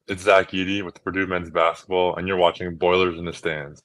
It's Zach Eady with Purdue men's basketball, and you're watching Boilers in the Stands.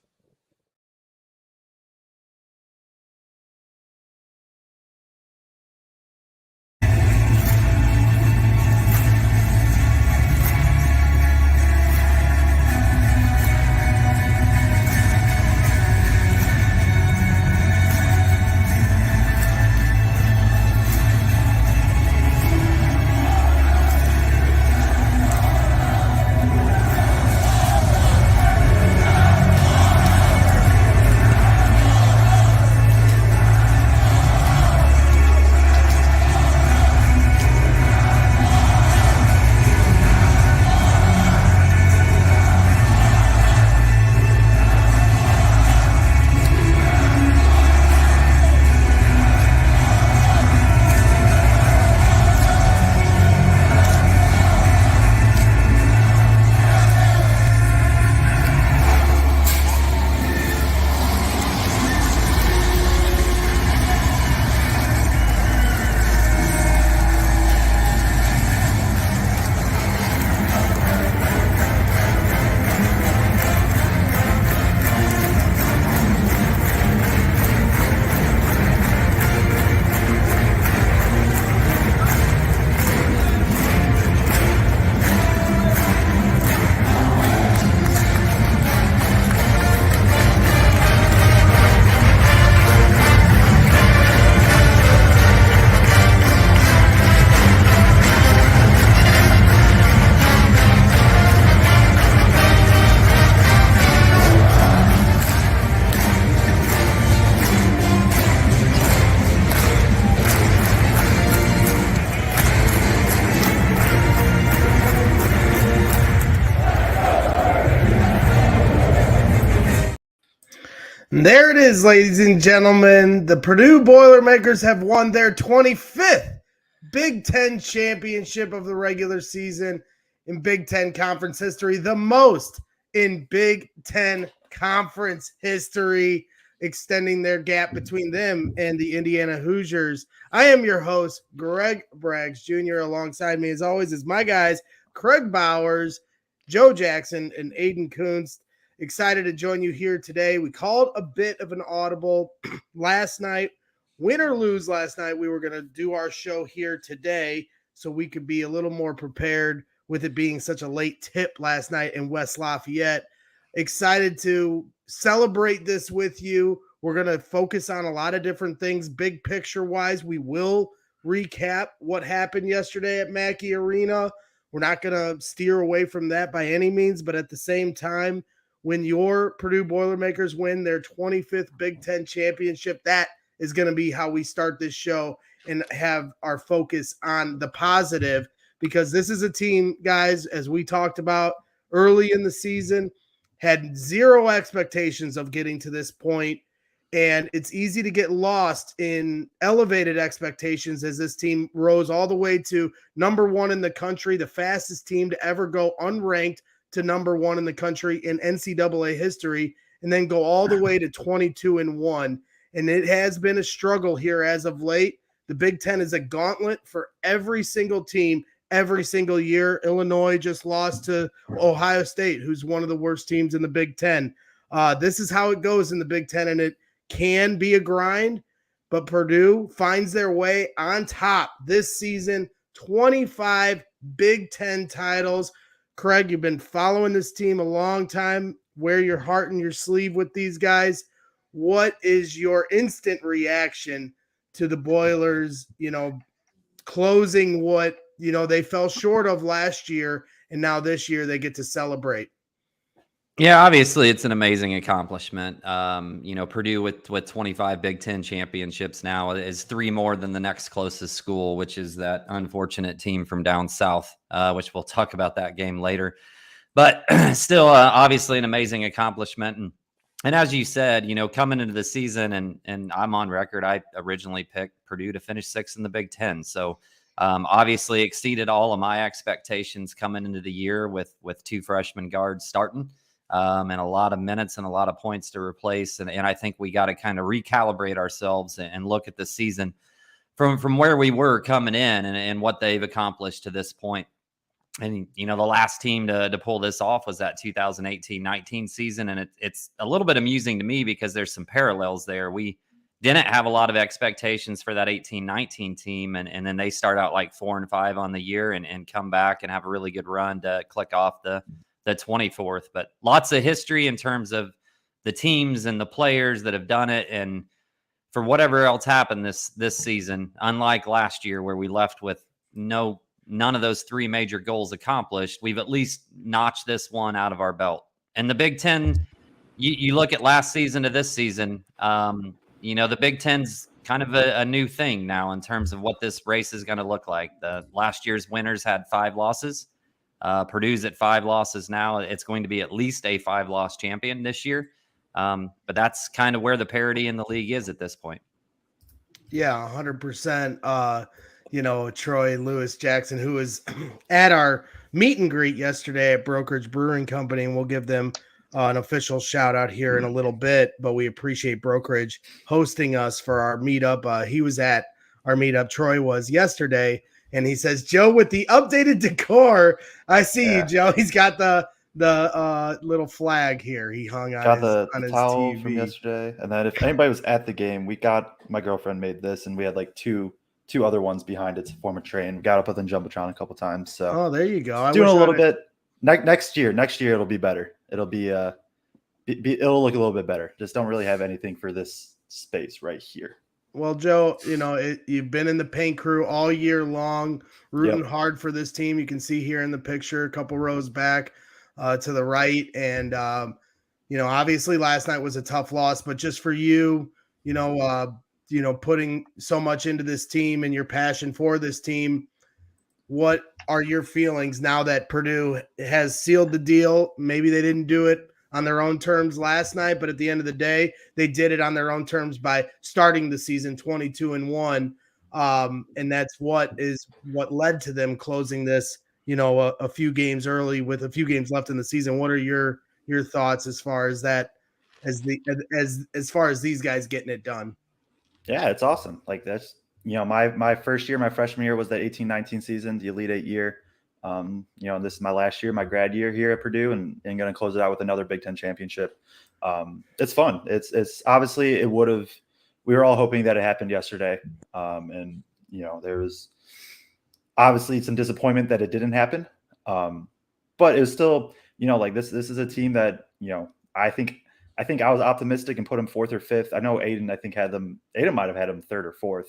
There it is, ladies and gentlemen. The Purdue Boilermakers have won their 25th Big Ten championship of the regular season in Big Ten conference history, the most in Big Ten conference history, extending their gap between them and the Indiana Hoosiers. I am your host, Greg Braggs Jr. Alongside me, as always, is my guys, Craig Bowers, Joe Jackson, and Aiden Kuntz. Excited to join you here today. We called a bit of an audible last night. Win or lose last night, we were going to do our show here today so we could be a little more prepared with it being such a late tip last night in West Lafayette. Excited to celebrate this with you. We're going to focus on a lot of different things. Big picture wise, we will recap what happened yesterday at Mackey Arena. We're not going to steer away from that by any means, but at the same time, when your Purdue Boilermakers win their 25th Big Ten championship, that is going to be how we start this show and have our focus on the positive, because this is a team, guys, as we talked about early in the season, had zero expectations of getting to this point, and it's easy to get lost in elevated expectations as this team rose all the way to number one in the country, the fastest team to ever go unranked to number one in the country in NCAA history, and then go all the way to 22-1. And it has been a struggle here as of late. The Big Ten is a gauntlet for every single team every single year. Illinois just lost to Ohio State, who's one of the worst teams in the Big Ten. This is how it goes in the Big Ten, and it can be a grind, but Purdue finds their way on top this season. 25 Big Ten titles. Craig, you've been following this team a long time. Wear your heart in your sleeve with these guys. What is your instant reaction to the Boilers, closing what, they fell short of last year, and now this year they get to celebrate? Yeah, obviously it's an amazing accomplishment. Purdue with 25 Big Ten championships now is 3 more than the next closest school, which is that unfortunate team from down south, which we'll talk about that game later. But still, obviously an amazing accomplishment. And as you said, coming into the season, and I'm on record, I originally picked Purdue to finish 6th in the Big Ten. So obviously exceeded all of my expectations coming into the year with 2 freshman guards starting. And a lot of minutes and a lot of points to replace. And I think we got to kind of recalibrate ourselves and look at the season from where we were coming in and what they've accomplished to this point. And, the last team to pull this off was that 2018-19 season. And it's a little bit amusing to me because there's some parallels there. We didn't have a lot of expectations for that 18-19 team. And then they start out like 4-5 on the year and come back and have a really good run to click off the 24th. But lots of history in terms of the teams and the players that have done it. And for whatever else happened this season, unlike last year where we left with none of those three major goals accomplished, we've at least notched this one out of our belt. And the Big Ten, you look at last season to this season, the Big Ten's kind of a new thing now in terms of what this race is going to look like. The last year's winners had 5 losses. Purdue's at 5 losses now. It's going to be at least a 5-loss champion this year. But that's kind of where the parity in the league is at this point. Yeah, 100%. Troy Lewis Jackson, who was at our meet and greet yesterday at Brokerage Brewing Company, and we'll give them an official shout out here in a little bit, but we appreciate Brokerage hosting us for our meetup. He was at our meetup. Troy was yesterday, and he says, Joe, with the updated decor, I see you, Joe. He's got the little flag here he hung on his towel TV from yesterday. And then if anybody was at the game, my girlfriend made this, and we had like two other ones behind it to form a train. We got up with the Jumbotron a couple times. So there you go. Doing a little bit next year. Next year it'll be better. It'll be it'll look a little bit better. Just don't really have anything for this space right here. Well, Joe, you've been in the paint crew all year long, rooting hard for this team. You can see here in the picture, a couple rows back to the right. And, obviously last night was a tough loss, but just for you, putting so much into this team and your passion for this team, what are your feelings now that Purdue has sealed the deal? Maybe they didn't do it on their own terms last night, but at the end of the day, they did it on their own terms by starting the season 22-1. And that's what led to them closing this, a few games early with a few games left in the season. What are your thoughts as far as that, as far as these guys getting it done? Yeah, it's awesome. Like that's, my first year, my freshman year was the 18-19 season, the Elite 8 year. This is my last year, my grad year here at Purdue, and going to close it out with another Big Ten championship. It's fun. It's obviously we were all hoping that it happened yesterday. And there was obviously some disappointment that it didn't happen. But it was still, this is a team that, I think I was optimistic and put him 4th or 5th. I know Aiden might have had him 3rd or 4th.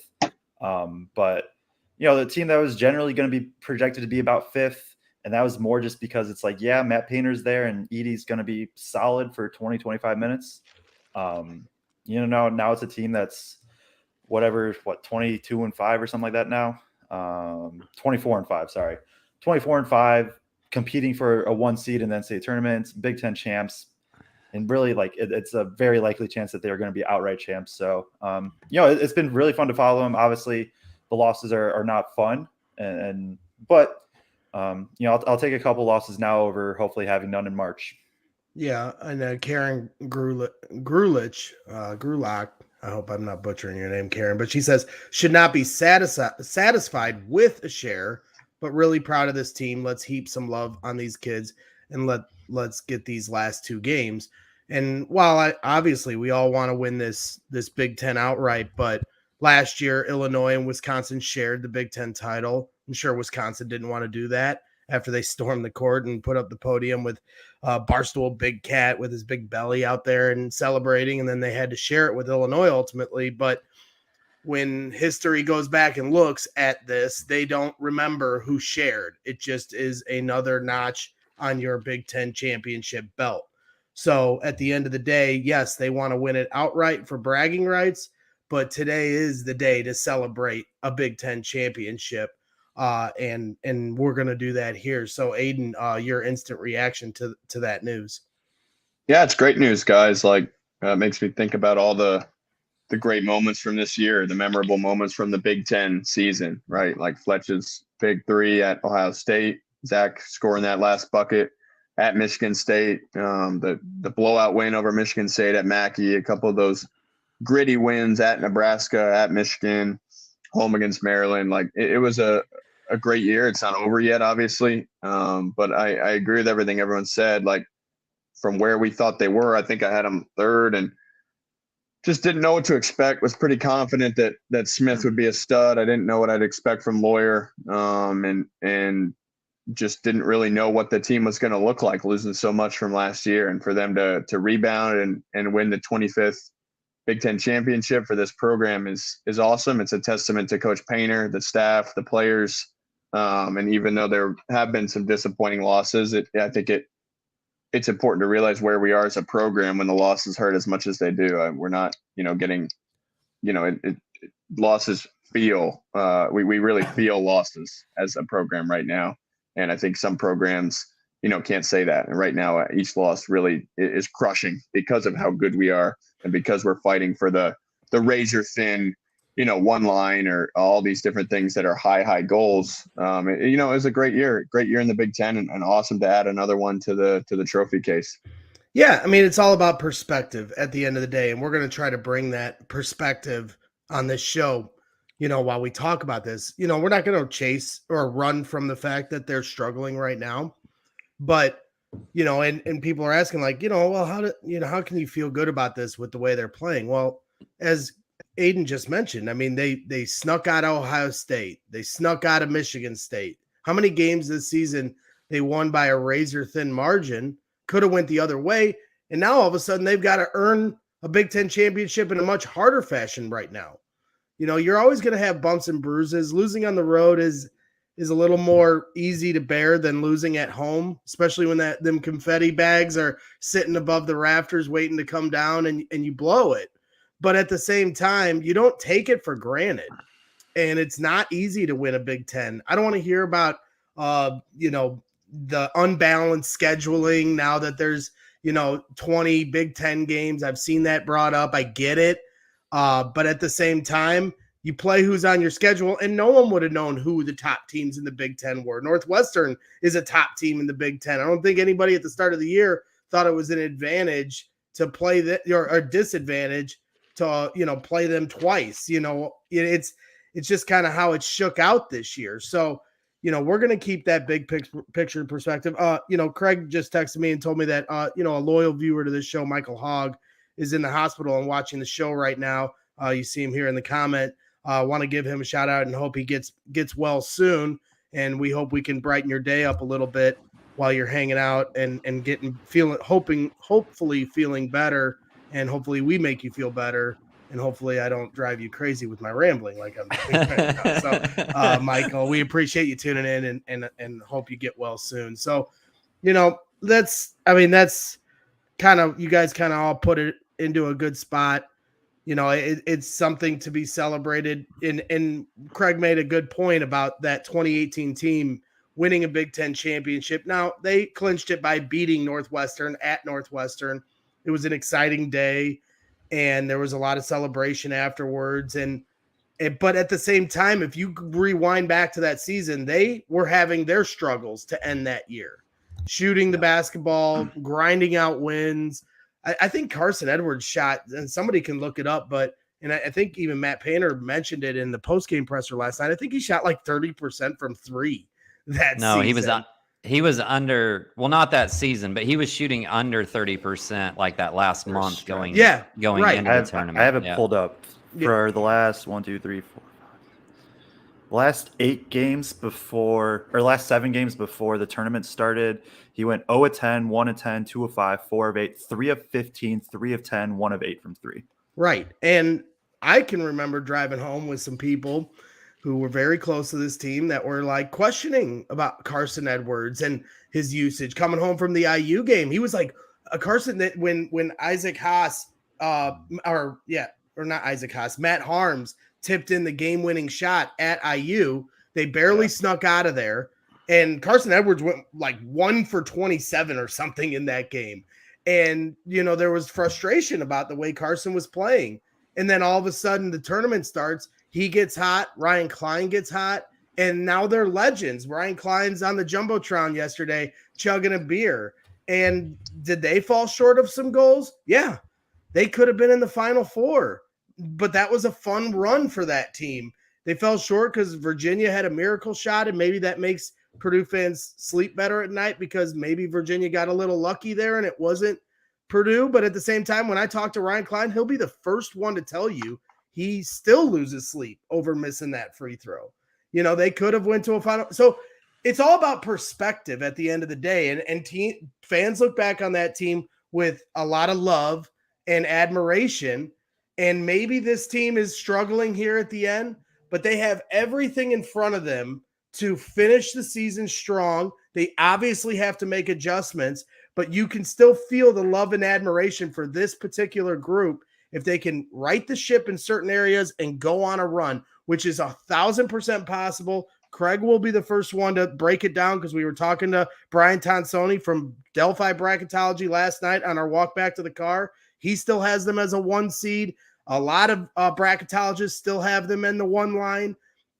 But the team that was generally going to be projected to be about 5th, and that was more just because it's like, yeah, Matt Painter's there and Edie's going to be solid for 20-25 minutes. Now it's a team that's 22-5 or something like that now. 24-5, sorry. 24-5, competing for a 1 seed in the NCAA tournament, Big Ten champs. And really, it's a very likely chance that they're going to be outright champs. So, it's been really fun to follow them. Obviously, the losses are not fun, but I'll take a couple losses now over hopefully having none in March. Yeah, and Karen Grulich, I hope I'm not butchering your name, Karen, but she says should not be satisfied with a share, but really proud of this team. Let's heap some love on these kids and let's get these last 2 games. And while obviously we all want to win this Big Ten outright, but last year Illinois and Wisconsin shared the Big Ten title. I'm sure Wisconsin didn't want to do that after they stormed the court and put up the podium with Barstool Big Cat with his big belly out there and celebrating, and then they had to share it with Illinois ultimately. But when history goes back and looks at this, they don't remember who shared. It just is another notch on your Big Ten championship belt. So at the end of the day, yes, they want to win it outright for bragging rights, but today is the day to celebrate a Big Ten championship. And we're going to do that here. So Aiden, your instant reaction to that news. Yeah, it's great news, guys. It makes me think about all the great moments from this year, the memorable moments from the Big Ten season, right? Like Fletch's big 3 at Ohio State, Zach scoring that last bucket at Michigan State, the blowout win over Michigan State at Mackey, a couple of those gritty wins at Nebraska, at Michigan, home against Maryland. It was a a great year. It's not over yet, obviously. But I agree with everything everyone said. Like, from where we thought they were, I think I had them third and just didn't know what to expect. Was pretty confident that Smith would be a stud. I didn't know what I'd expect from Lawyer, and just didn't really know what the team was going to look like, losing so much from last year. And for them to rebound and win the 25th Big Ten championship for this program is awesome. It's a testament to Coach Painter, the staff, the players, and even though there have been some disappointing losses, I think it's important to realize where we are as a program when the losses hurt as much as they do. We're not, getting, losses feel, we really feel losses as a program right now. And I think some programs, can't say that. And right now, each loss really is crushing because of how good we are and because we're fighting for the razor thin, one line or all these different things that are high goals. It was a great year in the Big Ten, and awesome to add another one to the trophy case. Yeah, I mean, it's all about perspective at the end of the day, and we're going to try to bring that perspective on this show. While we talk about this, we're not going to chase or run from the fact that they're struggling right now, but and people are asking like, well, how can you feel good about this with the way they're playing? Well, as Aiden just mentioned, I mean, they snuck out of Ohio State. They snuck out of Michigan State. How many games this season they won by a razor-thin margin? Could have went the other way. And now all of a sudden they've got to earn a Big Ten championship in a much harder fashion right now. You're always going to have bumps and bruises. Losing on the road is a little more easy to bear than losing at home, especially when them confetti bags are sitting above the rafters waiting to come down and you blow it. But at the same time, you don't take it for granted. And it's not easy to win a Big Ten. I don't want to hear about, the unbalanced scheduling now that there's, 20 Big Ten games. I've seen that brought up. I get it. But at the same time, you play who's on your schedule, and no one would have known who the top teams in the Big Ten were. Northwestern is a top team in the Big Ten. I don't think anybody at the start of the year thought it was an advantage to play that or a disadvantage to play them twice. It's just kind of how it shook out this year. So we're going to keep that big picture perspective. Craig just texted me and told me that a loyal viewer to this show, Michael Hogg, is in the hospital and watching the show right now. You see him here in the comment. Want to give him a shout out and hope he gets well soon. And we hope we can brighten your day up a little bit while you're hanging out and hopefully feeling better. And hopefully we make you feel better. And hopefully I don't drive you crazy with my rambling like I'm doing right now. So, Michael, we appreciate you tuning in and hope you get well soon. So, that's kind of, you guys kind of all put it into a good spot. It's something to be celebrated. And Craig made a good point about that 2018 team winning a Big Ten championship. Now, they clinched it by beating Northwestern at Northwestern. It was an exciting day, and there was a lot of celebration afterwards. But at the same time, if you rewind back to that season, they were having their struggles to end that year. Shooting the basketball, grinding out wins. I think Carson Edwards shot, and somebody can look it up, and I think even Matt Painter mentioned it in the postgame presser last night. I think he shot like 30% from three that season. He was under, well, not that season, but he was shooting under 30% like that last month going right. into the tournament. I have it pulled up for the last 1, 2, 3, 4, 5. Last 8 games before, or last 7 games before the tournament started, he went 0 of 10, 1 of 10, 2 of 5, 4 of 8, 3 of 15, 3 of 10, 1 of 8 from 3. Right. And I can remember driving home with some people who were very close to this team that were like questioning about Carson Edwards and his usage coming home from the IU game. He was like a Carson that when Isaac Haas, Matt Harms tipped in the game-winning shot at IU. They barely snuck out of there. And Carson Edwards went like 1 for 27 or something in that game. And, there was frustration about the way Carson was playing. And then all of a sudden the tournament starts. He gets hot. Ryan Klein gets hot. And now they're legends. Ryan Klein's on the Jumbotron yesterday chugging a beer. And did they fall short of some goals? Yeah. They could have been in the Final Four. But that was a fun run for that team. They fell short because Virginia had a miracle shot, and maybe that makes Purdue fans sleep better at night because maybe Virginia got a little lucky there and it wasn't Purdue. But at the same time, when I talk to Ryan Klein, he'll be the first one to tell you he still loses sleep over missing that free throw. They could have went to a final. So it's all about perspective at the end of the day. And fans look back on that team with a lot of love and admiration. And maybe this team is struggling here at the end, but they have everything in front of them to finish the season strong. They obviously have to make adjustments, but you can still feel the love and admiration for this particular group if they can right the ship in certain areas and go on a run, which is 1,000% possible. Craig will be the first one to break it down because we were talking to Brian Tonsoni from Delphi Bracketology last night on our walk back to the car. He still has them as a 1 seed. A lot of bracketologists still have them in the 1 line.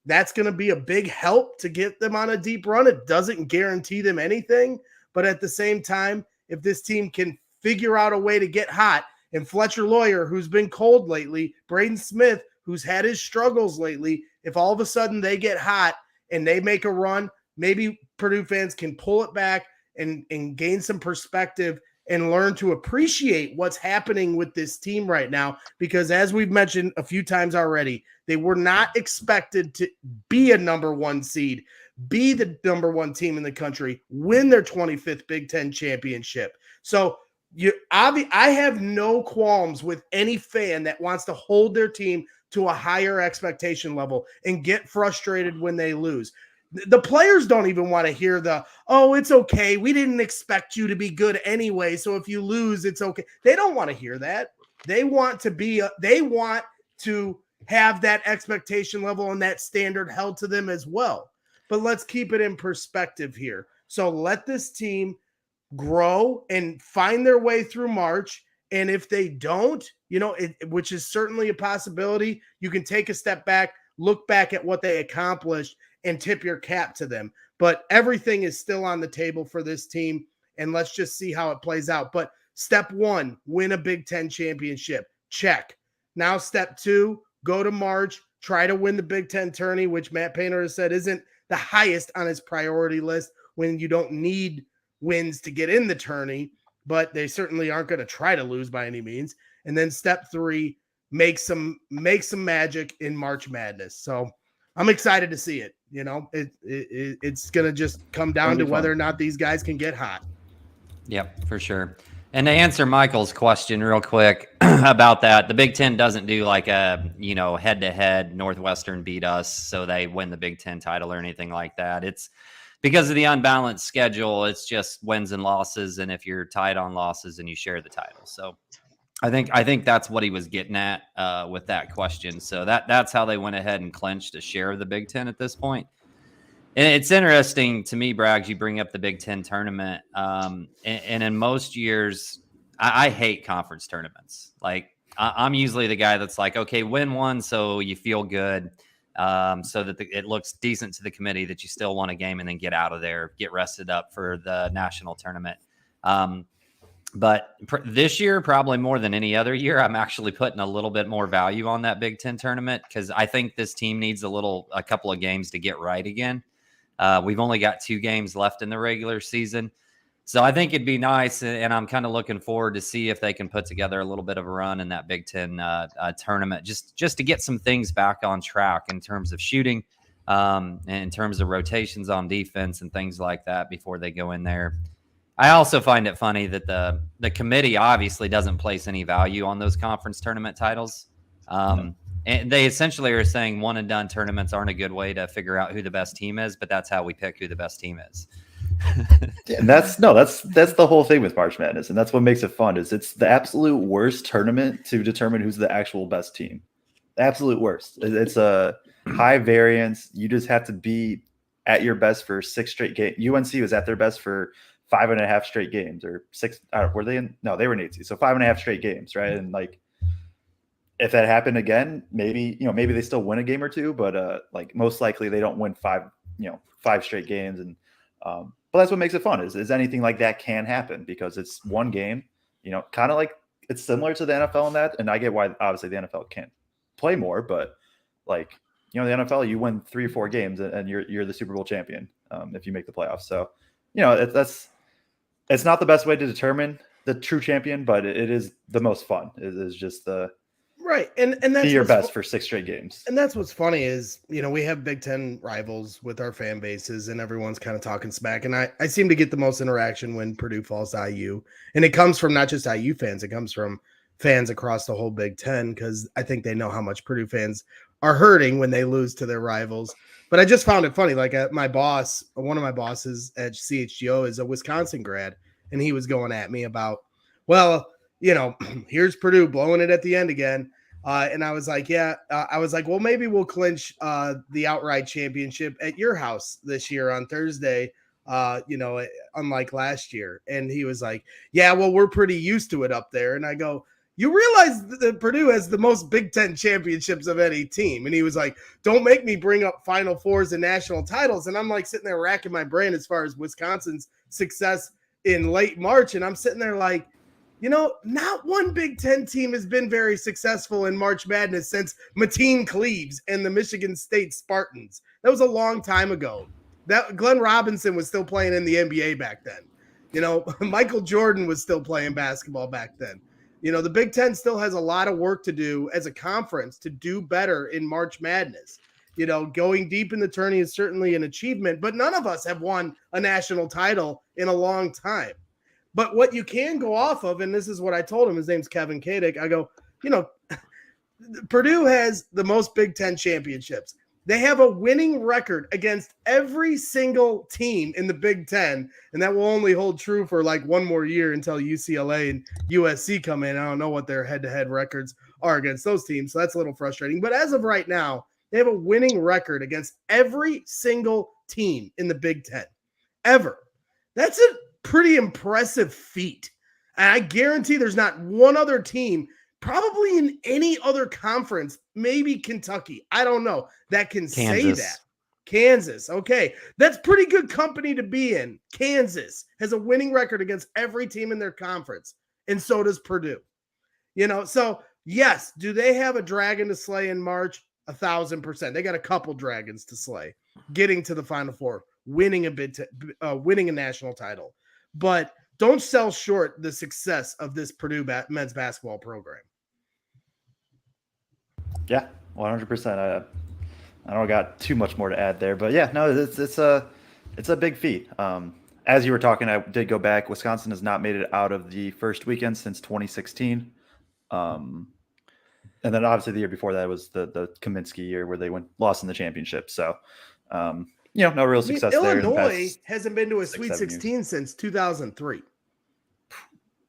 That's going to be a big help to get them on a deep run. It doesn't guarantee them anything, but at the same time, if this team can figure out a way to get hot, and Fletcher Lawyer, who's been cold lately, Braden Smith, who's had his struggles lately, if all of a sudden they get hot and they make a run, maybe Purdue fans can pull it back and gain some perspective and learn to appreciate what's happening with this team right now. Because as we've mentioned a few times already, they were not expected to be a number 1 seed, be the number 1 team in the country, win their 25th Big Ten championship. So I have no qualms with any fan that wants to hold their team to a higher expectation level and get frustrated when they lose. The players don't even want to hear it's okay. We didn't expect you to be good anyway. So if you lose, it's okay. They don't want to hear that. They want to have that expectation level and that standard held to them as well. But let's keep it in perspective here. So let this team grow and find their way through March. And if they don't, which is certainly a possibility, you can take a step back, look back at what they accomplished, and tip your cap to them. But everything is still on the table for this team, and let's just see how it plays out. But step 1, win a Big Ten championship. Check. Now step 2, go to March, try to win the Big Ten tourney, which Matt Painter has said isn't the highest on his priority list when you don't need wins to get in the tourney, but they certainly aren't going to try to lose by any means. And then step 3, make some magic in March Madness. So I'm excited to see it. It's going to just come down to whether or not these guys can get hot. Yep, for sure. And to answer Michael's question real quick about that, the Big Ten doesn't do like a, head-to-head Northwestern beat us, so they win the Big Ten title or anything like that. It's because of the unbalanced schedule. It's just wins and losses, and if you're tied on losses, and you share the title. So I think that's what he was getting at with that question. So that's how they went ahead and clinched a share of the Big Ten at this point. And it's interesting to me, Braggs, you bring up the Big Ten tournament. And in most years, I hate conference tournaments. Like I'm usually the guy that's like, okay, win one so you feel good, so that it looks decent to the committee that you still won a game and then get out of there, get rested up for the national tournament. But this year, probably more than any other year, I'm actually putting a little bit more value on that Big Ten tournament because I think this team needs a couple of games to get right again. We've only got 2 games left in the regular season. So I think it'd be nice, and I'm kind of looking forward to see if they can put together a little bit of a run in that Big Ten tournament, just to get some things back on track in terms of shooting, and in terms of rotations on defense and things like that before they go in there. I also find it funny that the committee obviously doesn't place any value on those conference tournament titles. And they essentially are saying one and done tournaments aren't a good way to figure out who the best team is, but that's how we pick who the best team is. And that's the whole thing with March Madness, and that's what makes it fun. Is it's the absolute worst tournament to determine who's the actual best team. The absolute worst. It's a high variance. You just have to be at your best for 6 straight games. UNC was at their best for 5.5 straight games, or 6. Were they in? No, they were in 8 seeds, so 5.5 straight games, right? And like, if that happened again, maybe they still win a game or 2, but like most likely they don't win 5 straight games. And but that's what makes it fun is anything like that can happen because it's one game, kind of like it's similar to the NFL in that. And I get why obviously the NFL can't play more, but like the NFL, you win 3 or 4 games and you're the Super Bowl champion if you make the playoffs. So, it's not the best way to determine the true champion, but it is the most fun. It is just the right, and that's be your best for 6 straight games. And that's what's funny is, we have Big Ten rivals with our fan bases, and everyone's kind of talking smack. And I seem to get the most interaction when Purdue falls to IU, and it comes from not just IU fans; it comes from fans across the whole Big Ten, because I think they know how much Purdue fans are hurting when they lose to their rivals. But I just found it funny. Like one of my bosses at CHGO is a Wisconsin grad, and he was going at me about, well, here's Purdue blowing it at the end again. And I was like, well, maybe we'll clinch the outright championship at your house this year on Thursday, unlike last year. And he was like, yeah, well, we're pretty used to it up there. And I go, you realize that Purdue has the most Big Ten championships of any team. And he was like, don't make me bring up Final Fours and national titles. And I'm like sitting there racking my brain as far as Wisconsin's success in late March. And I'm sitting there like, not one Big Ten team has been very successful in March Madness since Mateen Cleaves and the Michigan State Spartans. That was a long time ago. That Glenn Robinson was still playing in the NBA back then. Michael Jordan was still playing basketball back then. The Big Ten still has a lot of work to do as a conference to do better in March Madness. Going deep in the tourney is certainly an achievement, but none of us have won a national title in a long time. But what you can go off of, and this is what I told him, his name's Kevin Kadick, I go, Purdue has the most Big Ten championships. They have a winning record against every single team in the Big Ten, and that will only hold true for like one more year until UCLA and USC come in. I don't know what their head-to-head records are against those teams, so that's a little frustrating. But as of right now, they have a winning record against every single team in the Big Ten, ever. That's a pretty impressive feat. And I guarantee there's not one other team, probably in any other conference, maybe Kentucky, I don't know, that can say that. Kansas, okay. That's pretty good company to be in. Kansas has a winning record against every team in their conference, and so does Purdue. So yes, do they have a dragon to slay in March? 1,000%. They got a couple dragons to slay, getting to the Final Four, winning a national title. But don't sell short the success of this Purdue men's basketball program. Yeah, 100%. I don't got too much more to add there, but yeah, no, it's a big feat. As you were talking, I did go back. Wisconsin has not made it out of the first weekend since 2016. And then obviously the year before that was the Kaminsky year where they lost in the championship. So, no real success there. Illinois hasn't been to a Sweet 16 since 2003.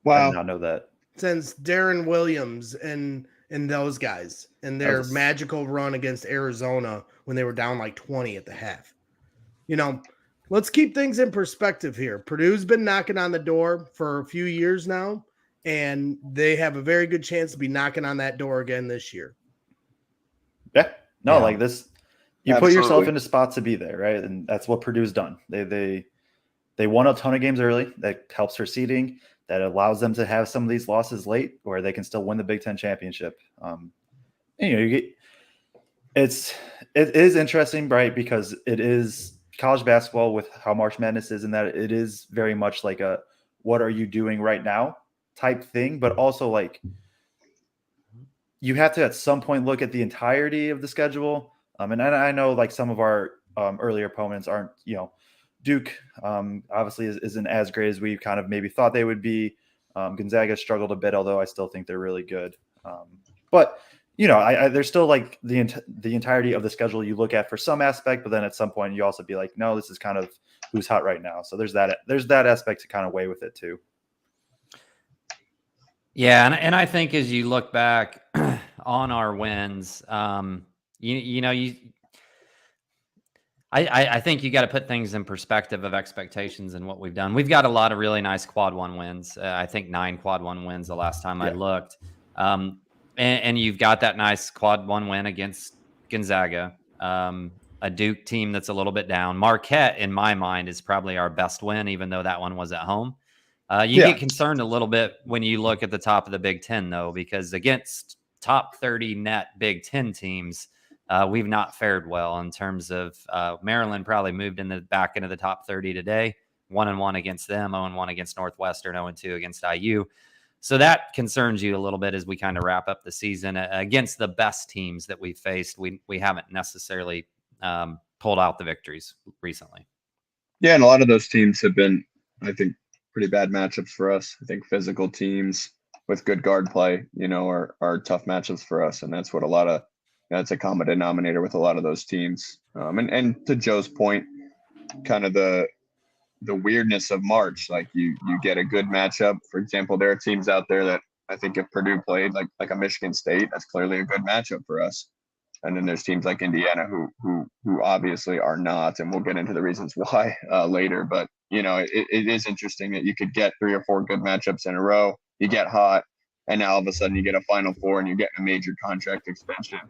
Wow. I did not know that. Since Darren Williams and those guys and their magical run against Arizona when they were down like 20 at the half. Let's keep things in perspective here. Purdue's been knocking on the door for a few years now, and they have a very good chance to be knocking on that door again this year. Yeah. No, like this, you Absolutely. put yourself into spots to be there, right? And that's what Purdue's done. They won a ton of games early. That helps for seeding. That allows them to have some of these losses late where they can still win the Big Ten championship. It is interesting, right? Because it is college basketball with how March Madness is, in that it is very much like a what are you doing right now type thing, but also like you have to at some point look at the entirety of the schedule. And I know like some of our earlier opponents aren't, Duke obviously isn't as great as we kind of maybe thought they would be. Gonzaga struggled a bit, although I still think they're really good. But there's still like the entirety of the schedule you look at for some aspect, but then at some point you also be like, no, this is kind of who's hot right now. So there's that aspect to kind of weigh with it too. Yeah, and I think as you look back on our wins, I think you got to put things in perspective of expectations and what we've done. We've got a lot of really nice quad one wins. I think 9 quad one wins the last time I looked. And you've got that nice quad one win against Gonzaga, a Duke team that's a little bit down. Marquette, in my mind, is probably our best win, even though that one was at home. You get concerned a little bit when you look at the top of the Big Ten, though, because against top 30 net Big Ten teams, we've not fared well in terms of Maryland probably moved in the back into the top 30 today, 1-1 against them, 0-1 against Northwestern, 0-2 against IU. So that concerns you a little bit as we kind of wrap up the season. Against the best teams that we've faced, we haven't necessarily pulled out the victories recently. Yeah, and a lot of those teams have been, I think, pretty bad matchups for us. I think physical teams with good guard play, are tough matchups for us, and that's what that's a common denominator with a lot of those teams. And to Joe's point, kind of the weirdness of March, like you get a good matchup. For example, there are teams out there that I think if Purdue played like a Michigan State, that's clearly a good matchup for us. And then there's teams like Indiana who obviously are not, and we'll get into the reasons why later. But it is interesting that you could get 3 or 4 good matchups in a row. You get hot, and now all of a sudden you get a Final Four and you get a major contract extension,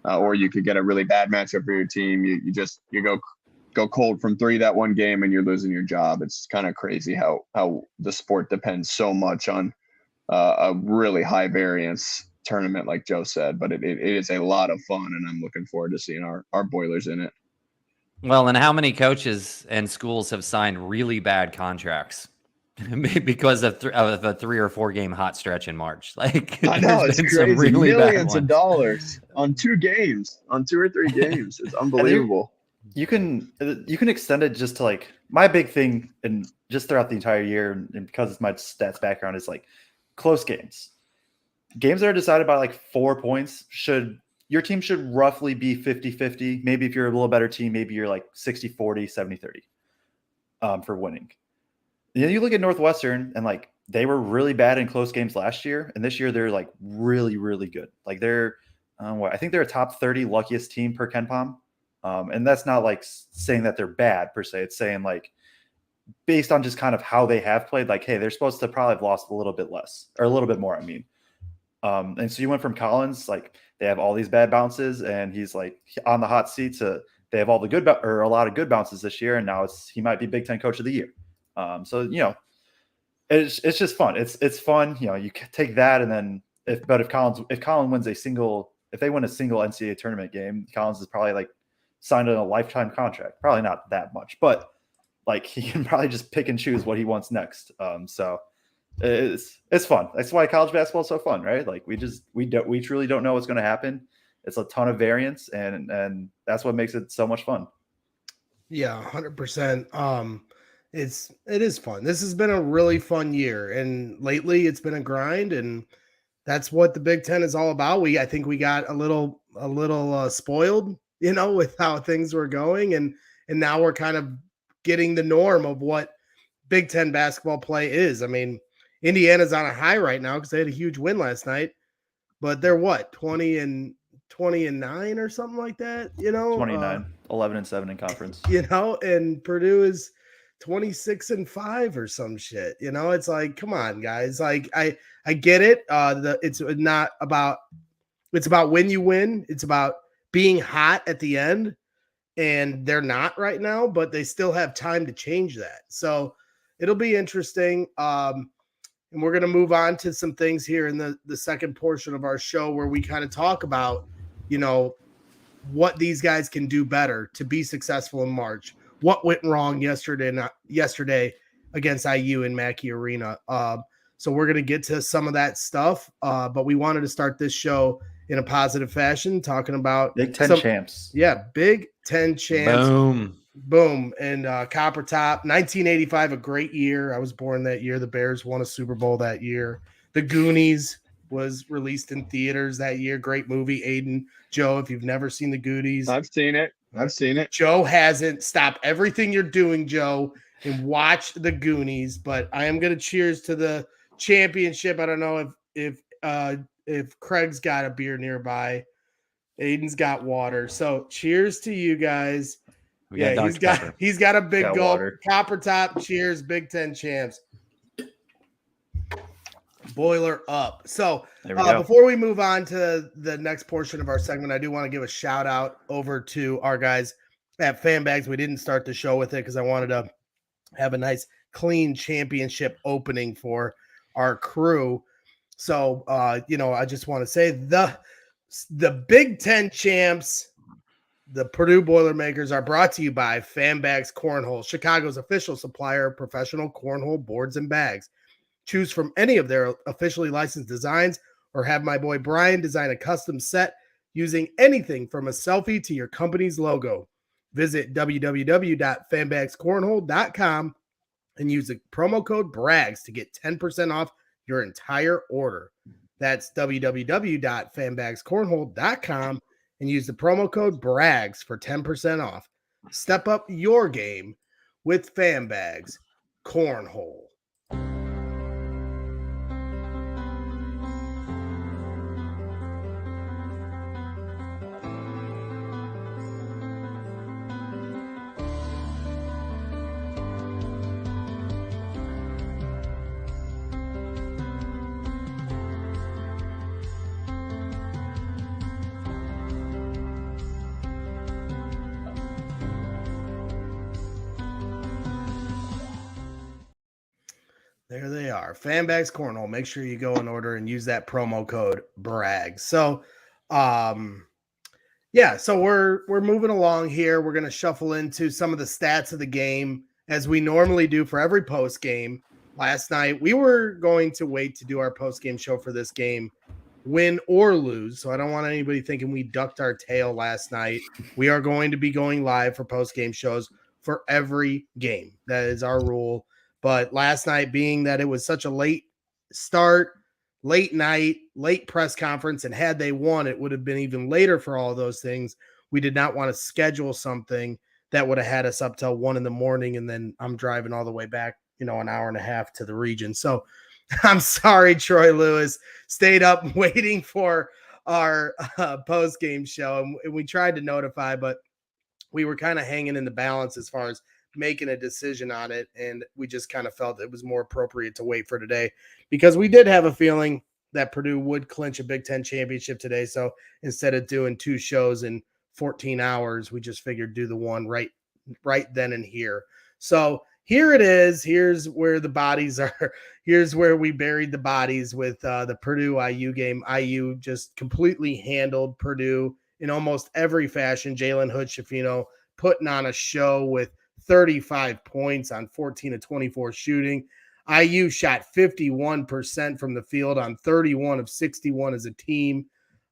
or you could get a really bad matchup for your team. You go cold from 3 that one game and you're losing your job. It's kind of crazy how the sport depends so much on a really high variance tournament, like Joe said, but it is a lot of fun, and I'm looking forward to seeing our Boilers in it. Well, and how many coaches and schools have signed really bad contracts because of a 3 or 4 game hot stretch in March? Like, I know, it's crazy. Really millions of dollars on 2 games, on 2 or 3 games. It's unbelievable. You can extend it just to like my big thing, and just throughout the entire year, and because it's my stats background, is like close games. Games that are decided by like 4 points, your team should roughly be 50-50. Maybe if you're a little better team, maybe you're like 60-40, 70-30 for winning. And then you look at Northwestern, and like they were really bad in close games last year, and this year they're like really, really good. Like they're, I think they're a top 30 luckiest team per KenPom. And that's not like saying that they're bad per se. It's saying like based on just kind of how they have played, like, hey, they're supposed to probably have lost a little bit less or a little bit more. I mean, and so you went from Collins, like they have all these bad bounces, and he's like on the hot seat to they have all the good or a lot of good bounces this year, and now he might be Big Ten Coach of the Year. So it's just fun. It's fun. You take that, and then if Collins wins if they win a single NCAA tournament game, Collins is probably like signed on a lifetime contract. Probably not that much, but like he can probably just pick and choose what he wants next. So it's fun. That's why college basketball is so fun, right? Like we truly don't know what's going to happen. It's a ton of variance, and that's what makes it so much fun. Yeah, 100%. It is fun. This has been a really fun year, and lately it's been a grind, and that's what the Big Ten is all about. I think we got a little spoiled, with how things were going, and now we're kind of getting the norm of what Big Ten basketball play is. I mean, Indiana's on a high right now because they had a huge win last night, but they're what, 20-9 or something like that, 29, 11-7 in conference, and Purdue is 26-5 or some shit. It's like, come on, guys. Like I get it. It's about when you win. It's about being hot at the end, and they're not right now, but they still have time to change that. So it'll be interesting. And we're going to move on to some things here in the second portion of our show where we kind of talk about, what these guys can do better to be successful in March. What went wrong yesterday against IU in Mackey Arena. So we're going to get to some of that stuff, but we wanted to start this show in a positive fashion, talking about Big Ten champs. Yeah, Big Ten champs. Boom. And Copper Top, 1985, a great year. I was born that year. The Bears won a Super Bowl that year. The Goonies was released in theaters that year. Great movie. Aiden, Joe, if you've never seen The Goonies. I've seen it. Joe hasn't. Stop everything you're doing, Joe, and watch The Goonies. But I am going to cheers to the championship. I don't know if Craig's got a beer nearby. Aiden's got water. So cheers to you guys. He's got a big gulp. Copper Top, cheers, Big Ten champs. Boiler up. So before we move on to the next portion of our segment, I do want to give a shout out over to our guys at FanBags. We didn't start the show with it because I wanted to have a nice clean championship opening for our crew. So I just want to say the Big Ten champs The Purdue Boilermakers are brought to you by Fanbags Cornhole, Chicago's official supplier of professional cornhole boards and bags. Choose from any of their officially licensed designs or have my boy Brian design a custom set using anything from a selfie to your company's logo. Visit www.fanbagscornhole.com and use the promo code BRAGS to get 10% off your entire order. That's www.fanbagscornhole.com and use the promo code BRAGS for 10% off. Step up your game with Fanbags Cornhole. There they are. Fanbags Cornhole. Make sure you go in order and use that promo code BRAG. So so we're moving along here. We're going to shuffle into some of the stats of the game as we normally do for every post game. Last night we were going to wait to do our post game show for this game, win or lose. So I don't want anybody thinking we ducked our tail last night. We are going to be going live for post game shows for every game. That is our rule. But last night, being that it was such a late start, late night, late press conference, and had they won, it would have been even later for all those things. We did not want to schedule something that would have had us up till 1 a.m. and then I'm driving all the way back, an hour and a half to the region. So I'm sorry, Troy Lewis stayed up waiting for our post-game show. And we tried to notify, but we were kind of hanging in the balance as far as making a decision on it, and we just kind of felt it was more appropriate to wait for today because we did have a feeling that Purdue would clinch a Big Ten championship today. So instead of doing 2 shows in 14 hours, we just figured do the one right then and here. So here it is. Here's where the bodies are. Here's where we buried the bodies with the Purdue IU game. IU just completely handled Purdue in almost every fashion. Jalen Hood-Schifino putting on a show with 35 points on 14 of 24 shooting. IU shot 51% from the field on 31 of 61 as a team.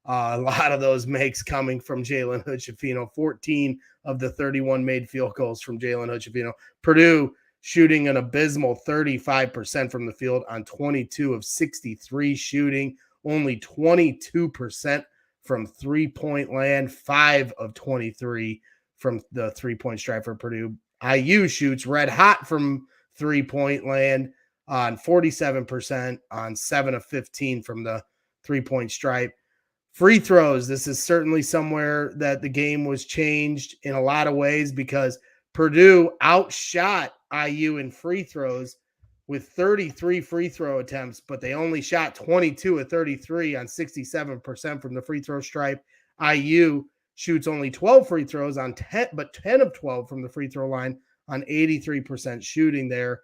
A lot of those makes coming from Jalen Hood-Schifino. 14 of the 31 made field goals from Jalen Hood-Schifino. Purdue shooting an abysmal 35% from the field on 22 of 63 shooting. Only 22% from three-point land, 5 of 23 from the three-point stripe for Purdue. IU shoots red hot from three-point land on 47% on 7 of 15 from the three-point stripe. Free throws, this is certainly somewhere that the game was changed in a lot of ways because Purdue outshot IU in free throws with 33 free throw attempts, but they only shot 22 of 33 on 67% from the free throw stripe. IU shoots only 12 free throws on 10 of 12 from the free throw line on 83% shooting there.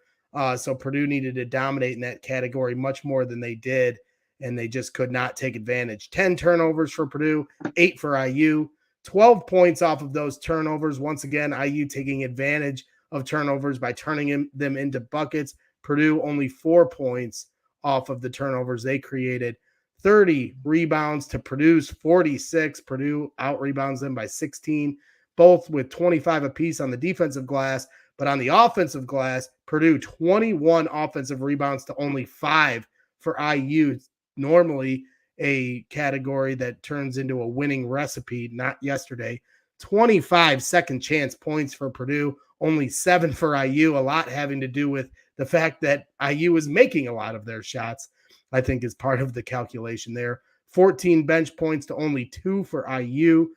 So Purdue needed to dominate in that category much more than they did, and they just could not take advantage. 10 turnovers for Purdue, 8 for IU, 12 points off of those turnovers. Once again, IU taking advantage of turnovers by turning them into buckets. Purdue only 4 points off of the turnovers they created. 30 rebounds to Purdue's 46. Purdue out-rebounds them by 16, both with 25 apiece on the defensive glass. But on the offensive glass, Purdue 21 offensive rebounds to only 5 for IU. Normally a category that turns into a winning recipe, not yesterday. 25 second chance points for Purdue, only 7 for IU, a lot having to do with the fact that IU is making a lot of their shots, I think is part of the calculation there. 14 bench points to only 2 for IU.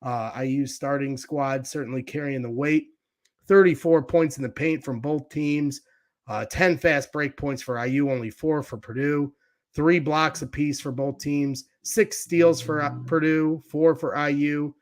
IU's starting squad certainly carrying the weight. 34 points in the paint from both teams. 10 fast break points for IU, only 4 for Purdue. 3 blocks apiece for both teams. 6 steals for Purdue, 4 for IU.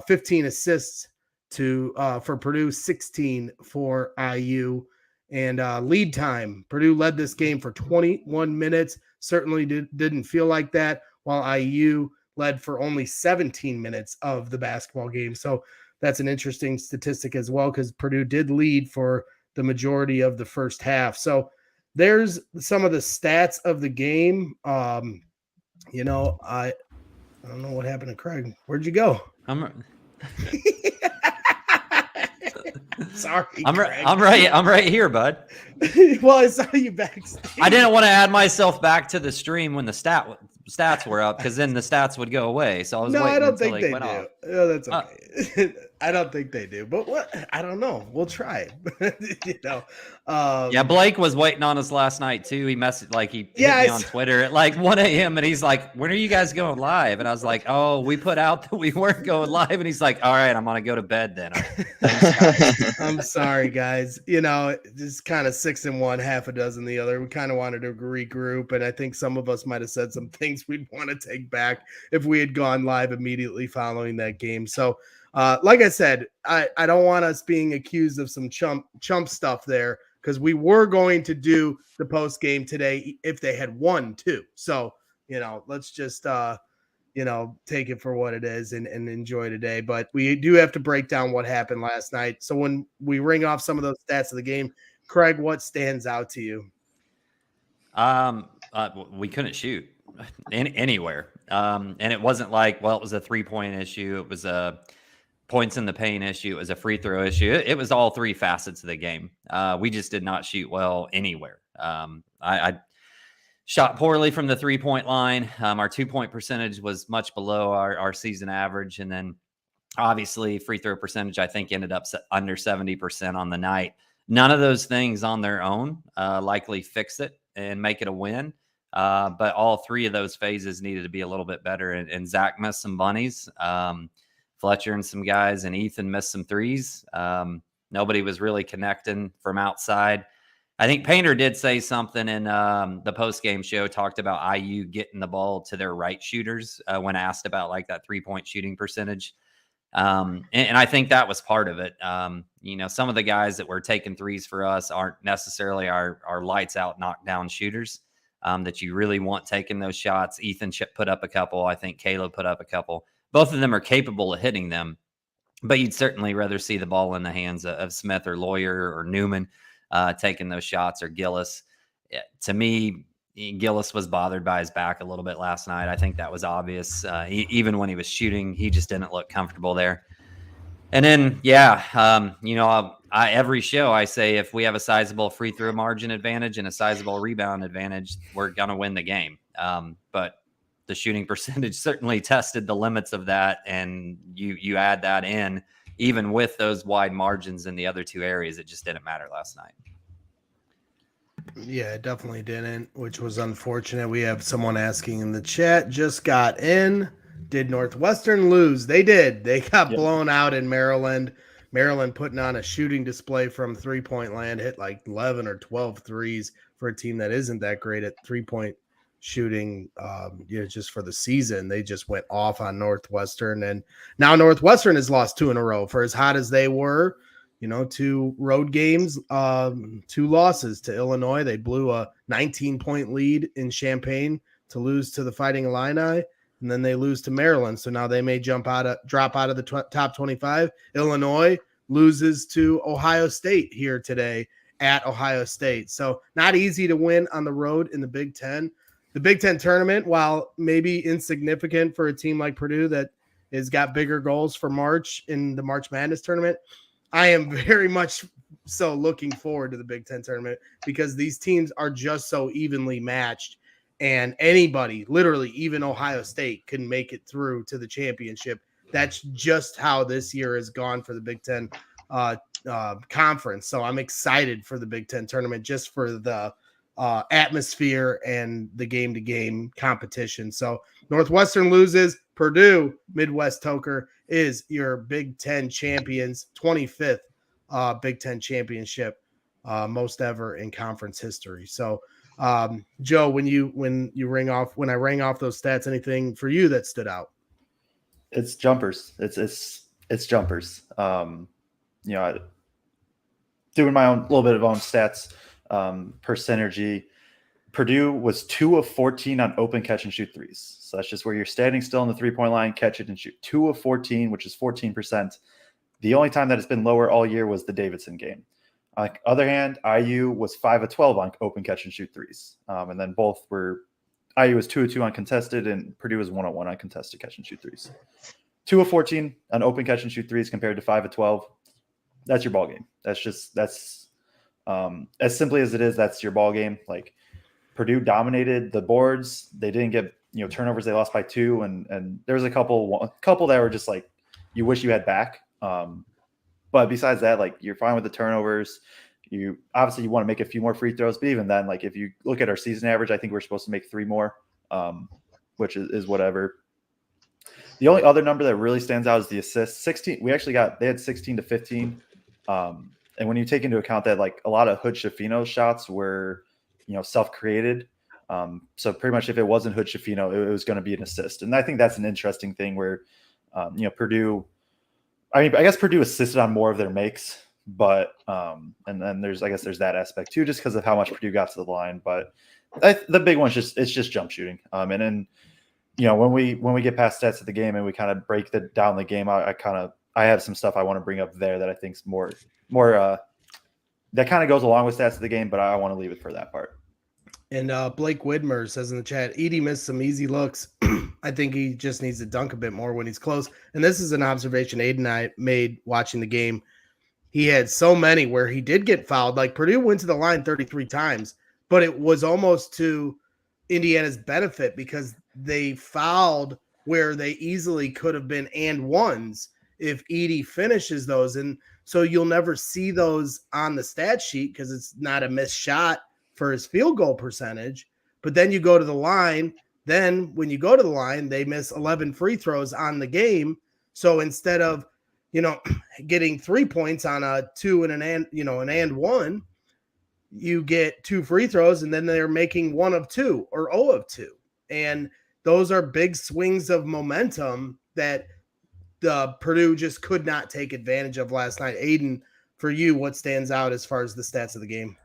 15 assists for Purdue, 16 for IU. And lead time, Purdue led this game for 21 minutes. Certainly didn't feel like that, while IU led for only 17 minutes of the basketball game. So that's an interesting statistic as well, because Purdue did lead for the majority of the first half. So there's some of the stats of the game. You know, I don't know what happened to Craig. Where'd you go? Sorry, Craig. I'm right here, bud. Well, I saw you backstage. I didn't want to add myself back to the stream when the stats were up, because then the stats would go away. So I was waiting I don't until think they went do. off. Oh, that's okay. I don't think they do, but what? I don't know. We'll try. Yeah, Blake was waiting on us last night too. He messaged, like, he hit me on Twitter at like 1 a.m. and he's like, "When are you guys going live?" And I was like, "Oh, we put out that we weren't going live." And he's like, "All right, I'm gonna go to bed then." I'm sorry, guys. It's kind of 6 and 1, half a dozen the other. We kind of wanted to regroup, and I think some of us might have said some things we'd want to take back if we had gone live immediately following that game. So, like I said, I don't want us being accused of some chump stuff there, because we were going to do the post game today if they had won too. So, let's just take it for what it is and enjoy today. But we do have to break down what happened last night. So when we ring off some of those stats of the game, Craig, what stands out to you? We couldn't shoot anywhere. And it wasn't like, well, it was a 3-point issue. It was a points in the paint issue. It was a free throw issue. It was all three facets of the game. We just did not shoot well anywhere. I shot poorly from the 3-point line. Our 2-point percentage was much below our season average. And then obviously free throw percentage, I think, ended up under 70% on the night. None of those things on their own likely fix it and make it a win. But all three of those phases needed to be a little bit better. And Zach missed some bunnies. Fletcher and some guys, and Ethan missed some threes. Nobody was really connecting from outside. I think Painter did say something in the post-game show, talked about IU getting the ball to their right shooters when asked about like that 3-point shooting percentage. And I think that was part of it. Some of the guys that were taking threes for us aren't necessarily our lights out, knockdown shooters that you really want taking those shots. Ethan put up a couple. I think Caleb put up a couple. Both of them are capable of hitting them, but you'd certainly rather see the ball in the hands of Smith or Lawyer or Newman taking those shots, or Gillis. To me, Gillis was bothered by his back a little bit last night. I think that was obvious. Even when he was shooting, he just didn't look comfortable there. And then, every show I say, if we have a sizable free throw margin advantage and a sizable rebound advantage, we're going to win the game. But the shooting percentage certainly tested the limits of that. And you add that in, even with those wide margins in the other two areas, it just didn't matter last night. Yeah, it definitely didn't, which was unfortunate. We have someone asking in the chat, just got in. Did Northwestern lose? They did. They got blown out in Maryland. Maryland putting on a shooting display from 3-point land, hit like 11 or 12 threes for a team that isn't that great at 3-point shooting. Just for the season, they just went off on Northwestern, and now Northwestern has lost 2 in a row. For as hot as they were, 2 road games, 2 losses to Illinois. They blew a 19-point lead in Champaign to lose to the Fighting Illini, and then they lose to Maryland. So now they may drop out of the top 25. Illinois loses to Ohio State here today at Ohio State. So not easy to win on the road in the Big Ten. The Big Ten tournament, while maybe insignificant for a team like Purdue that has got bigger goals for March in the March Madness tournament, I am very much so looking forward to the Big Ten tournament, because these teams are just so evenly matched, and anybody, literally even Ohio State, can make it through to the championship. That's just how this year has gone for the Big Ten conference. So I'm excited for the Big Ten tournament, just for the atmosphere and the game-to-game competition. So Northwestern loses. Purdue, Midwest Toker, is your Big Ten champions, 25th Big Ten championship, most ever in conference history. So, Joe, when I rang off those stats, anything for you that stood out? It's jumpers. It's jumpers. Doing my own little bit of own stats per synergy. Purdue was 2 of 14 on open catch and shoot threes. So that's just where you're standing still on the 3-point line, catch it and shoot. 2 of 14, which is 14%. The only time that it's been lower all year was the Davidson game. On the other hand, IU was 5 of 12 on open catch and shoot threes. And then both were IU was 2 of 2 on contested, and Purdue was 1 of 1 on contested catch and shoot threes. 2 of 14 on open catch and shoot threes compared to 5 of 12. That's your ball game. That's as simply as it is. That's your ball game. Like, Purdue dominated the boards. They didn't get turnovers. They lost by 2, and there was a couple that were just like you wish you had back. But besides that, like, you're fine with the turnovers. You want to make a few more free throws, but even then, like, if you look at our season average, I think we're supposed to make 3 more, which is whatever. The only other number that really stands out is the assists. 16. They had 16 to 15. And when you take into account that, like, a lot of Hood Schifino's shots were self-created. So pretty much if it wasn't Hood Schifino, it was going to be an assist. And I think that's an interesting thing where, Purdue, I guess Purdue assisted on more of their makes, but, and then there's that aspect too, just because of how much Purdue got to the line. But the big one is just jump shooting. And then, when we get past stats of the game and we kind of break down the game, I have some stuff I want to bring up there that I think is more that kind of goes along with stats of the game, but I want to leave it for that part. And Blake Widmer says in the chat, Edey missed some easy looks. I think he just needs to dunk a bit more when he's close. And this is an observation Aiden and I made watching the game. He had so many where he did get fouled. Like, Purdue went to the line 33 times, but it was almost to Indiana's benefit because they fouled where they easily could have been and ones if Edey finishes those. And so you'll never see those on the stat sheet because it's not a missed shot for his field goal percentage. But then you go to the line. Then when you go to the line, they miss 11 free throws on the game. So instead of, getting 3 points on a 2 and an and 1, you get 2 free throws, and then they're making 1 of 2 or 0 of 2. And those are big swings of momentum that the Purdue just could not take advantage of last night. Aiden, for you, what stands out as far as the stats of the game?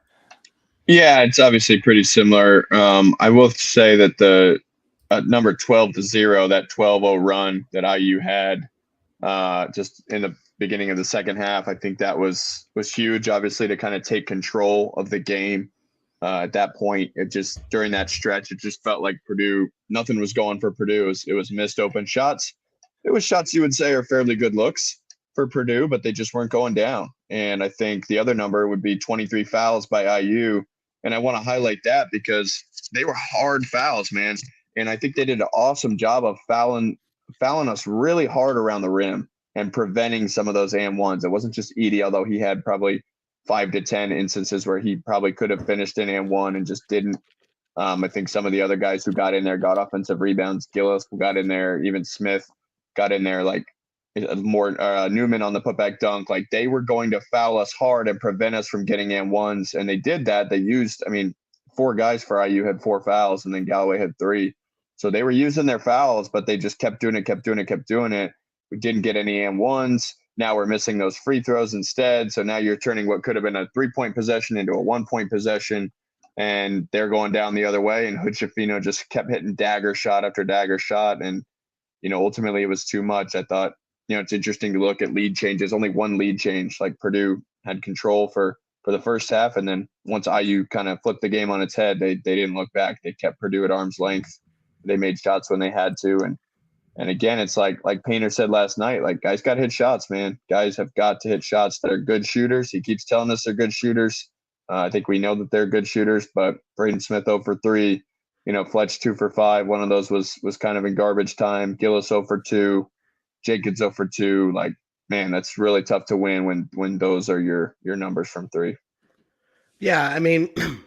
Yeah, it's obviously pretty similar. I will say that the number 12-0, that 12-0 run that IU had just in the beginning of the second half, I think that was huge, obviously, to kind of take control of the game. At that point, during that stretch, it just felt like Purdue, nothing was going for Purdue. It was missed open shots. It was shots you would say are fairly good looks for Purdue, but they just weren't going down. And I think the other number would be 23 fouls by IU. And I want to highlight that because they were hard fouls, man. And I think they did an awesome job of fouling us really hard around the rim and preventing some of those and ones. It wasn't just Edey, although he had probably 5 to 10 instances where he probably could have finished an and one and just didn't. I think some of the other guys who got in there got offensive rebounds. Gillis got in there, even Smith got in there, like more Newman on the putback dunk. Like, they were going to foul us hard and prevent us from getting and ones. And they did that. They used, 4 guys for IU had 4 fouls, and then Galloway had 3. So they were using their fouls, but they just kept doing it. We didn't get any and ones. Now we're missing those free throws instead. So now you're turning what could have been a 3-point possession into a 1-point possession, and they're going down the other way. And Hood Schifino just kept hitting dagger shot after dagger shot. And, ultimately it was too much. I thought, it's interesting to look at lead changes. Only 1 lead change. Like, Purdue had control for the first half. And then once IU kind of flipped the game on its head, they didn't look back. They kept Purdue at arm's length. They made shots when they had to. And again, it's like Painter said last night, like, guys got to hit shots, man. Guys have got to hit shots. They're good shooters. He keeps telling us they're good shooters. I think we know that they're good shooters, but Braden Smith 0 for 3, Fletch 2 for 5. One of those was kind of in garbage time. Gillis 0 for 2, Jenkins 0 for 2. Like, man, that's really tough to win when those are your numbers from 3. Yeah,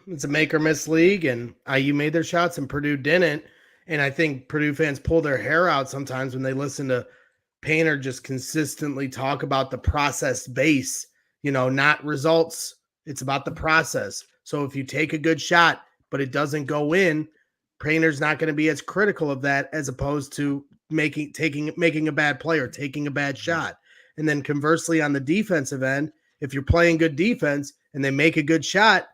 it's a make or miss league, and IU made their shots and Purdue didn't. And I think Purdue fans pull their hair out sometimes when they listen to Painter just consistently talk about the process base, not results. It's about the process. So if you take a good shot, but it doesn't go in, Painter's not going to be as critical of that as opposed to making a bad play or taking a bad shot. And then conversely, on the defensive end, if you're playing good defense and they make a good shot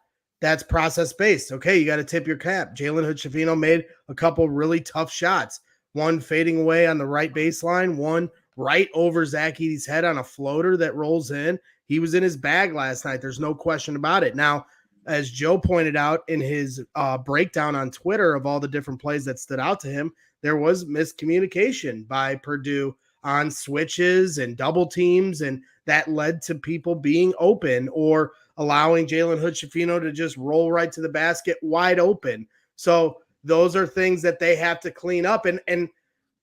that's process-based. Okay, you got to tip your cap. Jalen Hood-Schifino made a couple really tough shots. One fading away on the right baseline, one right over Zach Edey's head on a floater that rolls in. He was in his bag last night. There's no question about it. Now, as Joe pointed out in his breakdown on Twitter of all the different plays that stood out to him, there was miscommunication by Purdue on switches and double teams, and that led to people being open or allowing Jalen Hood-Schifino to just roll right to the basket wide open. So those are things that they have to clean up. And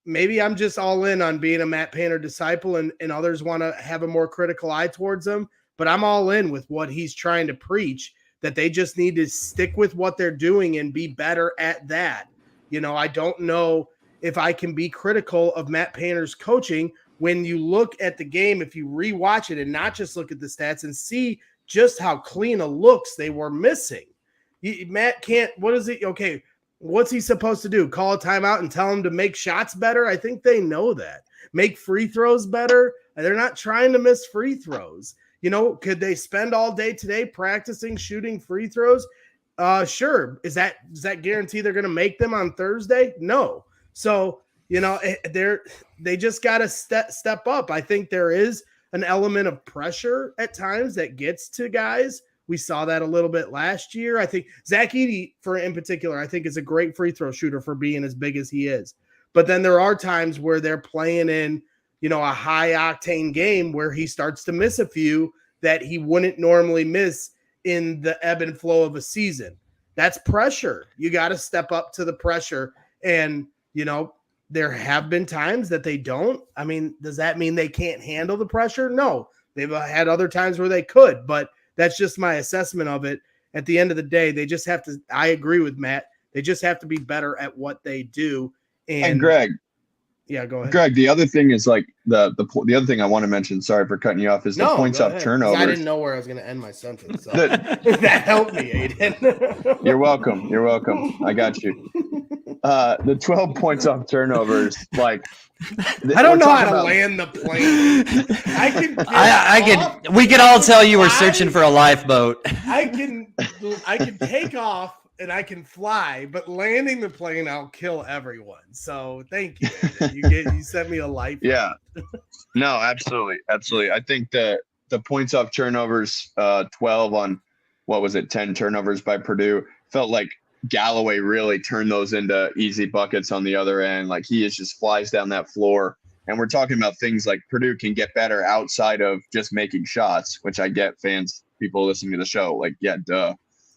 maybe I'm just all in on being a Matt Painter disciple, and others want to have a more critical eye towards him. But I'm all in with what he's trying to preach, that they just need to stick with what they're doing and be better at that. You know, I don't know if I can be critical of Matt Painter's coaching when you look at the game, if you rewatch it and not just look at the stats and see just how clean a looks they were missing. Matt can't, what is it? Okay, what's he supposed to do? Call a timeout and tell him to make shots better? I think they know that. Make free throws better? They're not trying to miss free throws. You know, could they spend all day today practicing shooting free throws? Sure. Does that guarantee they're going to make them on Thursday? No. So, you know, they just got to step up. I think there is an element of pressure at times that gets to guys. We saw that a little bit last year. I think Zach Edey, in particular, I think is a great free throw shooter for being as big as he is. But then there are times where they're playing in, you know, a high octane game where he starts to miss a few that he wouldn't normally miss in the ebb and flow of a season. That's pressure. You got to step up to the pressure. And, you know, there have been times that they don't. I mean, does that mean they can't handle the pressure? No. They've had other times where they could, but that's just my assessment of it. At the end of the day, they just have to, I agree with Matt, they just have to be better at what they do. And Greg. Yeah, go ahead. Greg, the other thing is like the other thing I want to mention, sorry for cutting you off, is the points off turnovers. I didn't know where I was going to end my sentence. So. That helped me, Aiden. You're welcome. You're welcome. I got you. The 12 points off turnovers, like I don't know how to land the plane. We could all tell you were searching for a lifeboat. I can take off and I can fly, but landing the plane, I'll kill everyone. So thank you. You sent me a life. Yeah. No, absolutely. Absolutely. I think the points off turnovers, 12 on, what was it, 10 turnovers by Purdue, felt like Galloway really turned those into easy buckets on the other end. Like he just flies down that floor. And we're talking about things like Purdue can get better outside of just making shots, which I get fans, people listening to the show, like, yeah, duh.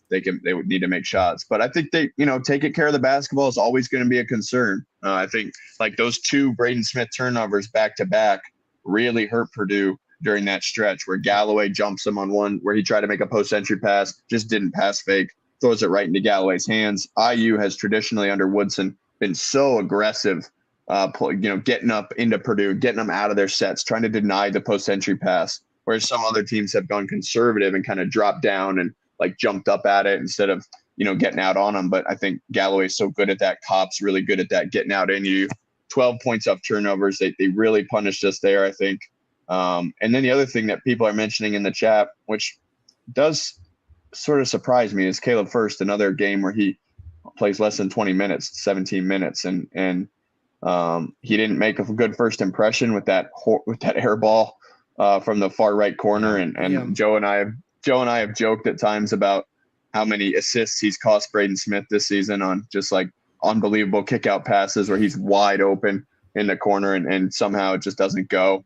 They would need to make shots, but I think taking care of the basketball is always going to be a concern. I think like those two Braden Smith turnovers back to back really hurt Purdue during that stretch where Galloway jumps him on one where he tried to make a post entry pass, just didn't pass fake, throws it right into Galloway's hands. IU has traditionally under Woodson been so aggressive, getting up into Purdue, getting them out of their sets, trying to deny the post entry pass, whereas some other teams have gone conservative and kind of dropped down and like jumped up at it instead of, getting out on them. But I think Galloway's so good at that. Kopp's really good at that, getting out in you. 12 points off turnovers. They really punished us there, I think. And then the other thing that people are mentioning in the chat, which does sort of surprise me, is Caleb First, another game where he plays less than 20 minutes, 17 minutes. And he didn't make a good first impression with that air ball from the far right corner. And Joe and I have joked at times about how many assists he's cost Braden Smith this season on just like unbelievable kick out passes where he's wide open in the corner and somehow it just doesn't go.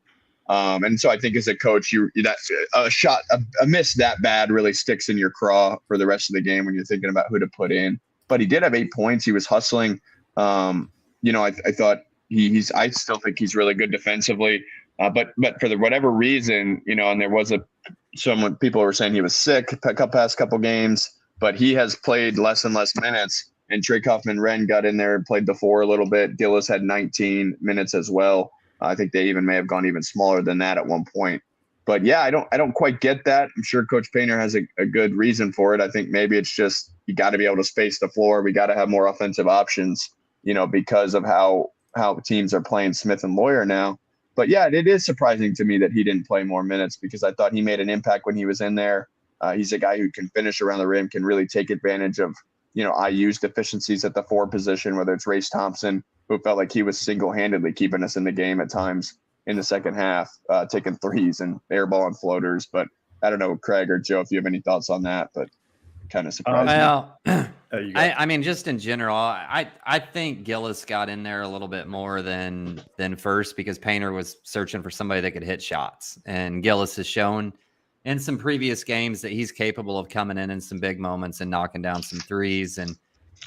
And so I think as a coach, a miss that bad really sticks in your craw for the rest of the game when you're thinking about who to put in. But he did have 8 points. He was hustling. I thought I still think he's really good defensively. But for whatever reason, and there was people were saying he was sick past couple games, but he has played less and less minutes. And Trey Kaufman-Renn got in there and played the 4 a little bit. Gillis had 19 minutes as well. I think they may have gone even smaller than that at one point. But yeah, I don't quite get that. I'm sure Coach Painter has a good reason for it. I think maybe it's just you got to be able to space the floor. We got to have more offensive options, because of how teams are playing Smith and Lawyer now. But yeah, it is surprising to me that he didn't play more minutes because I thought he made an impact when he was in there. He's a guy who can finish around the rim, can really take advantage of, IU's deficiencies at the 4 position, whether it's Race Thompson, who felt like he was single-handedly keeping us in the game at times in the second half, taking threes and airball and floaters. But I don't know, Craig or Joe, if you have any thoughts on that, but kind of surprised me. Well, I mean, just in general, I think Gillis got in there a little bit more than first, because Painter was searching for somebody that could hit shots. And Gillis has shown in some previous games that he's capable of coming in some big moments and knocking down some threes. And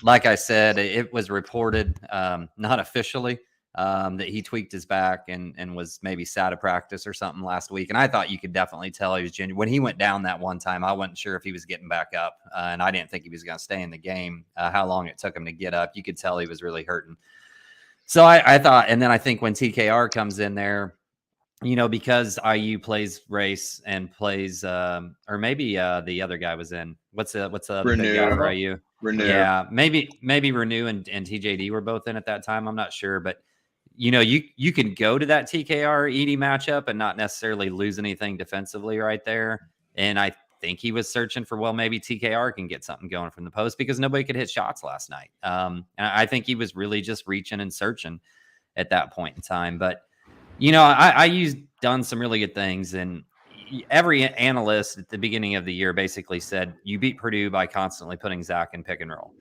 like I said, it was reported, not officially, that he tweaked his back and was maybe sat of practice or something last week. And I thought you could definitely tell he was genuine. When he went down that one time, I wasn't sure if he was getting back up, and I didn't think he was going to stay in the game. How long it took him to get up, you could tell he was really hurting. So I thought, and then I think when TKR comes in there, because IU plays Race and plays, or maybe the other guy was in. What's the big guy for IU? Renew. Yeah, maybe Renew and TJD were both in at that time. I'm not sure, but you can go to that TKR Edey matchup and not necessarily lose anything defensively right there. And I think he was searching for, well, maybe TKR can get something going from the post, because nobody could hit shots last night. And I think he was really just reaching and searching at that point in time. But IU's done some really good things, and every analyst at the beginning of the year basically said you beat Purdue by constantly putting Zach in pick and roll.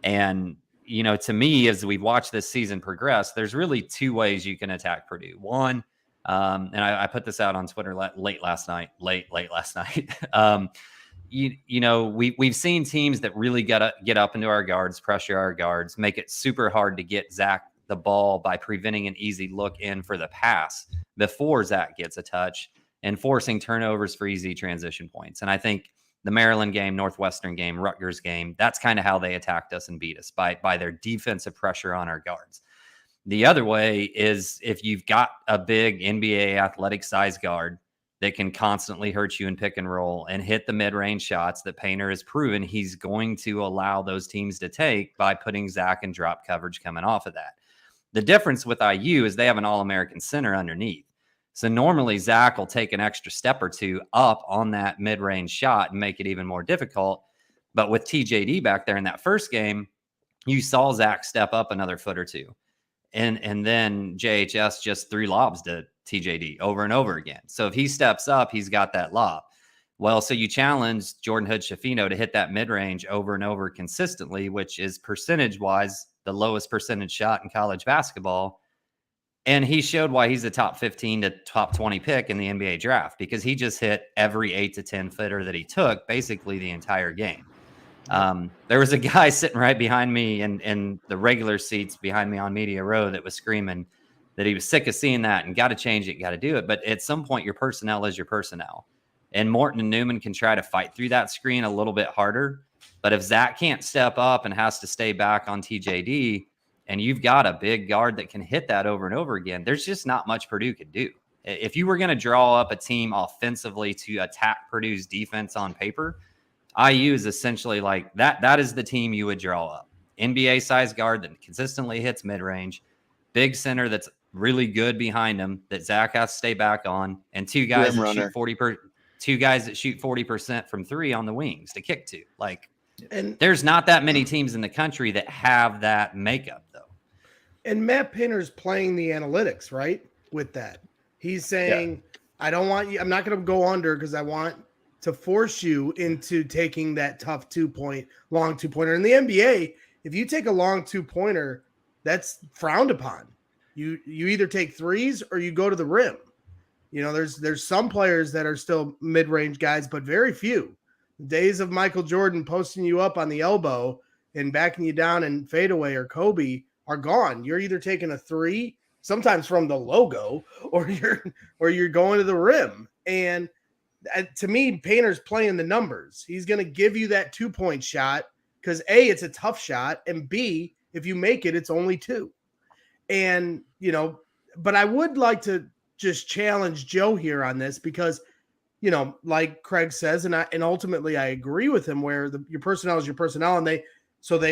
And to me, as we've watched this season progress, there's really 2 ways you can attack Purdue. One, and I put this out on Twitter late last night. We've seen teams that really get up into our guards, pressure our guards, make it super hard to get Zach the ball by preventing an easy look in for the pass before Zach gets a touch, and forcing turnovers for easy transition points. And I think the Maryland game, Northwestern game, Rutgers game, that's kind of how they attacked us and beat us, by their defensive pressure on our guards. The other way is if you've got a big NBA athletic size guard that can constantly hurt you in pick and roll and hit the mid-range shots that Painter has proven he's going to allow those teams to take by putting Zach in drop coverage coming off of that. The difference with IU is they have an All-American center underneath. So normally Zach will take an extra step or 2 up on that mid-range shot and make it even more difficult. But with TJD back there in that first game, you saw Zach step up another foot or 2. And then JHS just threw lobs to TJD over and over again. So if he steps up, he's got that lob. Well, so you challenge Jordan Hood-Schifino to hit that mid-range over and over consistently, which is percentage-wise the lowest percentage shot in college basketball. And he showed why he's a top 15 to top 20 pick in the NBA draft, because he just hit every 8 to 10 footer that he took basically the entire game. There was a guy sitting right behind me in the regular seats behind me on Media Row that was screaming that he was sick of seeing that and got to change it, got to do it. But at some point, your personnel is your personnel. And Morton and Newman can try to fight through that screen a little bit harder. But if Zach can't step up and has to stay back on TJD, and you've got a big guard that can hit that over and over again, there's just not much Purdue can do. If you were going to draw up a team offensively to attack Purdue's defense on paper, IU is essentially like that. That is the team you would draw up. NBA size guard that consistently hits mid-range, big center that's really good behind him that Zach has to stay back on, and 2 guys that shoot 40% from 3 on the wings to kick to. And there's not that many teams in the country that have that makeup, though. And Matt Painter's playing the analytics, right? With that, he's saying, I don't want you, I'm not going to go under because I want to force you into taking that tough long 2-pointer. In the NBA, if you take a long 2-pointer, that's frowned upon. You either take threes or you go to the rim. There's some players that are still mid-range guys, but very few. The days of Michael Jordan posting you up on the elbow and backing you down and fadeaway or Kobe are gone. You're either taking a 3, sometimes from the logo, or you're going to the rim. And to me, Painter's playing the numbers. He's going to give you that 2-point shot because A, it's a tough shot, and B, if you make it, it's only 2. And, but I would like to just challenge Joe here on this because, like Craig says, and ultimately I agree with him, where your personnel is your personnel, and they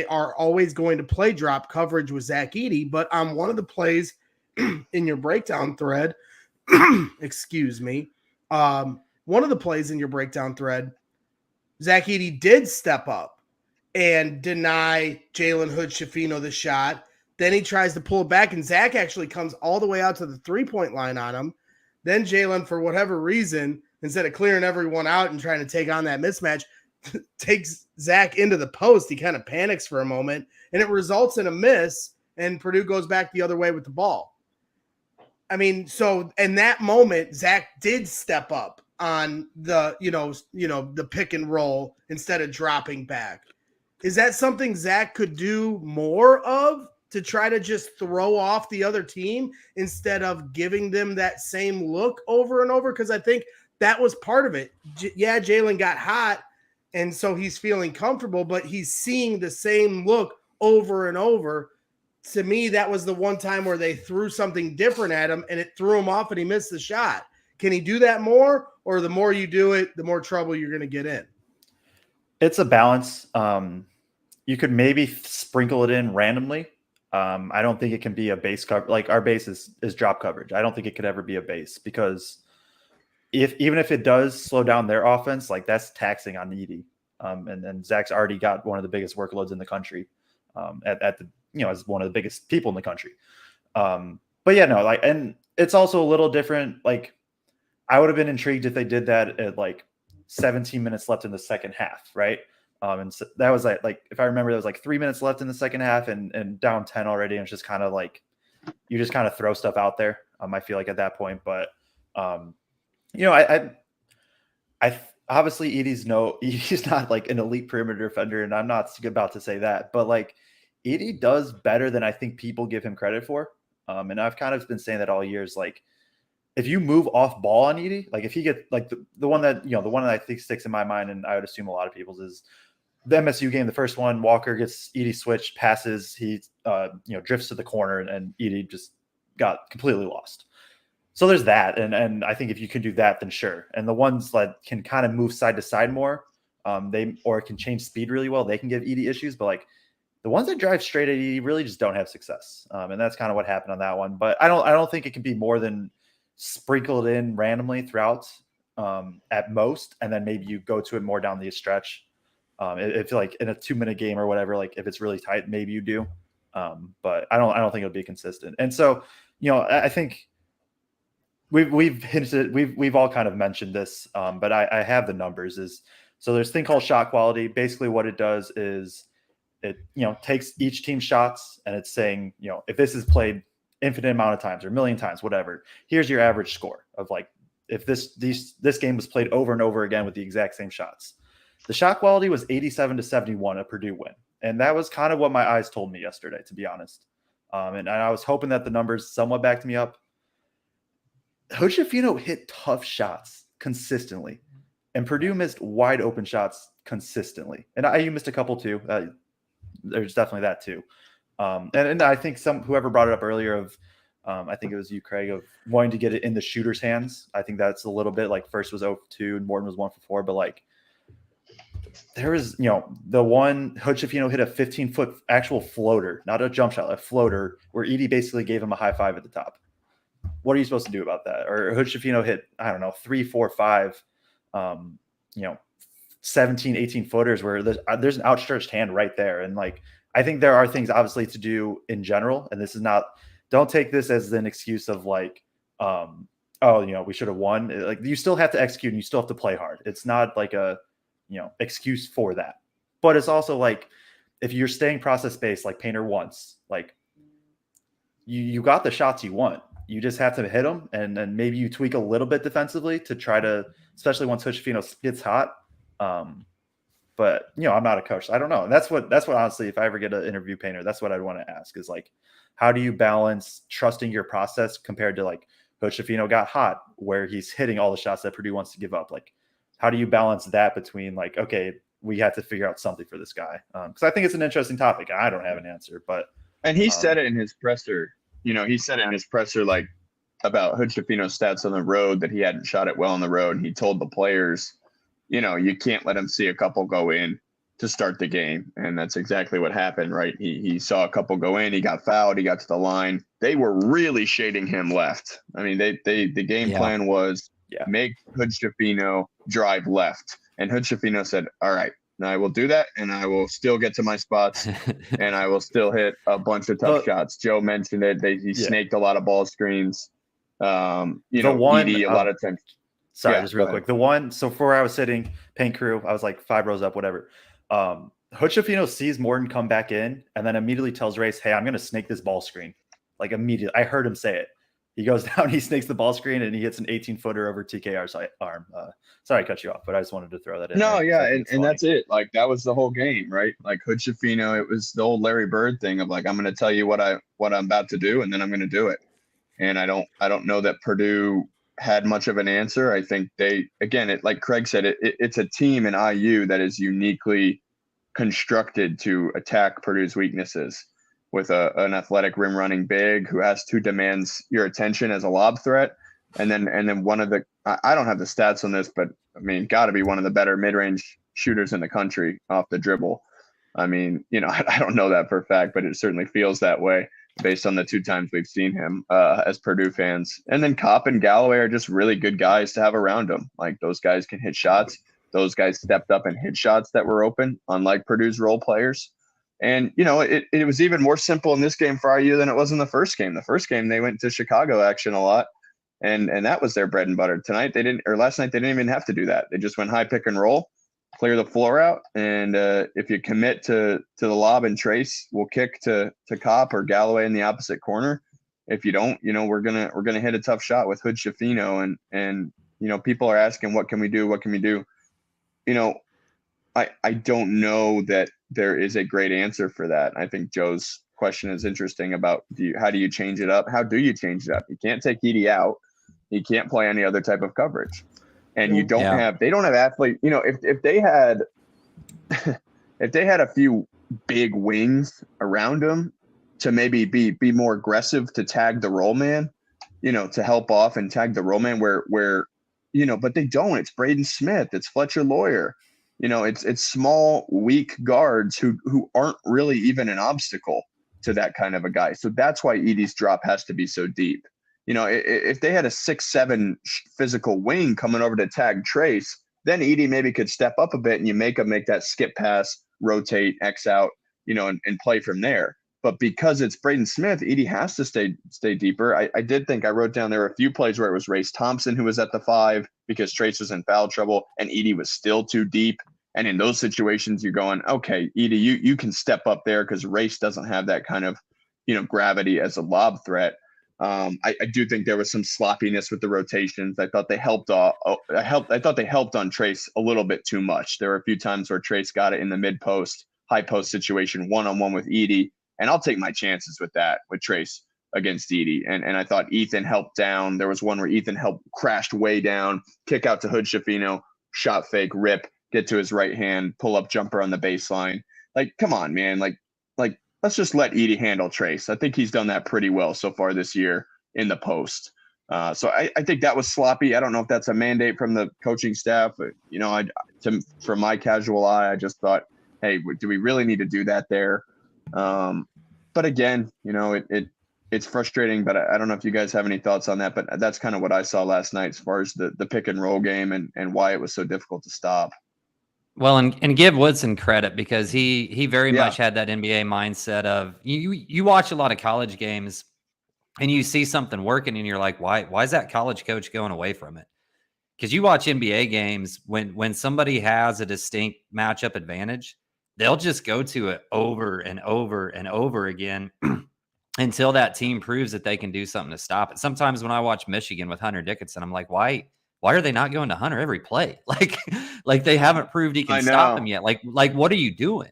are always going to play drop coverage with Zach Edey. But on one of the plays in your breakdown thread, excuse me, one of the plays in your breakdown thread, Zach Edey did step up and deny Jalen Hood-Schifino the shot. Then he tries to pull it back, and Zach actually comes all the way out to the three-point line on him. Then Jalen, for whatever reason, instead of clearing everyone out and trying to take on that mismatch, takes Zach into the post. He kind of panics for a moment, and it results in a miss, and Purdue goes back the other way with the ball. I mean, so in that moment, Zach did step up on the, the pick and roll instead of dropping back. Is that something Zach could do more of to try to just throw off the other team instead of giving them that same look over and over? Because I think that was part of it. Jalen got hot, and so he's feeling comfortable, but he's seeing the same look over and over. To me, that was the one time where they threw something different at him, and it threw him off, and he missed the shot. Can he do that more, or the more you do it, the more trouble you're going to get in? It's a balance. You could maybe sprinkle it in randomly. I don't think it can be a base cover. Like our base is drop coverage. I don't think it could ever be a base, because even if it does slow down their offense, like that's taxing on Edey. And Zach's already got one of the biggest workloads in the country, at the, as one of the biggest people in the country. But yeah, no, like, and it's also a little different. Like I would have been intrigued if they did that at like 17 minutes left in the second half. Right. And so that was like, if I remember, there was like 3 minutes left in the second half and down 10 already. And it's just kind of like, you just kind of throw stuff out there. I feel like at that point, but I obviously Edey's not like an elite perimeter defender, and I'm not about to say that, but like Edey does better than I think people give him credit for. And I've kind of been saying that all years. Like if you move off ball on Edey, like if he gets like the one that, the one that I think sticks in my mind, and I would assume a lot of people's, is the MSU game, the first one. Walker gets Edey switched, passes, he drifts to the corner, and Edey just got completely lost. So there's that, and I think if you can do that, then sure. And the ones that can kind of move side to side more, or can change speed really well, they can give Edey issues. But like the ones that drive straight at Edey really just don't have success, and that's kind of what happened on that one. But I don't think it can be more than sprinkled in randomly throughout, at most, and then maybe you go to it more down the stretch. If like in a 2-minute game or whatever, like if it's really tight, maybe you do. But I don't think it'll be consistent. And so, I think we've hinted, we've all kind of mentioned this, but I have the numbers. So there's a thing called shot quality. Basically what it does is it, takes each team's shots, and it's saying, if this is played infinite amount of times or a million times, whatever, here's your average score of like, if this game was played over and over again with the exact same shots. The shot quality was 87-71, a Purdue win. And that was kind of what my eyes told me yesterday, to be honest. And I was hoping that the numbers somewhat backed me up. Hood-Schifino hit tough shots consistently, and Purdue missed wide open shots consistently. And IU missed a couple too. There's definitely that too. And I think whoever brought it up earlier of, I think it was you, Craig, of wanting to get it in the shooter's hands. I think that's a little bit like first was 0 for 2 and Morton was 1 for 4, but like there was, the one Hood-Schifino hit a 15-foot actual floater, not a jump shot, a floater, where Edey basically gave him a high five at the top. What are you supposed to do about that? Or Hood-Schifino hit, I don't know, 3, 4, 5, 17, 18 footers where there's an outstretched hand right there. And like, I think there are things obviously to do in general. And this is not, don't take this as an excuse of like, we should have won. Like you still have to execute and you still have to play hard. It's not like a, excuse for that. But it's also like, if you're staying process based, like Painter wants, like you got the shots you want. You just have to hit them, and then maybe you tweak a little bit defensively to try to, especially once Hood-Schifino gets hot. But I'm not a coach, so I don't know. And that's what honestly, if I ever get an interview Painter, that's what I'd want to ask is like, how do you balance trusting your process compared to like Hood-Schifino got hot where he's hitting all the shots that Purdue wants to give up? Like, how do you balance that between like, okay, we have to figure out something for this guy? Because I think it's an interesting topic. I don't have an answer, and he said it in his presser. He said it in his presser, like about Hood-Schifino's stats on the road, that he hadn't shot it well on the road. And he told the players, you can't let him see a couple go in to start the game. And that's exactly what happened, right? He saw a couple go in, he got fouled, he got to the line. They were really shading him left. I mean, the game plan was make Hood-Schifino drive left. And Hood-Schifino said, all right, I will do that, and I will still get to my spots, and I will still hit a bunch of tough shots. Joe mentioned it. He snaked a lot of ball screens. Edie, a lot of times. Sorry, just real quick. The one, so for where I was sitting, paint crew, I was like 5 rows up, whatever. Hood-Schifino sees Morton come back in and then immediately tells Race, hey, I'm going to snake this ball screen. Like immediately. I heard him say it. He goes down, he snakes the ball screen, and he hits an 18-footer over TKR's arm. Sorry I cut you off, but I just wanted to throw that in. No, yeah, and that's it. Like, that was the whole game, right? Like, Hood-Schifino, it was the old Larry Bird thing of, like, I'm going to tell you what I'm about to do, and then I'm going to do it. And I don't know that Purdue had much of an answer. I think they, again, like Craig said, it's a team in IU that is uniquely constructed to attack Purdue's weaknesses, with an athletic rim running big who demands your attention as a lob threat. And then one of the, I don't have the stats on this, but I mean, got to be one of the better mid-range shooters in the country off the dribble. I mean, I don't know that for a fact, but it certainly feels that way based on the 2 times we've seen him as Purdue fans. And then Kopp and Galloway are just really good guys to have around them. Like, those guys can hit shots. Those guys stepped up and hit shots that were open, unlike Purdue's role players. And, it was even more simple in this game for IU than it was in the first game. The first game, they went to Chicago action a lot, and that was their bread and butter. Last night, they didn't even have to do that. They just went high pick and roll, clear the floor out. And if you commit to the lob and Trace, we'll kick to Kopp or Galloway in the opposite corner. If you don't, we're gonna hit a tough shot with Hood-Schifino. And people are asking, what can we do? What can we do? I don't know that there is a great answer for that. I think Joe's question is interesting about how do you change it up? How do you change it up? You can't take Edie out. You can't play any other type of coverage. And they don't have athletes. If they had a few big wings around them to maybe be more aggressive to tag the roll man, to help off and tag the roll man where but they don't. It's Braden Smith. It's Fletcher Lawyer. It's small, weak guards who aren't really even an obstacle to that kind of a guy. So that's why Edie's drop has to be so deep. If they had a 6'7" physical wing coming over to tag Trace, then Edie maybe could step up a bit and you make him make that skip pass, rotate, X out, and play from there. But because it's Braden Smith, Edie has to stay deeper. I did think I wrote down there were a few plays where it was Race Thompson who was at the 5 because Trace was in foul trouble and Edie was still too deep. And in those situations, you're going, okay, Edie, you can step up there because Race doesn't have that kind of, gravity as a lob threat. I do think there was some sloppiness with the rotations. I thought they helped. I thought they helped on Trace a little bit too much. There were a few times where Trace got it in the mid post, high post situation, 1-on-1 with Edie. And I'll take my chances with that, with Trace against Edie. And I thought Ethan helped down. There was one where Ethan crashed way down, kick out to Hood-Schifino, shot fake, rip, get to his right hand, pull up jumper on the baseline. Like, come on, man. Like let's just let Edie handle Trace. I think he's done that pretty well so far this year in the post. So I think that was sloppy. I don't know if that's a mandate from the coaching staff. But, from my casual eye, I just thought, hey, do we really need to do that there? But again, it's frustrating, but I don't know if you guys have any thoughts on that, but that's kind of what I saw last night as far as the pick and roll game and why it was so difficult to stop. Well, and give Woodson credit because he very much had that NBA mindset of you watch a lot of college games and you see something working and you're like, why is that college coach going away from it? Because you watch NBA games when somebody has a distinct matchup advantage, they'll just go to it over and over and over again until that team proves that they can do something to stop it. Sometimes when I watch Michigan with Hunter Dickinson, I'm like, why are they not going to Hunter every play? Like they haven't proved he can stop him yet. Like what are you doing?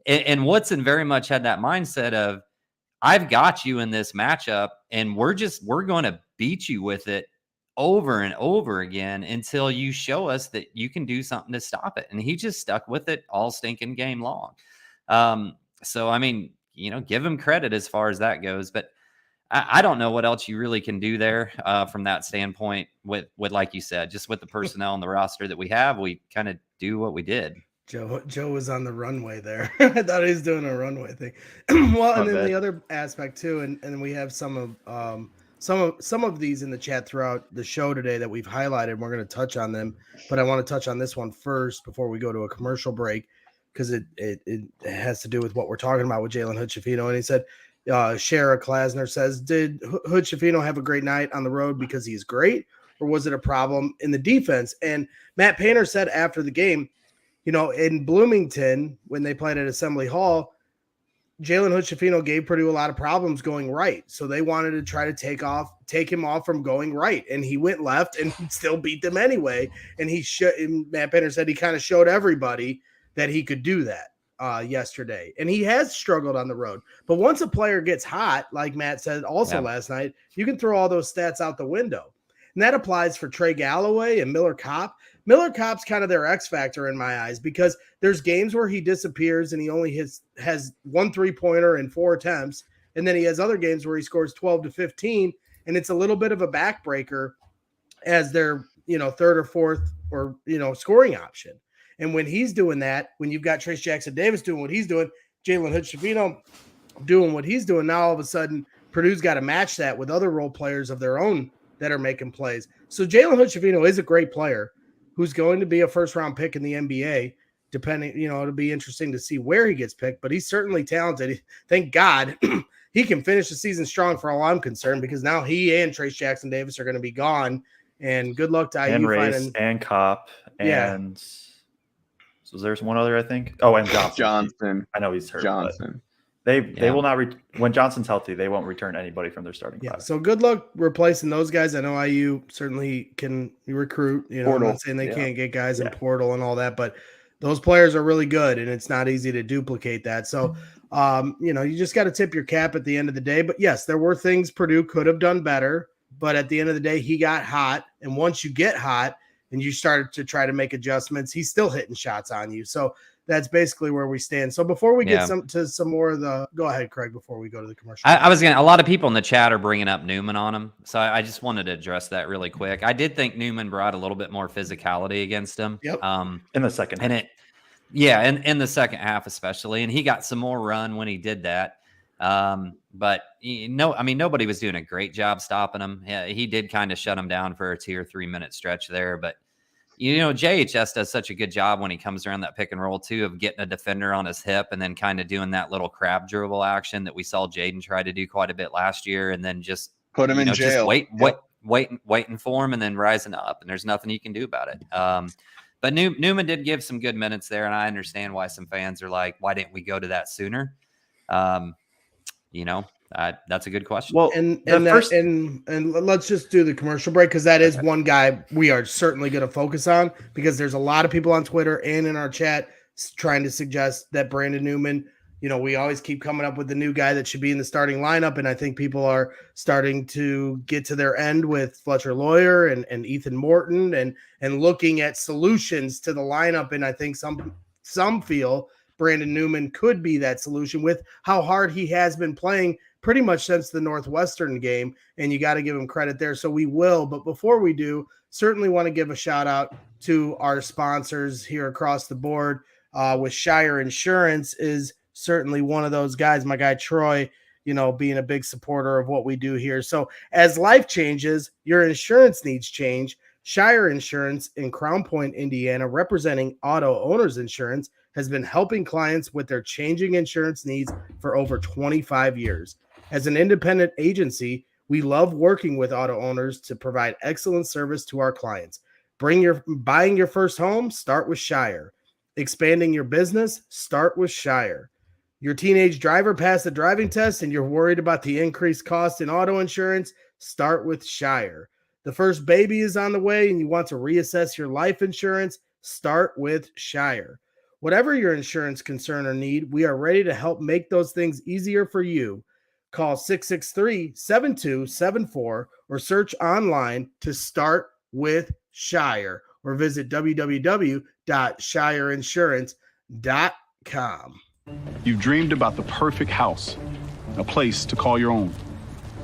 And Woodson very much had that mindset of, I've got you in this matchup and we're going to beat you with it over and over again until you show us that you can do something to stop it. And he just stuck with it all stinking game long. So, I mean, give him credit as far as that goes, but I don't know what else you really can do there from that standpoint with, like you said, just with the personnel and the roster that we have, we kind of do what we did. Joe was on the runway there. I thought he was doing a runway thing. Well, and then the other aspect too, and we have some of some of these in the chat throughout the show today that we've highlighted. We're going to touch on them, but I want to touch on this one first before we go to a commercial break, because it has to do with what we're talking about with Jalen Hood-Schifino. And he said, Shara Klasner says, did Hood-Schifino have a great night on the road because he's great, or was it a problem in the defense? And Matt Painter said after the game, in Bloomington, when they played at Assembly Hall, Jalen Hood-Schifino gave Purdue a lot of problems going right. So they wanted to try to take him off from going right. And he went left and still beat them anyway. And Matt Painter said he kind of showed everybody that he could do that yesterday. And he has struggled on the road. But once a player gets hot, like Matt said also last night, you can throw all those stats out the window. And that applies for Trey Galloway and Miller Kopp. Miller Kopp's kind of their X factor in my eyes, because there's games where he disappears and he only has 1 3-pointer and 4 attempts. And then he has other games where he scores 12 to 15. And it's a little bit of a backbreaker as their, third or fourth or, scoring option. And when he's doing that, when you've got Trace Jackson Davis doing what he's doing, Jalen Hood-Schifino doing what he's doing, now all of a sudden Purdue's got to match that with other role players of their own that are making plays. So Jalen Hood-Schifino is a great player who's going to be a first-round pick in the NBA, depending, it'll be interesting to see where he gets picked, but he's certainly talented. Thank God he can finish the season strong for all I'm concerned, because now he and Trace Jackson Davis are going to be gone, and good luck to IU. And Race and Kopp. And so there's one other, I think. Oh, and Johnson. I know he's hurt. Johnson. They will not when Johnson's healthy, they won't return anybody from their starting five. So good luck replacing those guys. I know IU certainly can recruit. I'm not saying they can't get guys in portal and all that, but those players are really good, and it's not easy to duplicate that. So, you just got to tip your cap at the end of the day. But yes, there were things Purdue could have done better, but at the end of the day, he got hot. And once you get hot and you started to try to make adjustments, he's still hitting shots on you. So that's basically where we stand. So before we get some more of the, go ahead, Craig, before we go to the commercial. A lot of people in the chat are bringing up Newman on him. So I just wanted to address that really quick. I did think Newman brought a little bit more physicality against him. Yep. In the second half. In the second half, especially. And he got some more run when he did that. But nobody was doing a great job stopping him. Yeah, he did kind of shut him down for a 2 or 3 minute stretch there, but JHS does such a good job when he comes around that pick and roll too, of getting a defender on his hip and then kind of doing that little crab dribble action that we saw Jaden try to do quite a bit last year, and then just put him in jail. Just waiting for him and then rising up, and there's nothing you can do about it. But Newman did give some good minutes there, and I understand why some fans are like, why didn't we go to that sooner? That's a good question. Well, and let's just do the commercial break, because that is one guy we are certainly going to focus on, because there's a lot of people on Twitter and in our chat trying to suggest that Brandon Newman, we always keep coming up with the new guy that should be in the starting lineup. And I think people are starting to get to their end with Fletcher Lawyer and Ethan Morton and looking at solutions to the lineup. And I think some feel Brandon Newman could be that solution with how hard he has been playing pretty much since the Northwestern game, and you got to give him credit there. So we will. But before we do, certainly want to give a shout out to our sponsors here across the board. With Shire Insurance is certainly one of those guys. My guy Troy, being a big supporter of what we do here. So as life changes, your insurance needs change. Shire Insurance in Crown Point, Indiana, representing auto owners insurance, has been helping clients with their changing insurance needs for over 25 years. As an independent agency, we love working with auto owners to provide excellent service to our clients. Buying your first home, start with Shire. Expanding your business, start with Shire. Your teenage driver passed the driving test and you're worried about the increased cost in auto insurance, start with Shire. The first baby is on the way and you want to reassess your life insurance, start with Shire. Whatever your insurance concern or need, we are ready to help make those things easier for you. Call 663-7274 or search online to start with Shire, or visit www.shireinsurance.com. You've dreamed about the perfect house, a place to call your own,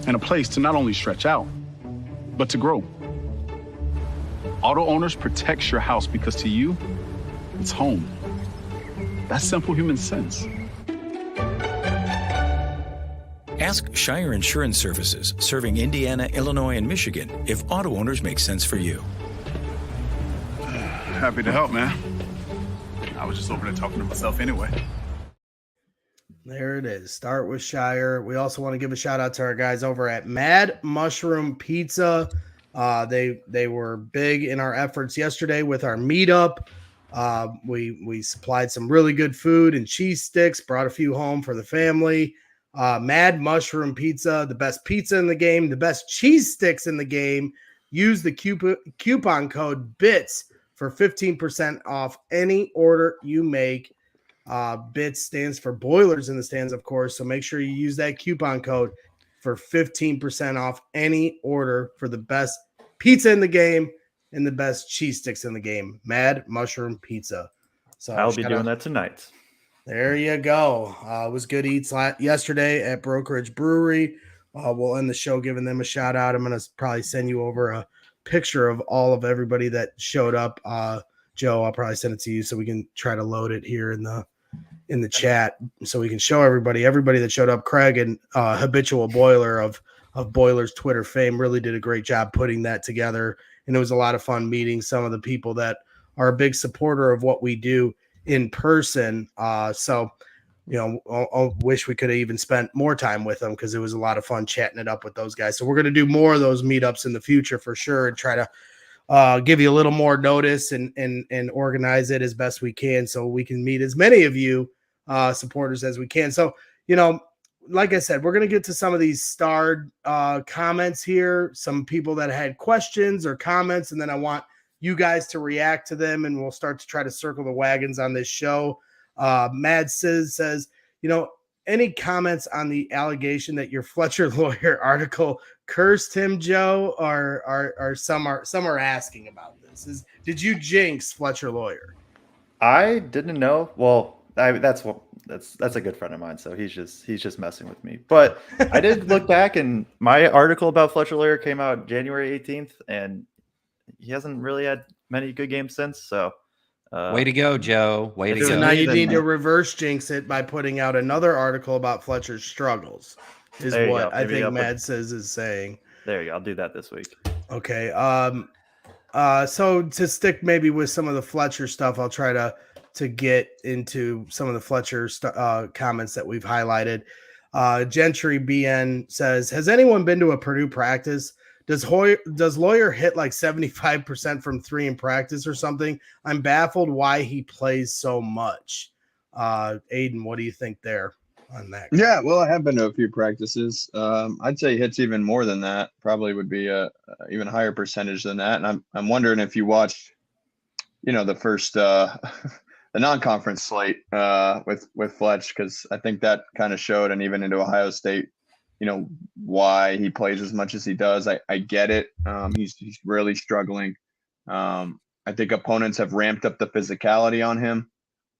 and a place to not only stretch out, but to grow. Auto Owners protects your house because to you, it's home. That's simple human sense. Ask Shire Insurance Services, serving Indiana, Illinois, and Michigan, if auto owners make sense for you. Happy to help, man. I was just over there talking to myself anyway. There it is. Start with Shire. We also want to give a shout out to our guys over at Mad Mushroom Pizza. They were big in our efforts yesterday with our meetup. We supplied some really good food and cheese sticks, brought a few home for the family. Mad Mushroom Pizza, the best pizza in the game, the best cheese sticks in the game. Use the coupon code BITS for 15% off any order you make. BITS stands for Boilers in the Stands, of course. So make sure you use that coupon code for 15% off any order for the best pizza in the game and the best cheese sticks in the game. Mad Mushroom Pizza. So I'll be doing that tonight. There you go. It was good eats yesterday at Brokerage Brewery. We'll end the show giving them a shout out. I'm going to probably send you over a picture of all of everybody that showed up. Joe, I'll probably send it to you so we can try to load it here in the chat so we can show everybody that showed up. Craig, and habitual Boiler of Boiler's Twitter fame, really did a great job putting that together. And it was a lot of fun meeting some of the people that are a big supporter of what we do in person. So, I wish we could have even spent more time with them because it was a lot of fun chatting it up with those guys. So we're going to do more of those meetups in the future for sure and try to give you a little more notice and organize it as best we can so we can meet as many of you supporters as we can. So, like I said, we're going to get to some of these starred comments here, some people that had questions or comments, and then I want you guys to react to them, and we'll start to try to circle the wagons on this show. Mad says, any comments on the allegation that your Fletcher lawyer article cursed him, Joe, or some are asking about this? Did you jinx Fletcher lawyer? I didn't know. Well, that's a good friend of mine, so he's just messing with me. But I did look back, and my article about Fletcher lawyer came out January 18th, and he hasn't really had many good games since. So. Way to go, Joe. Way to go. So now you need to reverse jinx it by putting out another article about Fletcher's struggles, is what I think Mad says is saying. There you go. I'll do that this week. Okay. So to stick maybe with some of the Fletcher stuff, I'll try to get into some of the Fletcher comments that we've highlighted. Gentry BN says, has anyone been to a Purdue practice? Does Lawyer hit like 75% from three in practice or something? I'm baffled why he plays so much. Aiden, what do you think there on that? Yeah, well, I have been to a few practices. I'd say he hits even more than that. Probably would be a even higher percentage than that. And I'm wondering if you watched, the first the non-conference slate with Fletch, because I think that kind of showed, and even into Ohio State, why he plays as much as he does. I get it. He's really struggling. I think opponents have ramped up the physicality on him.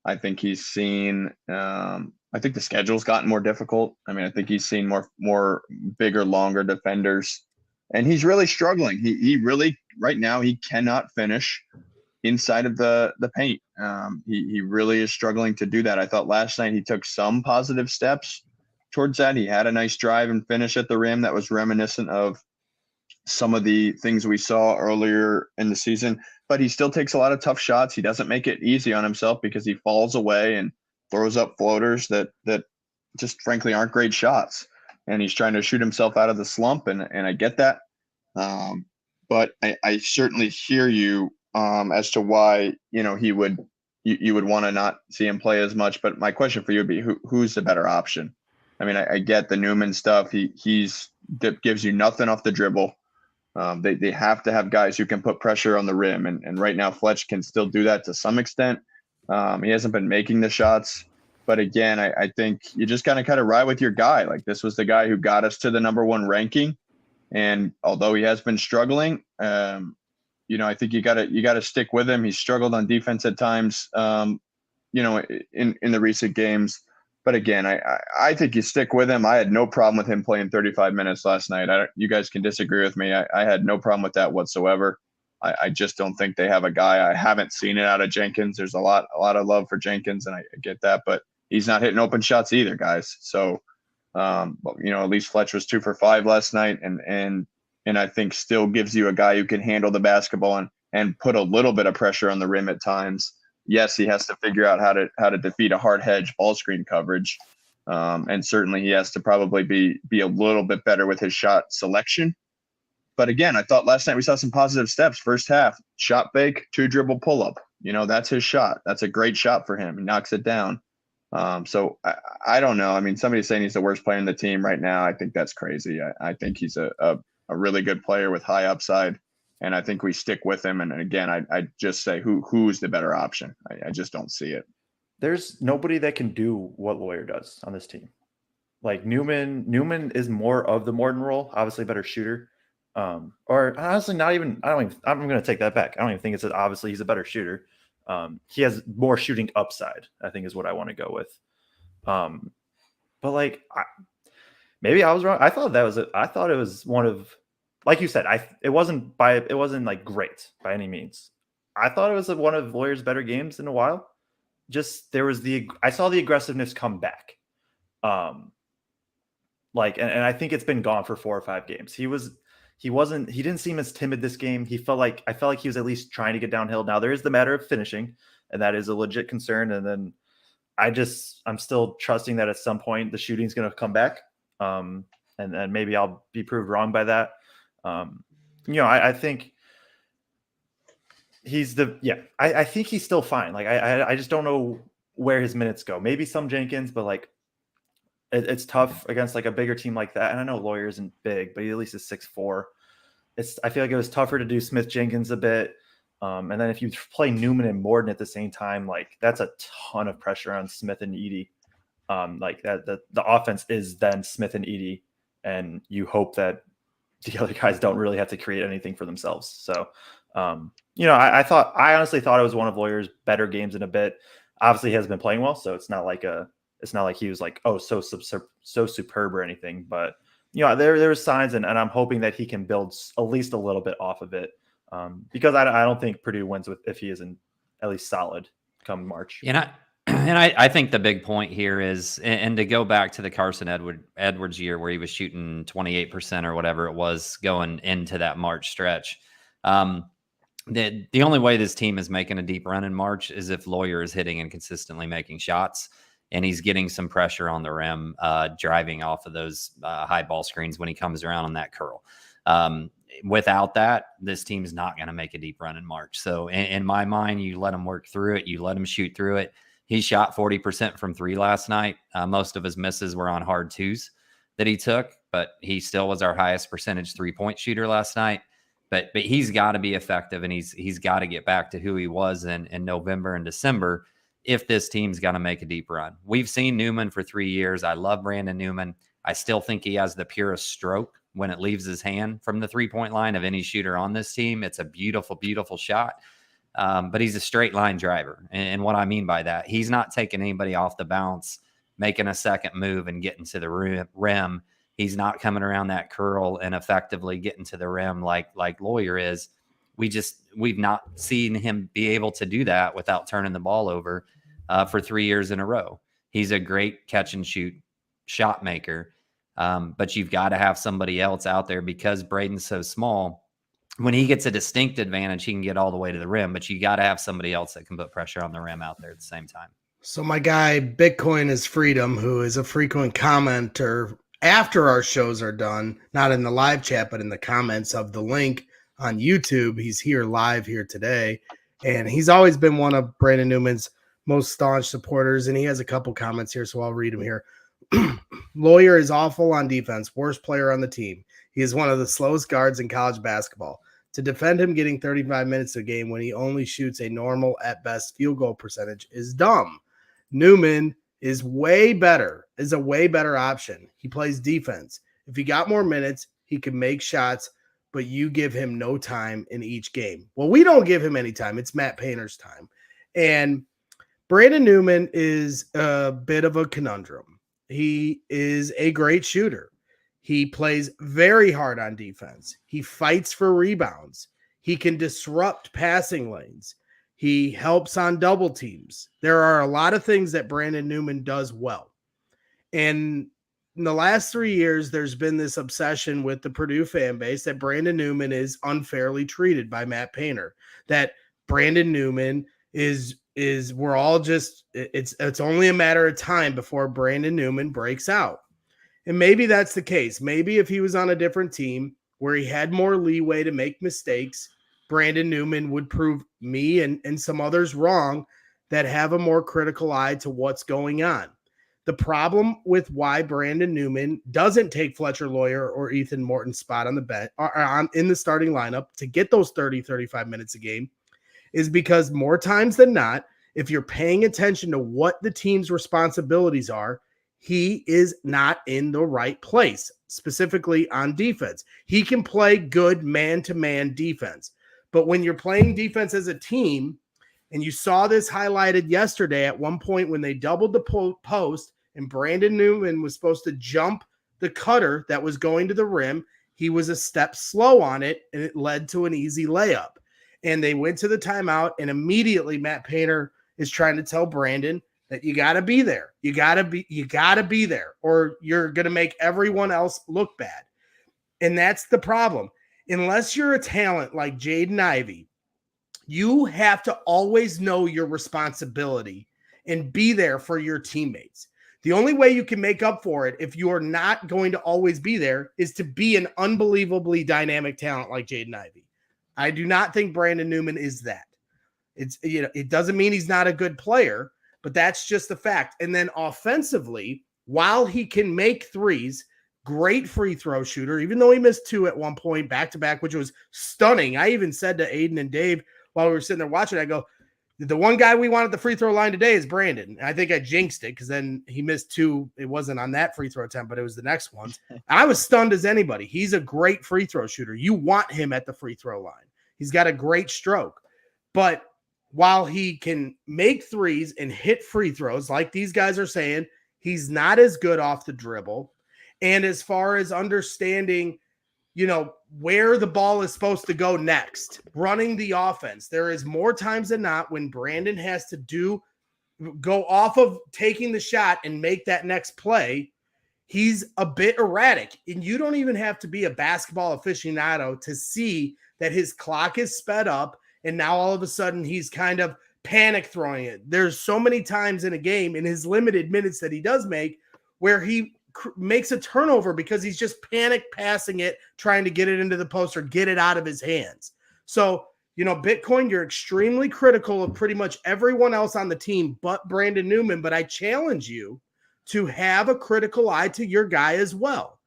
I think he's seen, I think the schedule's gotten more difficult. I mean, I think he's seen more bigger, longer defenders, and he's really struggling. He really, right now, he cannot finish inside of the paint. He really is struggling to do that. I thought last night he took some positive steps towards that. He had a nice drive and finish at the rim that was reminiscent of some of the things we saw earlier in the season, but he still takes a lot of tough shots. He doesn't make it easy on himself because he falls away and throws up floaters that just frankly aren't great shots. And he's trying to shoot himself out of the slump. And I get that. But I certainly hear you as to why, you would want to not see him play as much. But my question for you would be, who's the better option? I mean, I get the Newman stuff. He's gives you nothing off the dribble. They have to have guys who can put pressure on the rim. And right now, Fletch can still do that to some extent. He hasn't been making the shots. But again, I think you just kind of ride with your guy. Like, this was the guy who got us to the #1 ranking. And although he has been struggling, I think you gotta stick with him. He's struggled on defense at times, in the recent games. But again, I think you stick with him. I had no problem with him playing 35 minutes last night. You guys can disagree with me. I had no problem with that whatsoever. I just don't think they have a guy. I haven't seen it out of Jenkins. There's a lot of love for Jenkins, and I get that, but he's not hitting open shots either, guys. So But, at least Fletch was 2 for 5 last night, and I think still gives you a guy who can handle the basketball and put a little bit of pressure on the rim at times. Yes, he has to figure out how to defeat a hard hedge ball screen coverage, and certainly he has to probably be a little bit better with his shot selection. But again, I thought last night we saw some positive steps. First half, shot fake, 2 dribble pull up. That's his shot. That's a great shot for him. He knocks it down. So I don't know. I mean, somebody's saying he's the worst player in the team right now. I think that's crazy. I think he's a really good player with high upside, and I think we stick with him. And again, I just say who's the better option? I just don't see it. There's nobody that can do what Lawyer does on this team. Like Newman is more of the Morton role, obviously a better shooter. Or honestly, I'm going to take that back. I don't even think it's obviously he's a better shooter. He has more shooting upside, I think is what I want to go with. But like, maybe I was wrong. I thought it was one of, like you said, it wasn't like great by any means. I thought it was one of Lawyer's better games in a while. Just I saw the aggressiveness come back. And I think it's been gone for 4 or 5 games. He didn't seem as timid this game. I felt like he was at least trying to get downhill. Now there is the matter of finishing, and that is a legit concern. And then I'm still trusting that at some point the shooting is going to come back. And maybe I'll be proved wrong by that. I think I think he's still fine. Like I just don't know where his minutes go. Maybe some Jenkins, but like it's tough against like a bigger team like that. And I know Lawyer isn't big, but he at least is 6'4". I feel like it was tougher to do Smith Jenkins a bit. And then if you play Newman and Morton at the same time, like that's a ton of pressure on Smith and Edey. Like that the offense is then Smith and Edey, and you hope that the other guys don't really have to create anything for themselves. So, I honestly thought it was one of Lawyer's better games in a bit. Obviously, he hasn't been playing well, so it's not like he was like, oh, so superb or anything. But there were signs, and I'm hoping that he can build at least a little bit off of it, because I don't think Purdue wins if he isn't at least solid come March. And I think the big point here is, and to go back to the Carson Edwards year where he was shooting 28% or whatever it was going into that March stretch. The only way this team is making a deep run in March is if Lawyer is hitting and consistently making shots, and he's getting some pressure on the rim, driving off of those high ball screens when he comes around on that curl. Without that, this team's not going to make a deep run in March. So in my mind, you let him work through it. You let him shoot through it. He shot 40% from 3 last night. Most of his misses were on hard 2s that he took, but he still was our highest percentage 3-point shooter last night. But he's got to be effective, and he's got to get back to who he was in November and December if this team's going to make a deep run. We've seen Newman for 3 years. I love Brandon Newman. I still think he has the purest stroke when it leaves his hand from the 3-point line of any shooter on this team. It's a beautiful, beautiful shot. But he's a straight line driver. And what I mean by that, he's not taking anybody off the bounce, making a second move and getting to the rim. He's not coming around that curl and effectively getting to the rim like Lawyer is. We've not seen him be able to do that without turning the ball over for 3 years in a row. He's a great catch and shoot shot maker. But you've got to have somebody else out there because Braden's so small. When he gets a distinct advantage, he can get all the way to the rim, but you got to have somebody else that can put pressure on the rim out there at the same time. So my guy, Bitcoin is Freedom, who is a frequent commenter after our shows are done, not in the live chat, but in the comments of the link on YouTube. He's here live here today, and he's always been one of Brandon Newman's most staunch supporters, and he has a couple comments here, so I'll read them here. Lawyer is awful on defense, worst player on the team. He is one of the slowest guards in college basketball. To defend him getting 35 minutes a game when he only shoots a normal at best field goal percentage is dumb. Newman is a way better option. He plays defense. If he got more minutes, he could make shots, but you give him no time in each game. Well, we don't give him any time. It's Matt Painter's time. And Brandon Newman is a bit of a conundrum. He is a great shooter. He plays very hard on defense. He fights for rebounds. He can disrupt passing lanes. He helps on double teams. There are a lot of things that Brandon Newman does well. And in the last 3 years, there's been this obsession with the Purdue fan base that Brandon Newman is unfairly treated by Matt Painter. That Brandon Newman is we're all just it's only a matter of time before Brandon Newman breaks out. And maybe that's the case. Maybe if he was on a different team where he had more leeway to make mistakes, Brandon Newman would prove me and some others wrong that have a more critical eye to what's going on. The problem with why Brandon Newman doesn't take Fletcher Lawyer or Ethan Morton's spot on the bench or in the starting lineup to get those 30, 35 minutes a game is because more times than not, if you're paying attention to what the team's responsibilities are, he is not in the right place, specifically on defense. He can play good man-to-man defense. But when you're playing defense as a team, and you saw this highlighted yesterday at one point when they doubled the post and Brandon Newman was supposed to jump the cutter that was going to the rim, he was a step slow on it, and it led to an easy layup. And they went to the timeout, and immediately Matt Painter is trying to tell Brandon that you got to be there. You got to be there, or you're going to make everyone else look bad. And that's the problem. Unless you're a talent like Jaden Ivey, you have to always know your responsibility and be there for your teammates. The only way you can make up for it if you are not going to always be there is to be an unbelievably dynamic talent like Jaden Ivey. I do not think Brandon Newman is that. It doesn't mean he's not a good player, but that's just the fact. And then offensively, while he can make threes, great free throw shooter, even though he missed 2 at one point back-to-back, which was stunning. I even said to Aiden and Dave while we were sitting there watching, I go, the one guy we want at the free throw line today is Brandon. I think I jinxed it because then he missed 2. It wasn't on that free throw attempt, but it was the next ones. I was stunned as anybody. He's a great free throw shooter. You want him at the free throw line. He's got a great stroke. But while he can make threes and hit free throws, like these guys are saying, he's not as good off the dribble. And as far as understanding, where the ball is supposed to go next, running the offense, there is more times than not when Brandon has to go off of taking the shot and make that next play. He's a bit erratic, and you don't even have to be a basketball aficionado to see that his clock is sped up, and now all of a sudden he's kind of panic throwing it. There's so many times in a game in his limited minutes that he does make where he makes a turnover because he's just panic passing it, trying to get it into the post or get it out of his hands. So, Bitcoin, you're extremely critical of pretty much everyone else on the team but Brandon Newman, but I challenge you to have a critical eye to your guy as well.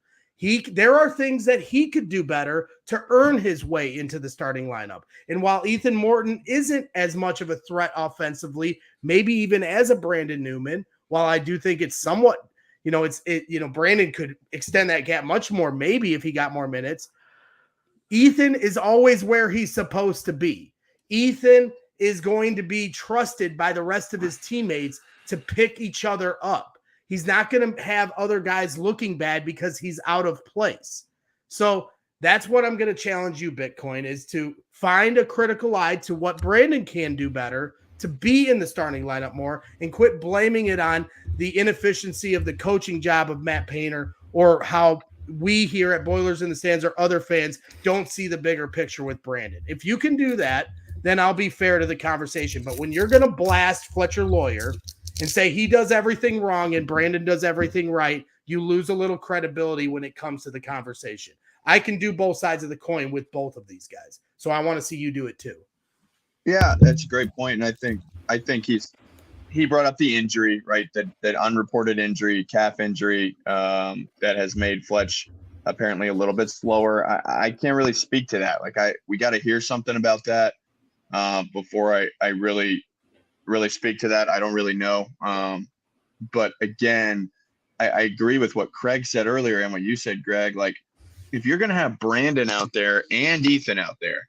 There are things that he could do better to earn his way into the starting lineup. And while Ethan Morton isn't as much of a threat offensively, maybe even as a Brandon Newman, while I do think it's somewhat, Brandon could extend that gap much more, maybe if he got more minutes. Ethan is always where he's supposed to be. Ethan is going to be trusted by the rest of his teammates to pick each other up. He's not going to have other guys looking bad because he's out of place. So that's what I'm going to challenge you, Bitcoin, is to find a critical eye to what Brandon can do better, to be in the starting lineup more, and quit blaming it on the inefficiency of the coaching job of Matt Painter or how we here at Boilers in the Stands or other fans don't see the bigger picture with Brandon. If you can do that, then I'll be fair to the conversation. But when you're going to blast Fletcher Lawyer and say he does everything wrong and Brandon does everything right, you lose a little credibility when it comes to the conversation. I can do both sides of the coin with both of these guys. So I want to see you do it too. Yeah, that's a great point. And I think he brought up the injury, right? That unreported injury, calf injury, that has made Fletch apparently a little bit slower. I can't really speak to that. We got to hear something about that before I really speak to that. I don't really know. But again, I agree with what Craig said earlier and what you said, Greg. If you're going to have Brandon out there and Ethan out there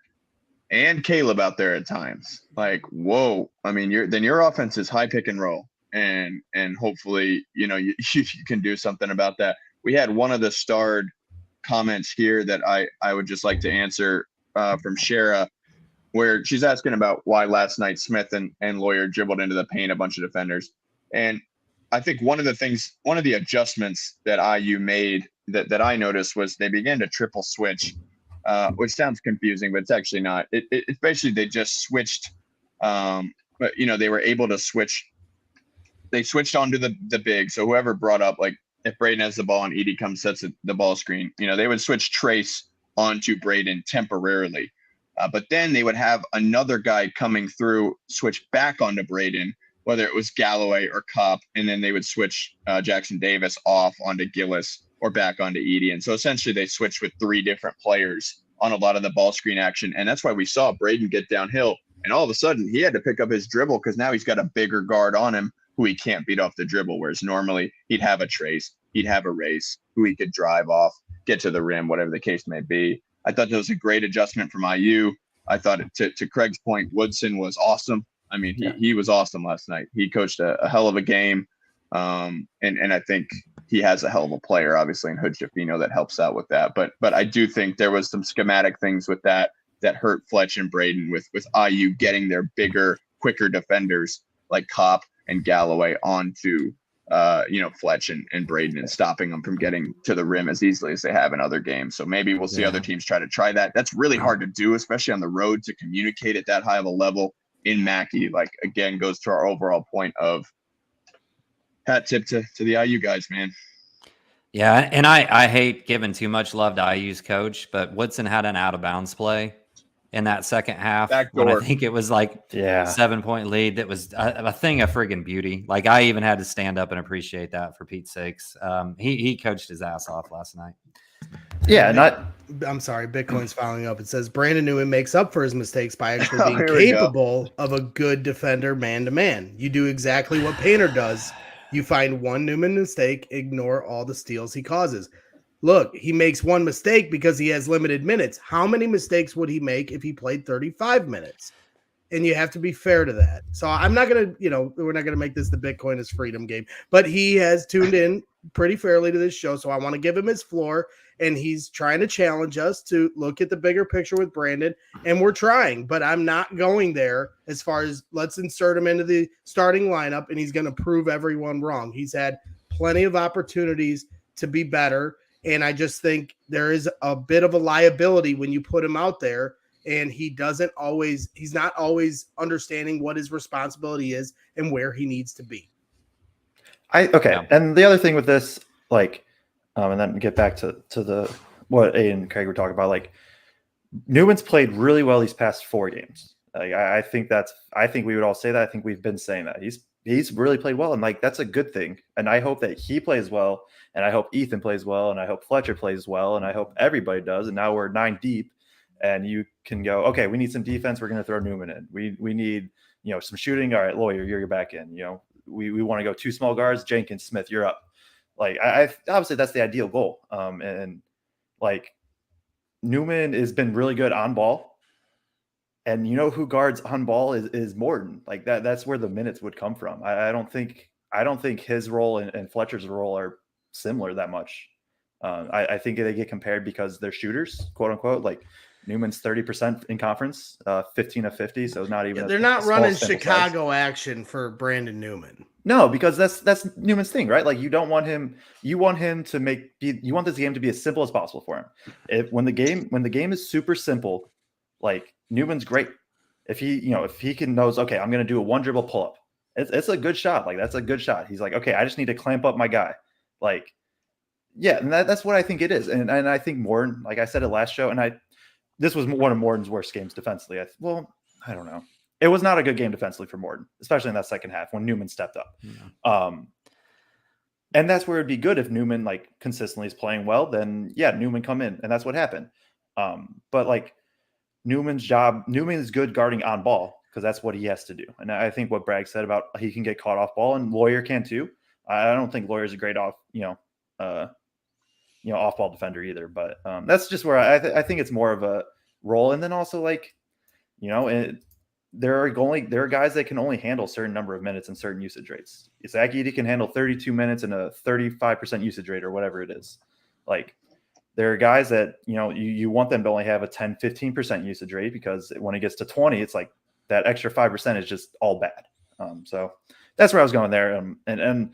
and Caleb out there at times, whoa, I mean, your offense is high pick and roll, and hopefully, you can do something about that. We had one of the starred comments here that I would just like to answer from Shara, where she's asking about why last night Smith and Lawyer dribbled into the paint a bunch of defenders. And I think one of the adjustments that IU made that I noticed was they began to triple switch, which sounds confusing, but it's actually not. It's basically they just switched, but they were able to switch. They switched onto the big. So whoever brought up, like if Braden has the ball and Edie comes sets the ball screen, they would switch Trace onto Braden temporarily. But then they would have another guy coming through, switch back onto Braden, whether it was Galloway or Kopp, and then they would switch Jackson Davis off onto Gillis or back onto Edie. And so essentially they switched with 3 different players on a lot of the ball screen action. And that's why we saw Braden get downhill. And all of a sudden he had to pick up his dribble because now he's got a bigger guard on him who he can't beat off the dribble, whereas normally he'd have a Trace, he'd have a Race who he could drive off, get to the rim, whatever the case may be. I thought that was a great adjustment from IU. I thought, to Craig's point, Woodson was awesome. I mean, he was awesome last night. He coached a hell of a game, and I think he has a hell of a player, obviously, in Hood Schifino that helps out with that. But I do think there was some schematic things with that hurt Fletch and Braden with IU getting their bigger, quicker defenders like Kopp and Galloway onto Fletch and Braden and stopping them from getting to the rim as easily as they have in other games. So maybe we'll see other teams try that. That's really hard to do, especially on the road, to communicate at that high of a level in Mackey. Like, again, goes to our overall point of hat tip to the IU guys, man. Yeah, and I hate giving too much love to IU's coach, but Woodson had an out of bounds play in that second half when I think it was like 7-point lead. That was a thing of friggin' beauty. Like, I even had to stand up and appreciate that, for Pete's sakes. He coached his ass off last night. Yeah, I'm sorry, Bitcoin's following up. It says Brandon Newman makes up for his mistakes by actually being Here we capable of a good defender man-to-man. You do exactly what Painter does. You find one Newman mistake, ignore all the steals he causes. Look, he makes one mistake because he has limited minutes. How many mistakes would he make if he played 35 minutes? And you have to be fair to that. So I'm not going to, we're not going to make this the Bitcoin is freedom game, but he has tuned in pretty fairly to this show. So I want to give him his floor, and he's trying to challenge us to look at the bigger picture with Brandon, and we're trying, but I'm not going there as far as let's insert him into the starting lineup and he's going to prove everyone wrong. He's had plenty of opportunities to be better. And I just think there is a bit of a liability when you put him out there, and he's not always understanding what his responsibility is and where he needs to be. And the other thing with this, and then get back to what Aiden and Craig were talking about, like, Newman's played really well these past 4 games. I think we would all say that. I think we've been saying that he's really played well, and that's a good thing. And I hope that he plays well, and I hope Ethan plays well, and I hope Fletcher plays well, and I hope everybody does. And now we're 9 deep, and you can go, okay, we need some defense. We're going to throw Newman in. We need some shooting. All right, Lawyer, you're back in. We want to go 2 small guards. Jenkins, Smith, you're up. I obviously that's the ideal goal. And Newman has been really good on ball. And who guards on ball is Morton. That's where the minutes would come from. I don't think his role and Fletcher's role are similar that much. I think they get compared because they're shooters, quote unquote. Newman's 30% in conference, 15 of 50. So it's not even. They're not running Chicago action for Brandon Newman. No, because that's Newman's thing, right? You don't want him. You want him to you want this game to be as simple as possible for him. When the game is super simple, Newman's great. If he knows, okay, I'm going to do a 1 dribble pull up. It's a good shot. That's a good shot. He's like, okay, I just need to clamp up my guy. And that's what I think it is. And I think Morton, like I said it last show, and this was one of Morton's worst games defensively. I don't know. It was not a good game defensively for Morton, especially in that second half when Newman stepped up. Yeah. And that's where it'd be good if Newman consistently is playing well, then Newman come in, and that's what happened. But Newman's good guarding on ball because that's what he has to do. And I think what Bragg said about he can get caught off ball, and Lawyer can too. I don't think Lawyer's a great off ball defender either. But that's just where I think it's more of a role. And then also there are guys that can only handle a certain number of minutes and certain usage rates. Zach Edey can handle 32 minutes and a 35% usage rate or whatever it is. There are guys that, you want them to only have a 10, 15% usage rate because when it gets to 20, it's that extra 5% is just all bad. So that's where I was going there. And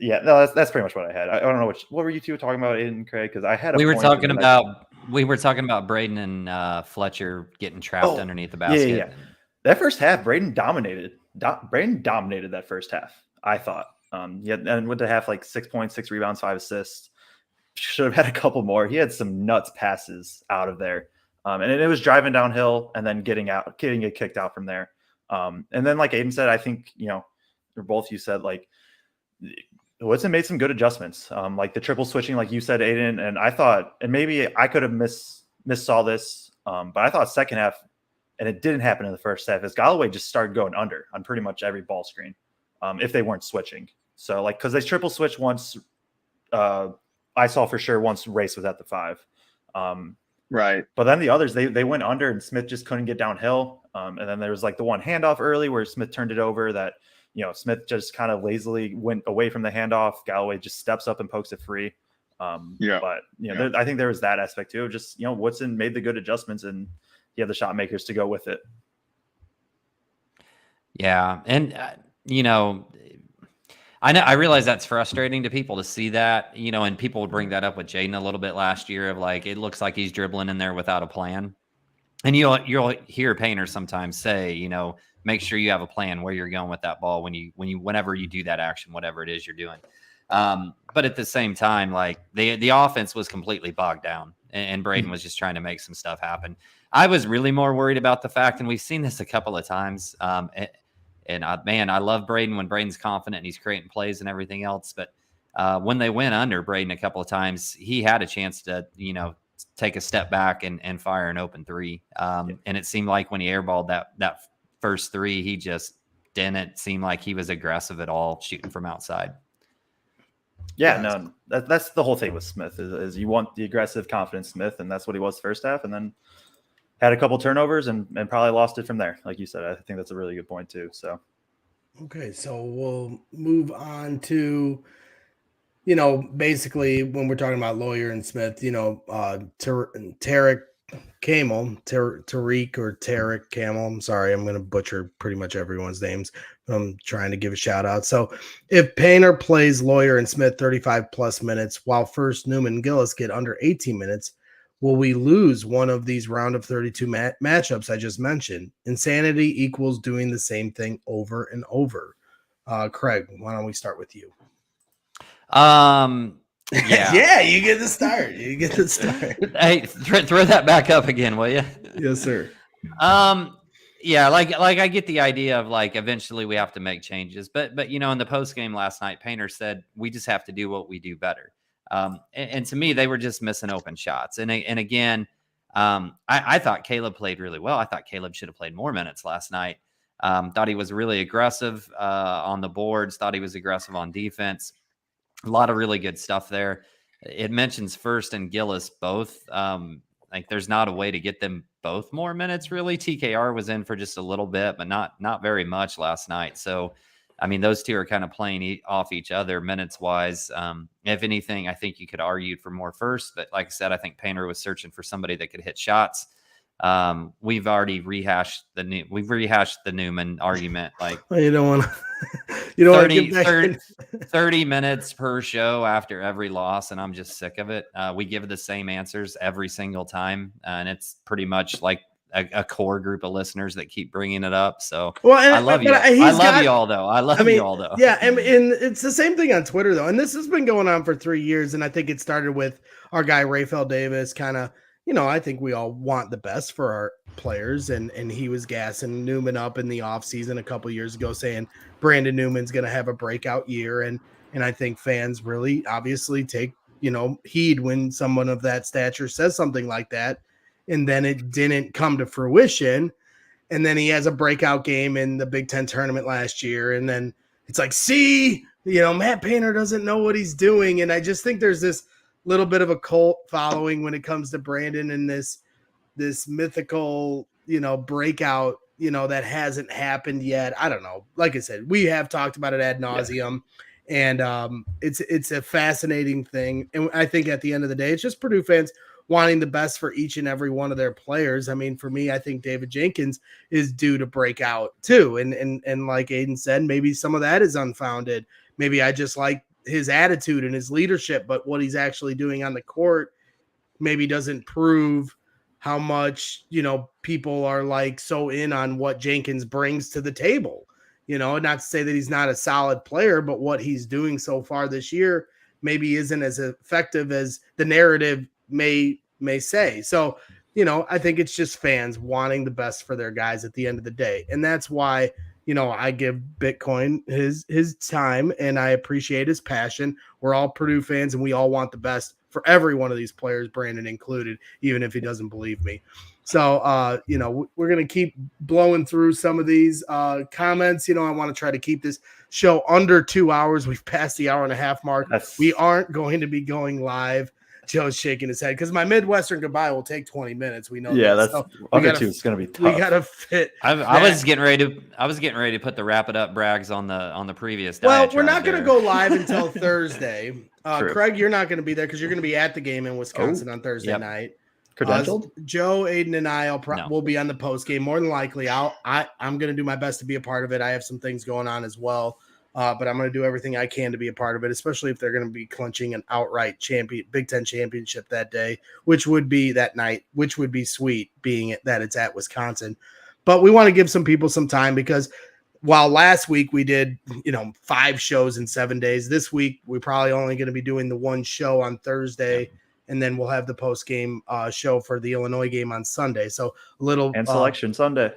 Yeah, no, that's pretty much what I had. I don't know what were you two talking about, Aiden and Craig? Because I had We were point talking and then about Braden and Fletcher getting trapped underneath the yeah. basket. That first half, Braden dominated. Braden dominated that first half, I thought. Yeah, and went to half like 6 points, 6 rebounds, 5 assists. Should have had a couple more. He had some nuts passes out of there. And it was driving downhill and then getting it kicked out from there. And then, like Aiden said, I think, or both you said, like, Woodson made some good adjustments. Like the triple switching, like you said, Aiden, and I thought, and maybe I could have missaw this, but I thought second half, and it didn't happen in the first half, as Galloway just started going under on pretty much every ball screen, if they weren't switching. So, like, because they triple switched once, I saw for sure once Race was at the 5. Right. But then the others, they went under and Smith just couldn't get downhill. And then there was like the one handoff early where Smith turned it over that, Smith just kind of lazily went away from the handoff. Galloway just steps up and pokes it free. But, I think there was that aspect too. Just, Woodson made the good adjustments and he had the shot makers to go with it. Yeah. And, I realize that's frustrating to people to see that, and people would bring that up with Jaden a little bit last year of like, it looks like he's dribbling in there without a plan. And you'll hear painters sometimes say, make sure you have a plan where you're going with that ball whenever you do that action, whatever it is you're doing. But at the same time, like the offense was completely bogged down and Braden was just trying to make some stuff happen. I was really more worried about the fact, and we've seen this a couple of times, and I love Braden when Braden's confident and he's creating plays and everything else. But when they went under Braden a couple of times, he had a chance to, take a step back and fire an open 3. And it seemed like when he airballed that first 3, he just didn't seem like he was aggressive at all shooting from outside. Yeah, no, that's the whole thing with Smith is you want the aggressive, confident Smith, and that's what he was first half, and then had a couple turnovers and probably lost it from there. Like you said, I think that's a really good point too. So, okay, so we'll move on to, basically when we're talking about Lawyer and Smith, Tariq Camel. I'm sorry, I'm going to butcher pretty much everyone's names. I'm trying to give a shout out. So if Painter plays Lawyer and Smith 35 plus minutes, while first Newman and Gillis get under 18 minutes, will we lose one of these round of 32 matchups I just mentioned? Insanity equals doing the same thing over and over. Craig, why don't we start with you? Yeah. Yeah, you get the start. Hey, throw that back up again, will you? Yes, sir. Yeah, like I get the idea of like eventually we have to make changes, but in the post game last night, Painter said we just have to do what we do better. And to me, they were just missing open shots. And again, I thought Caleb played really well. I thought Caleb should have played more minutes last night. Thought he was really aggressive on the boards. Thought he was aggressive on defense. A lot of really good stuff there. It mentions First and Gillis both. Like there's not a way to get them both more minutes, really. TKR was in for just a little bit, but not very much last night. So, I mean, those two are kind of playing off each other minutes-wise. If anything, I think you could argue for more First. But like I said, I think Painter was searching for somebody that could hit shots. We've already rehashed the Newman argument. Like you don't want to. 30 minutes per show after every loss, and I'm just sick of it. We give the same answers every single time, and it's pretty much like a core group of listeners that keep bringing it up. So I love you. I love you all, though. Yeah, and it's the same thing on Twitter, though. And this has been going on for 3 years, and I think it started with our guy, Rafael Davis, kind of, I think we all want the best for our players, and he was gassing Newman up in the offseason a couple years ago, saying Brandon Newman's going to have a breakout year. And I think fans really obviously take, heed when someone of that stature says something like that. And then it didn't come to fruition. And then he has a breakout game in the Big Ten tournament last year. And then it's like, see, Matt Painter doesn't know what he's doing. And I just think there's this little bit of a cult following when it comes to Brandon and this mythical, breakout, that hasn't happened yet. I don't know. Like I said, we have talked about it ad nauseum. Yeah. And it's a fascinating thing. And I think at the end of the day, it's just Purdue fans wanting the best for each and every one of their players. I mean, for me, I think David Jenkins is due to break out too. And like Aiden said, maybe some of that is unfounded. Maybe I just like his attitude and his leadership, but what he's actually doing on the court maybe doesn't prove how much, people are like so in on what Jenkins brings to the table. Not to say that he's not a solid player, but what he's doing so far this year maybe isn't as effective as the narrative may say. So, I think it's just fans wanting the best for their guys at the end of the day. And that's why, I give Bitcoin his time and I appreciate his passion. We're all Purdue fans and we all want the best for every one of these players, Brandon included, even if he doesn't believe me. So, we're going to keep blowing through some of these comments. I want to try to keep this show under 2 hours. We've passed the hour and a half mark. We aren't going to be going live. Joe's shaking his head because my Midwestern goodbye will take 20 minutes. We know. Yeah, that. that's other two. It's going to be tough. We got to fit. I was getting ready to put the wrap it up brags on the previous. Well, we're not going to go live until Thursday. True. Craig, you're not going to be there because you're going to be at the game in Wisconsin on Thursday night. Credentialed? Joe, Aiden, and I will be on the post game. More than likely, I'm going to do my best to be a part of it. I have some things going on as well. But I'm going to do everything I can to be a part of it, especially if they're going to be clinching an outright Big Ten championship that day, which would be that night, which would be sweet, being that it's at Wisconsin. But we want to give some people some time because while last week we did, 5 shows in 7 days, this week we're probably only going to be doing the one show on Thursday, and then we'll have the post game show for the Illinois game on Sunday. So a little and selection Sunday.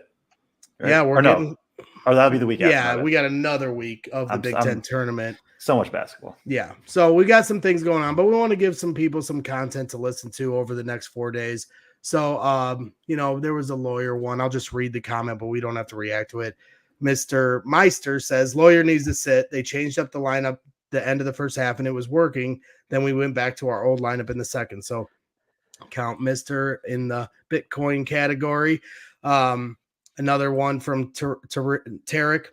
Right? Yeah, or that'll be the week after. Yeah, we got another week of the Big Ten tournament. So much basketball. Yeah. So we got some things going on, but we want to give some people some content to listen to over the next 4 days. So, there was a lawyer one. I'll just read the comment, but we don't have to react to it. Mr. Meister says, lawyer needs to sit. They changed up the lineup the end of the first half, and it was working. Then we went back to our old lineup in the second. So count Mr. in the Bitcoin category. Another one from Tarek.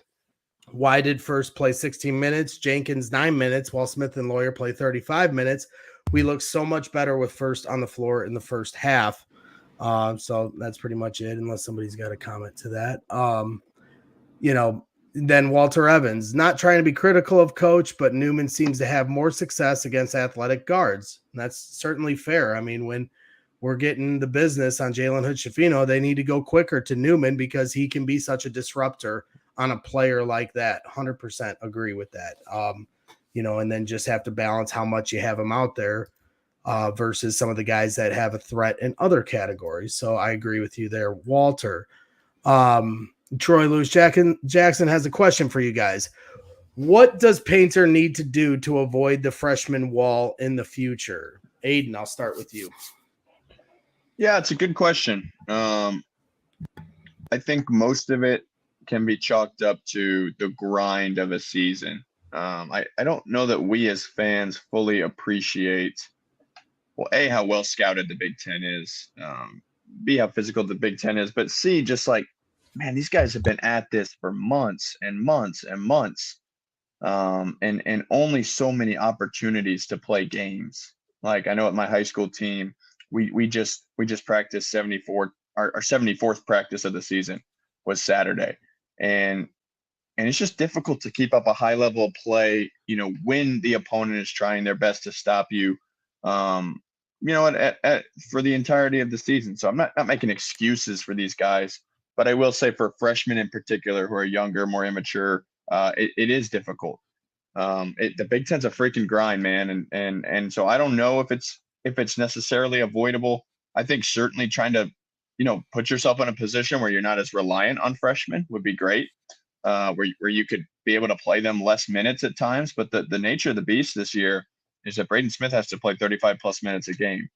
Why did First play 16 minutes? Jenkins 9 minutes, while Smith and Lawyer play 35 minutes. We look so much better with First on the floor in the first half. So that's pretty much it, unless somebody's got a comment to that. Then Walter Evans, not trying to be critical of coach, but Newman seems to have more success against athletic guards. And that's certainly fair. I mean, when we're getting the business on Jalen Hood-Schifino, they need to go quicker to Newman because he can be such a disruptor on a player like that. 100% agree with that. And then just have to balance how much you have him out there versus some of the guys that have a threat in other categories. So I agree with you there, Walter. Troy Lewis Jackson has a question for you guys. What does Painter need to do to avoid the freshman wall in the future? Aiden, I'll start with you. Yeah, it's a good question. I think most of it can be chalked up to the grind of a season. I don't know that we as fans fully appreciate, well, A, how well scouted the Big Ten is, B, how physical the Big Ten is, but C, just like, man, these guys have been at this for months and months and months, and only so many opportunities to play games. Like I know at my high school team, we just practiced 74. Our 74th practice of the season was Saturday, and it's just difficult to keep up a high level of play. When the opponent is trying their best to stop you. For the entirety of the season. So I'm not making excuses for these guys, but I will say for freshmen in particular who are younger, more immature, it is difficult. The Big Ten's a freaking grind, man, and so I don't know if it's necessarily avoidable. I think certainly trying to, put yourself in a position where you're not as reliant on freshmen would be great, where you could be able to play them less minutes at times. But the nature of the beast this year is that Braden Smith has to play 35 plus minutes a game.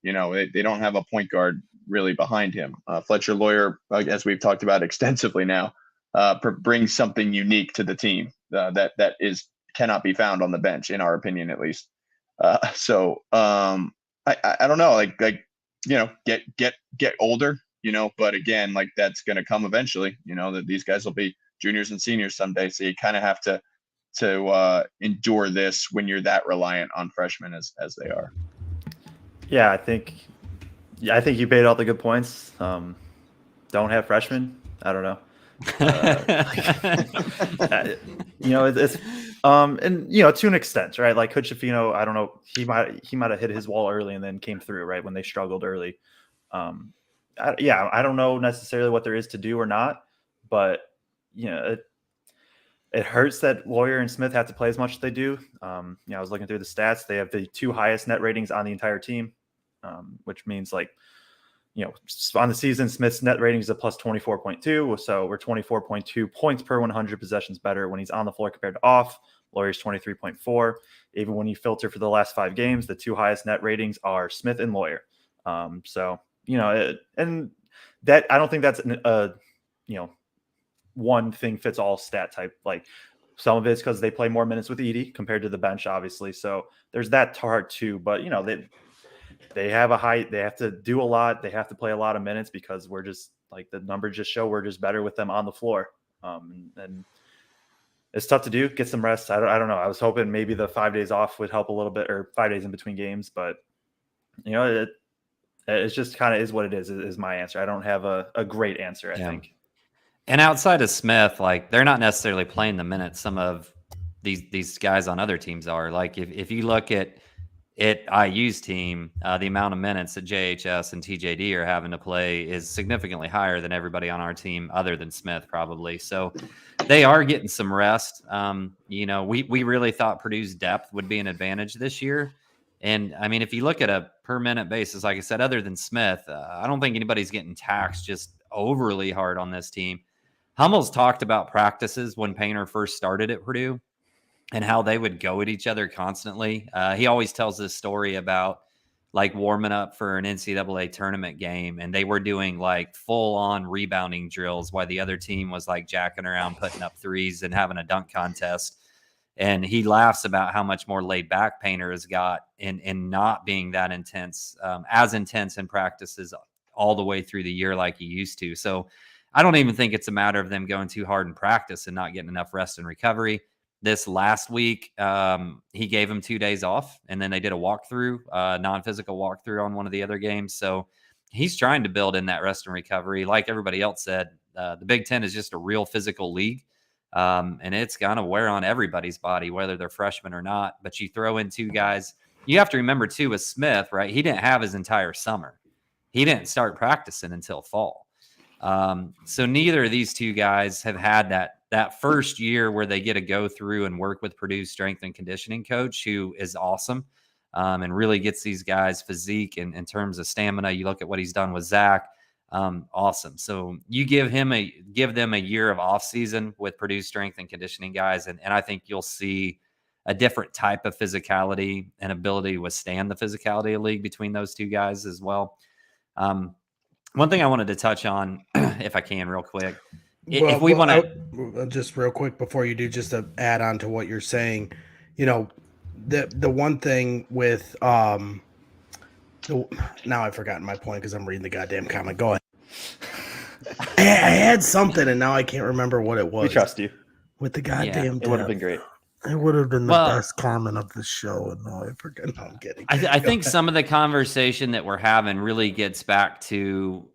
They don't have a point guard really behind him. Fletcher Lawyer, as we've talked about extensively now, brings something unique to the team that cannot be found on the bench, in our opinion, at least. I don't know, get older, but again, that's going to come eventually, that these guys will be juniors and seniors someday. So you kind of have to endure this when you're that reliant on freshmen as they are. Yeah, I think you paid all the good points. Don't have freshmen. I don't know. And to an extent, right? Like Hood Schifino, I don't know, he might have hit his wall early and then came through, right, when they struggled early. I don't know necessarily what there is to do or not, but it hurts that Lawyer and Smith have to play as much as they do. I was looking through the stats; they have the 2 highest net ratings on the entire team, which means on the season, Smith's net rating is a plus 24.2. So we're 24.2 points per 100 possessions better when he's on the floor compared to off. Lawyer's 23.4. Even when you filter for the last 5 games, the 2 highest net ratings are Smith and Lawyer. And that I don't think that's one thing fits all stat type. Like some of it's because they play more minutes with Edey compared to the bench, obviously. So there's that part too. But they have they have to do a lot. They have to play a lot of minutes because we're just the numbers just show we're just better with them on the floor. And it's tough to do. Get some rest. I don't know. I was hoping maybe the 5 days off would help a little bit, or 5 days in between games. But it's just kind of is what it is my answer. I don't have a great answer, I think. And outside of Smith, they're not necessarily playing the minutes some of these guys on other teams are. Like if you look at IU's team, the amount of minutes that JHS and TJD are having to play is significantly higher than everybody on our team other than Smith probably. So they are getting some rest. We really thought Purdue's depth would be an advantage this year. And I mean, if you look at a per minute basis, like I said, other than Smith, I don't think anybody's getting taxed just overly hard on this team. Hummel's talked about practices when Painter first started at Purdue and how they would go at each other constantly. He always tells this story about warming up for an NCAA tournament game, and they were doing full on rebounding drills while the other team was jacking around, putting up threes and having a dunk contest. And he laughs about how much more laid back Painter has got in not being that intense, as intense in practices all the way through the year like he used to. So I don't even think it's a matter of them going too hard in practice and not getting enough rest and recovery. This last week, he gave him 2 days off, and then they did a walkthrough, non-physical walkthrough on one of the other games. So he's trying to build in that rest and recovery. Like everybody else said, the Big Ten is just a real physical league, and it's going to wear on everybody's body, whether they're freshmen or not. But you throw in 2 guys. You have to remember, too, with Smith, right? He didn't have his entire summer. He didn't start practicing until fall. So neither of these 2 guys have had that first year where they get to go through and work with Purdue's strength and conditioning coach, who is awesome, and really gets these guys physique in terms of stamina. You look at what he's done with Zach, awesome. So you give them a year of off season with Purdue's strength and conditioning guys, and I think you'll see a different type of physicality and ability to withstand the physicality of the league between those 2 guys as well. One thing I wanted to touch on, if I can, real quick. If we want to just real quick before you do, just to add on to what you're saying, the one thing with now I've forgotten my point because I'm reading the goddamn comment. Go ahead. I had something and now I can't remember what it was. We trust you with the goddamn. It would have been great. It would have been the best comment of the show, and no, I forget. No, I'm kidding. I think some of the conversation that we're having really gets back to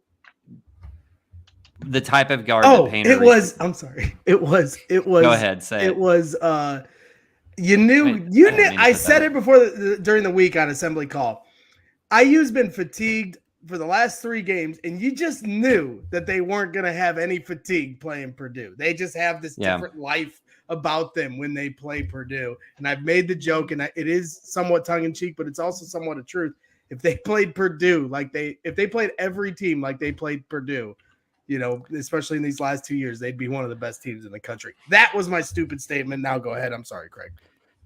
the type of guard that Painter. It was. I'm sorry. It was. Go ahead. Say it. It was. You knew. I said it before during the week on assembly call. IU's been fatigued for the last 3 games, and you just knew that they weren't going to have any fatigue playing Purdue. They just have this different life about them when they play Purdue. And I've made the joke, and it is somewhat tongue-in-cheek, but it's also somewhat a truth. If they played Purdue if they played every team like they played Purdue, especially in these last 2 years, they'd be one of the best teams in the country. That was my stupid statement. Now go ahead. I'm sorry, Craig.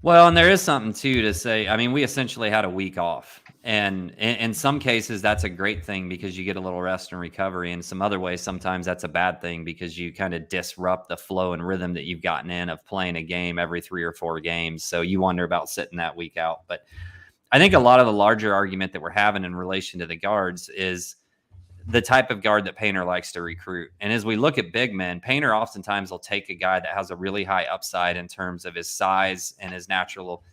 Well, and there is something too to say. I mean, we essentially had a week off, and in some cases that's a great thing because you get a little rest and recovery. In some other ways, sometimes that's a bad thing because you kind of disrupt the flow and rhythm that you've gotten in of playing a game every 3 or 4 games. So you wonder about sitting that week out. But I think a lot of the larger argument that we're having in relation to the guards is the type of guard that Painter likes to recruit. And as we look at big men, Painter oftentimes will take a guy that has a really high upside in terms of his size and his natural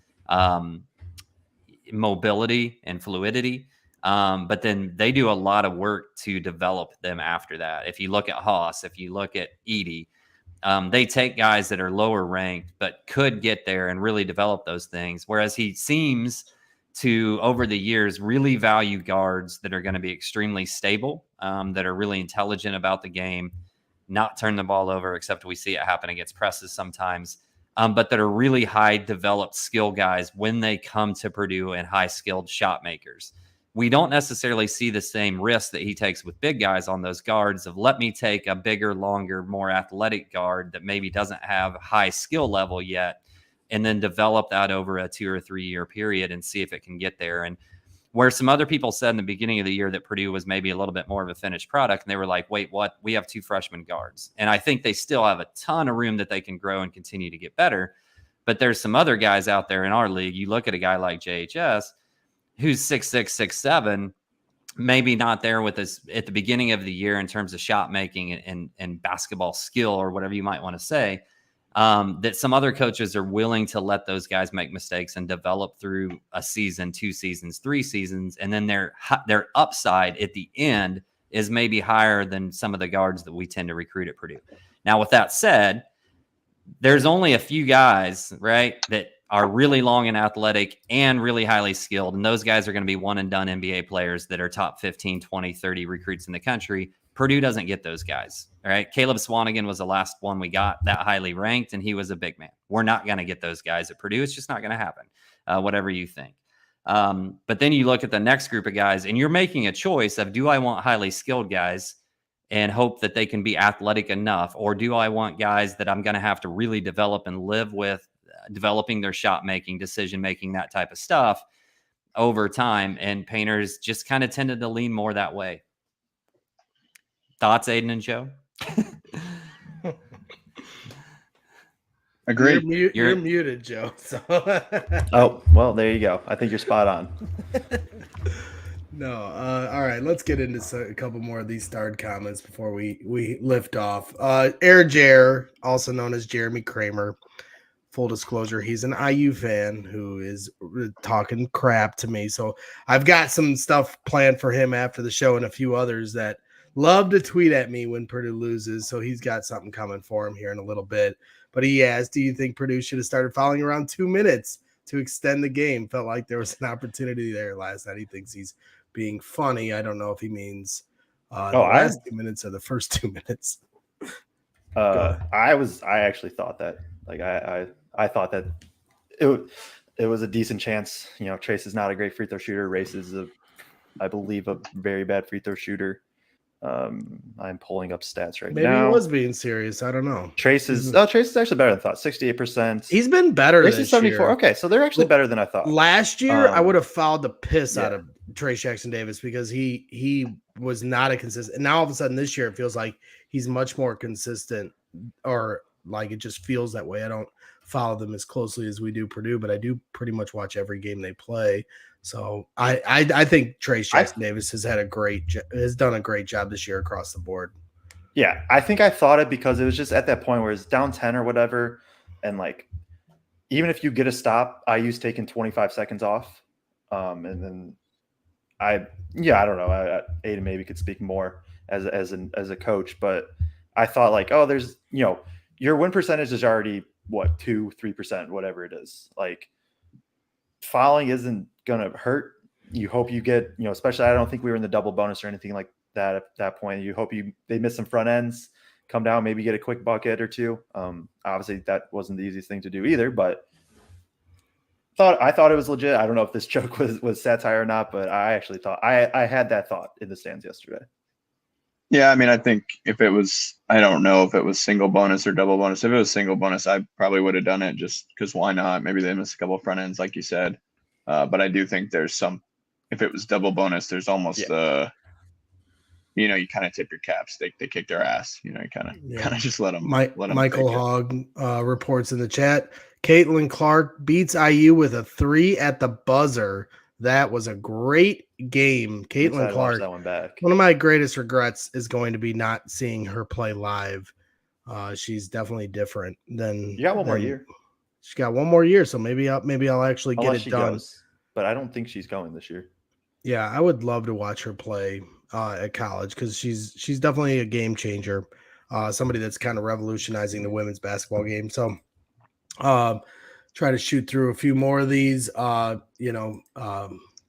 mobility and fluidity. But then they do a lot of work to develop them after that. If you look at Haas, if you look at Edey, They take guys that are lower ranked, but could get there and really develop those things. Whereas he seems to, over the years, really value guards that are going to be extremely stable, that are really intelligent about the game, not turn the ball over, except we see it happen against presses sometimes, but that are really high developed skill guys when they come to Purdue and high skilled shot makers. We don't necessarily see the same risk that he takes with big guys on those guards of let me take a bigger, longer, more athletic guard that maybe doesn't have high skill level yet, and then develop that over a 2 or 3 year period and see if it can get there. And where some other people said in the beginning of the year that Purdue was maybe a little bit more of a finished product, and they were like, wait, what? We have 2 freshman guards. And I think they still have a ton of room that they can grow and continue to get better. But there's some other guys out there in our league. You look at a guy like JHS, who's 6'6", 6'7", maybe not there with us at the beginning of the year in terms of shot making and basketball skill or whatever you might want to say, that some other coaches are willing to let those guys make mistakes and develop through a season, 2 seasons, 3 seasons. And then their upside at the end is maybe higher than some of the guards that we tend to recruit at Purdue. Now, with that said, there's only a few guys, right, that are really long and athletic and really highly skilled. And those guys are going to be one and done NBA players that are top 15, 20, 30 recruits in the country. Purdue doesn't get those guys. All right. Caleb Swanigan was the last one we got that highly ranked, and he was a big man. We're not going to get those guys at Purdue. It's just not going to happen, whatever you think. But then you look at the next group of guys, and you're making a choice of, do I want highly skilled guys and hope that they can be athletic enough, or do I want guys that I'm going to have to really develop and live with, developing their shot making, decision making, that type of stuff over time? And Painters just kind of tended to lean more that way. Thoughts, Aiden and Joe? Agreed. You're muted, Joe. So. Oh, well, there you go. I think you're spot on. No. All right. Let's get into a couple more of these starred comments before we lift off. Air Jer, also known as Jeremy Kramer. Full disclosure, he's an IU fan who is talking crap to me. So I've got some stuff planned for him after the show and a few others that love to tweet at me when Purdue loses. So he's got something coming for him here in a little bit. But he asked, do you think Purdue should have started fouling around 2 minutes to extend the game? Felt like there was an opportunity there last night. He thinks he's being funny. I don't know if he means the last 2 minutes or the first 2 minutes. I actually thought that. Like I thought that it was a decent chance. You know, Trace is not a great free throw shooter. Race is I believe a very bad free throw shooter. I'm pulling up stats right now. Maybe he was being serious. I don't know. Trace is actually better than I thought. 68%. He's been better Trace this is 74. year. Okay, so they're actually better than I thought. Last year, I would have fouled the piss out of Trace Jackson Davis because he was not a consistent. And now all of a sudden this year, it feels like he's much more consistent, or like it just feels that way. I don't follow them as closely as we do Purdue, but I do pretty much watch every game they play. So I think Trace Jackson Davis has done a great job this year across the board. Yeah, I think I thought it because it was just at that point where it's down 10 or whatever, and like even if you get a stop, IU's taking 25 seconds off, and then I don't know. Aiden maybe could speak more as a coach, but I thought like, oh, there's your win percentage is already what 2-3%, whatever it is. Like fouling isn't gonna hurt. You hope you get, especially I don't think we were in the double bonus or anything like that at that point. You hope they miss some front ends, come down, maybe get a quick bucket or two. Obviously that wasn't the easiest thing to do either, but I thought it was legit. I don't know if this joke was satire or not, but I actually thought I had that thought in the stands yesterday. Yeah, I mean, I think if it was, I don't know if it was single bonus or double bonus. If it was single bonus, I probably would have done it just because why not? Maybe they missed a couple of front ends, like you said. But I do think there's some, if it was double bonus, there's almost you kind of tip your caps. They kick their ass. You kind of just let them. Michael Hogg reports in the chat. Caitlin Clark beats IU with a 3 at the buzzer. That was a great game. Caitlin Clark, that one back. One of my greatest regrets is going to be not seeing her play live. She's definitely different than. You got one more year. She's got one more year, so maybe I'll actually get it done. Goes, but I don't think she's going this year. Yeah, I would love to watch her play at college because she's definitely a game changer. somebody that's kind of revolutionizing the women's basketball game. So try to shoot through a few more of these.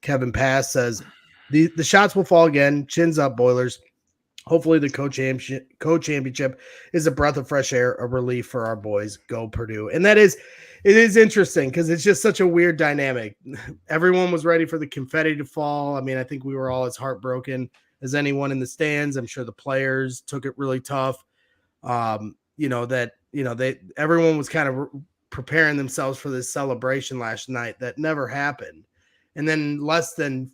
Kevin Pass says the shots will fall again. Chins up, Boilers. Hopefully the co-championship is a breath of fresh air, a relief for our boys. Go Purdue. And it is interesting because it's just such a weird dynamic. Everyone was ready for the confetti to fall. I mean, I think we were all as heartbroken as anyone in the stands. I'm sure the players took it really tough. Everyone was kind of preparing themselves for this celebration last night that never happened. And then less than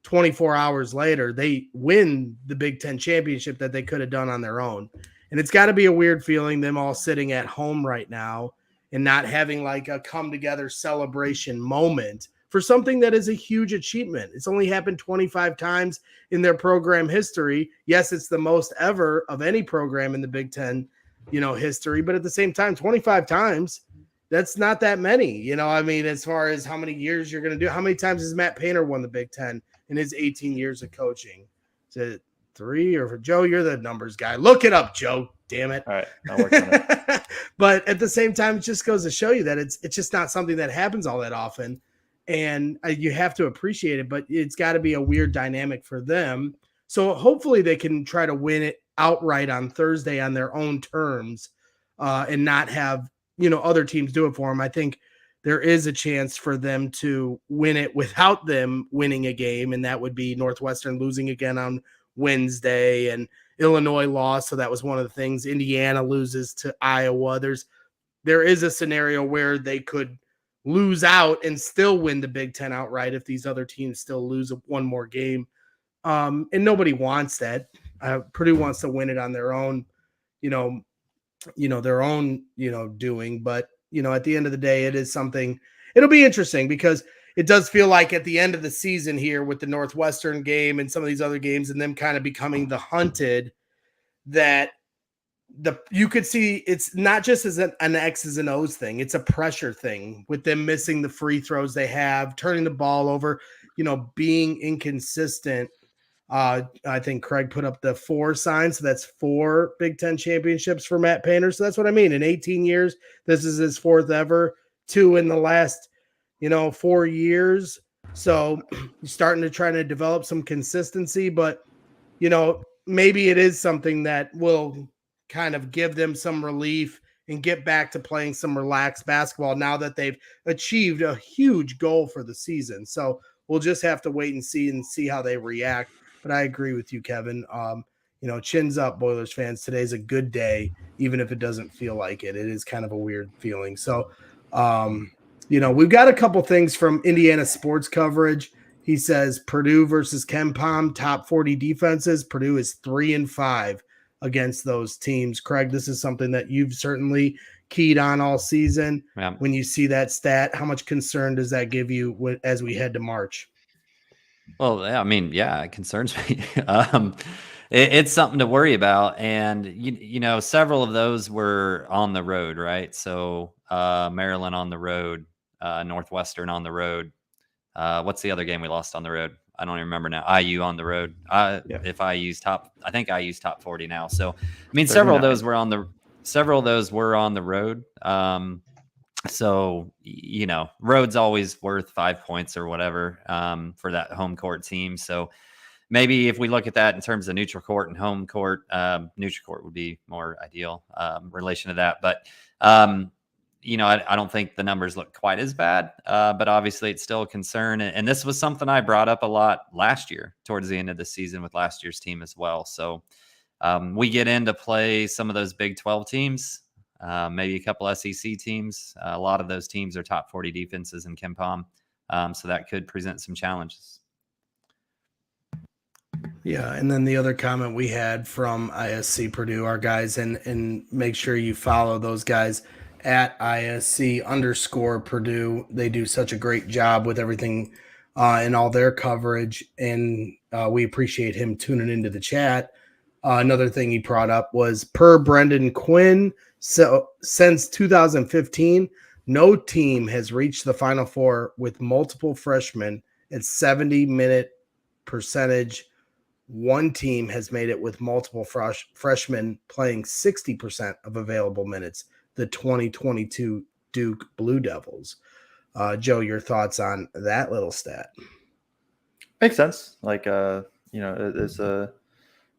24 hours later, they win the Big Ten championship that they could have done on their own. And it's got to be a weird feeling, them all sitting at home right now and not having like a come together celebration moment for something that is a huge achievement. It's only happened 25 times in their program history. Yes, it's the most ever of any program in the Big Ten, history, but at the same time, 25 times, that's not that many, as far as how many years you're going to do. How many times has Matt Painter won the Big Ten in his 18 years of coaching? Is it 3 or Joe? You're the numbers guy. Look it up, Joe. Damn it. All right. I'll work on it. But at the same time, it just goes to show you that it's just not something that happens all that often. And you have to appreciate it, but it's got to be a weird dynamic for them. So hopefully they can try to win it outright on Thursday on their own terms and not have, other teams do it for them. I think there is a chance for them to win it without them winning a game, and that would be Northwestern losing again on Wednesday and Illinois lost. So that was one of the things. Indiana loses to Iowa. There is a scenario where they could lose out and still win the Big Ten outright if these other teams still lose one more game. And nobody wants that. Purdue wants to win it on their own, doing. But, at the end of the day, it is something. It'll be interesting because it does feel like at the end of the season here with the Northwestern game and some of these other games and them kind of becoming the hunted, that you could see it's not just as an X's and O's thing. It's a pressure thing with them missing the free throws they have, turning the ball over, being inconsistent. I think Craig put up the 4 sign. So that's 4 Big Ten championships for Matt Painter. So that's what I mean. In 18 years, this is his 4th ever, 2 in the last, 4 years. So he's starting to try to develop some consistency, but, maybe it is something that will kind of give them some relief and get back to playing some relaxed basketball now that they've achieved a huge goal for the season. So we'll just have to wait and see how they react. But I agree with you, Kevin. Chins up, Boilers fans. Today's a good day, even if it doesn't feel like it. It is kind of a weird feeling. So, we've got a couple things from Indiana sports coverage. He says Purdue versus KenPom, top 40 defenses. Purdue is 3-5 against those teams. Craig, this is something that you've certainly keyed on all season. Yeah. When you see that stat, how much concern does that give you as we head to March? Well, it concerns me. It's something to worry about. And, several of those were on the road, right? So Maryland on the road, Northwestern on the road. What's the other game we lost on the road? I don't even remember now. IU on the road. If IU's top 40 now. So, several of those were on the road. So, road's always worth 5 points or whatever for that home court team. So maybe if we look at that in terms of neutral court and home court, neutral court would be more ideal relation to that. But, I don't think the numbers look quite as bad, but obviously it's still a concern. And this was something I brought up a lot last year towards the end of the season with last year's team as well. So we get in to play some of those Big 12 teams. Maybe a couple SEC teams. A lot of those teams are top 40 defenses in KenPom. So that could present some challenges. Yeah. And then the other comment we had from ISC Purdue, our guys, and make sure you follow those guys at ISC_Purdue. They do such a great job with everything and all their coverage. And we appreciate him tuning into the chat. Another thing he brought up was per Brendan Quinn. So since 2015, no team has reached the Final Four with multiple freshmen at 70-minute percentage one team has made it with multiple freshmen playing 60% of available minutes, the 2022 Duke Blue Devils. Joe, your thoughts on that little stat? Makes sense. Like, it's a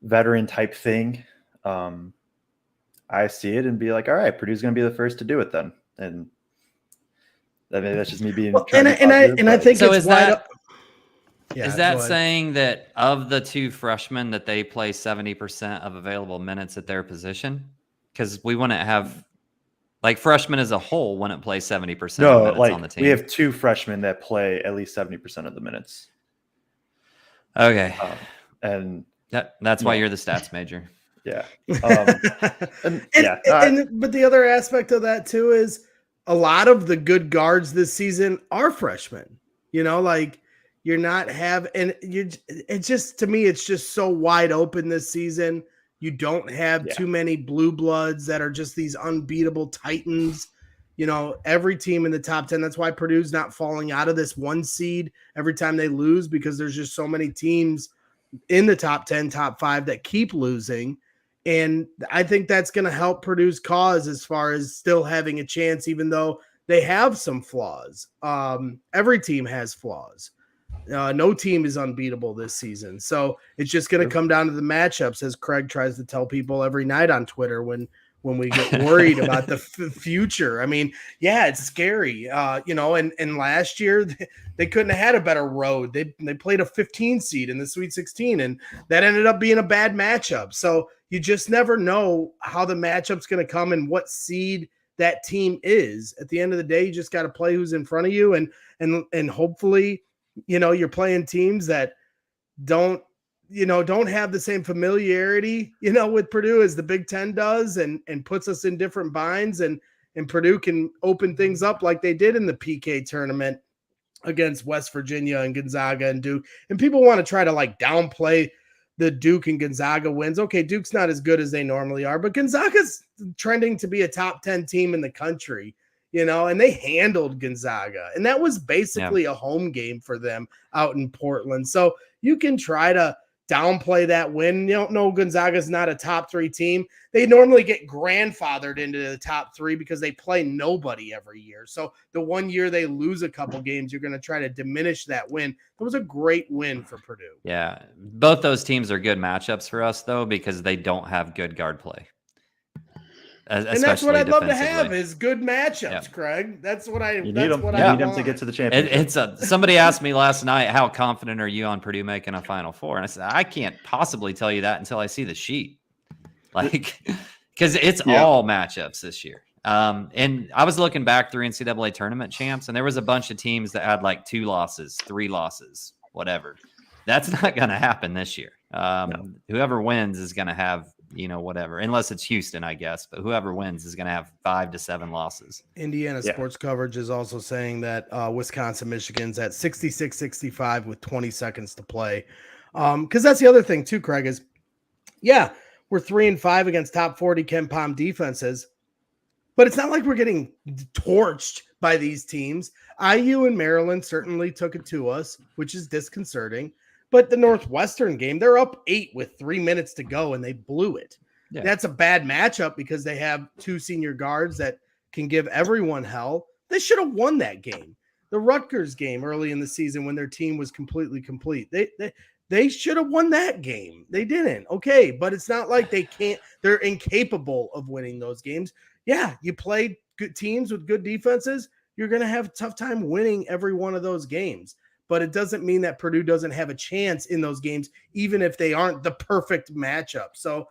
veteran type thing. I see it and be like, all right, Purdue's going to be the first to do it then. And I mean, that's just me being. I think so. Is that saying that of the two freshmen that they play 70% of available minutes at their position? Because we wouldn't have, like, freshmen as a whole wouldn't play 70% of minutes on the team. We have two freshmen that play at least 70% of the minutes. Okay, and that's why you're the stats major. Yeah. But the other aspect of that too is a lot of the good guards this season are freshmen. You're not it's just, to me, it's just so wide open this season. You don't have too many blue bloods that are just these unbeatable titans. Every team in the top 10, that's why Purdue's not falling out of this 1 seed every time they lose, because there's just so many teams in the top 10, top 5 that keep losing. And I think that's going to help Purdue's cause as far as still having a chance, even though they have some flaws. Every team has flaws. No team is unbeatable this season. So it's just going to come down to the matchups, as Craig tries to tell people every night on Twitter when we get worried about the future. I mean, yeah, it's scary. And last year they couldn't have had a better road. They played a 15 seed in the Sweet 16, and that ended up being a bad matchup. So you just never know how the matchup's going to come and what seed that team is. At the end of the day, you just got to play who's in front of you, and hopefully, you're playing teams that don't have the same familiarity, with Purdue as the Big Ten does, and puts us in different binds, and Purdue can open things up like they did in the PK tournament against West Virginia and Gonzaga and Duke. And people want to try to downplay the Duke and Gonzaga wins. Okay, Duke's not as good as they normally are, but Gonzaga's trending to be a top 10 team in the country, and they handled Gonzaga. And that was basically a home game for them out in Portland. So you can try to downplay that win. You don't know Gonzaga's not a top 3 team. They normally get grandfathered into the top 3 because they play nobody every year. So the one year they lose a couple games, you're going to try to diminish that win. It was a great win for Purdue. Yeah. Both those teams are good matchups for us, though, because they don't have good guard play. And that's what I'd love to have, is good matchups, Craig. That's what I need them to get to the championship. Somebody asked me last night, how confident are you on Purdue making a Final Four? And I said, I can't possibly tell you that until I see the sheet. Because it's all matchups this year. And I was looking back through NCAA tournament champs, and there was a bunch of teams that had 2 losses, 3 losses, whatever. That's not going to happen this year. Whoever wins is going to have, whatever, unless it's Houston, I guess. But whoever wins is going to have 5 to 7 losses. Indiana Sports Coverage is also saying that Wisconsin, Michigan's at 66-65 with 20 seconds to play. Because that's the other thing too, Craig, is, we're 3-5 against top 40 Ken Pom defenses, but it's not like we're getting torched by these teams. IU and Maryland certainly took it to us, which is disconcerting. But the Northwestern game, they're up 8 with 3 minutes to go, and they blew it. Yeah. That's a bad matchup because they have 2 senior guards that can give everyone hell. They should have won that game. The Rutgers game early in the season when their team was completely complete, they should have won that game. They didn't. Okay, but it's not like they're incapable of winning those games. Yeah, you play good teams with good defenses, you're going to have a tough time winning every one of those games. But it doesn't mean that Purdue doesn't have a chance in those games, even if they aren't the perfect matchup. So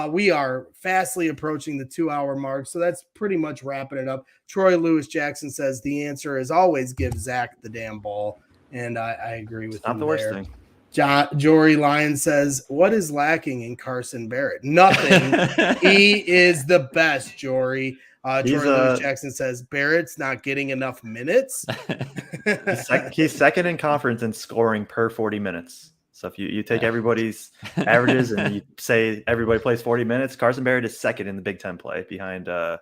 we are fastly approaching the 2-hour mark. So that's pretty much wrapping it up. Troy Lewis Jackson says the answer is always give Zach the damn ball. And I agree with him. Not the worst thing. Jory Lyon says, what is lacking in Carson Barrett? Nothing. He is the best, Jory. Troy Lewis Jackson says Barrett's not getting enough minutes. He's second in conference in scoring per 40 minutes. So if you take everybody's averages and you say everybody plays 40 minutes, Carson Barrett is second in the Big Ten play behind Aiden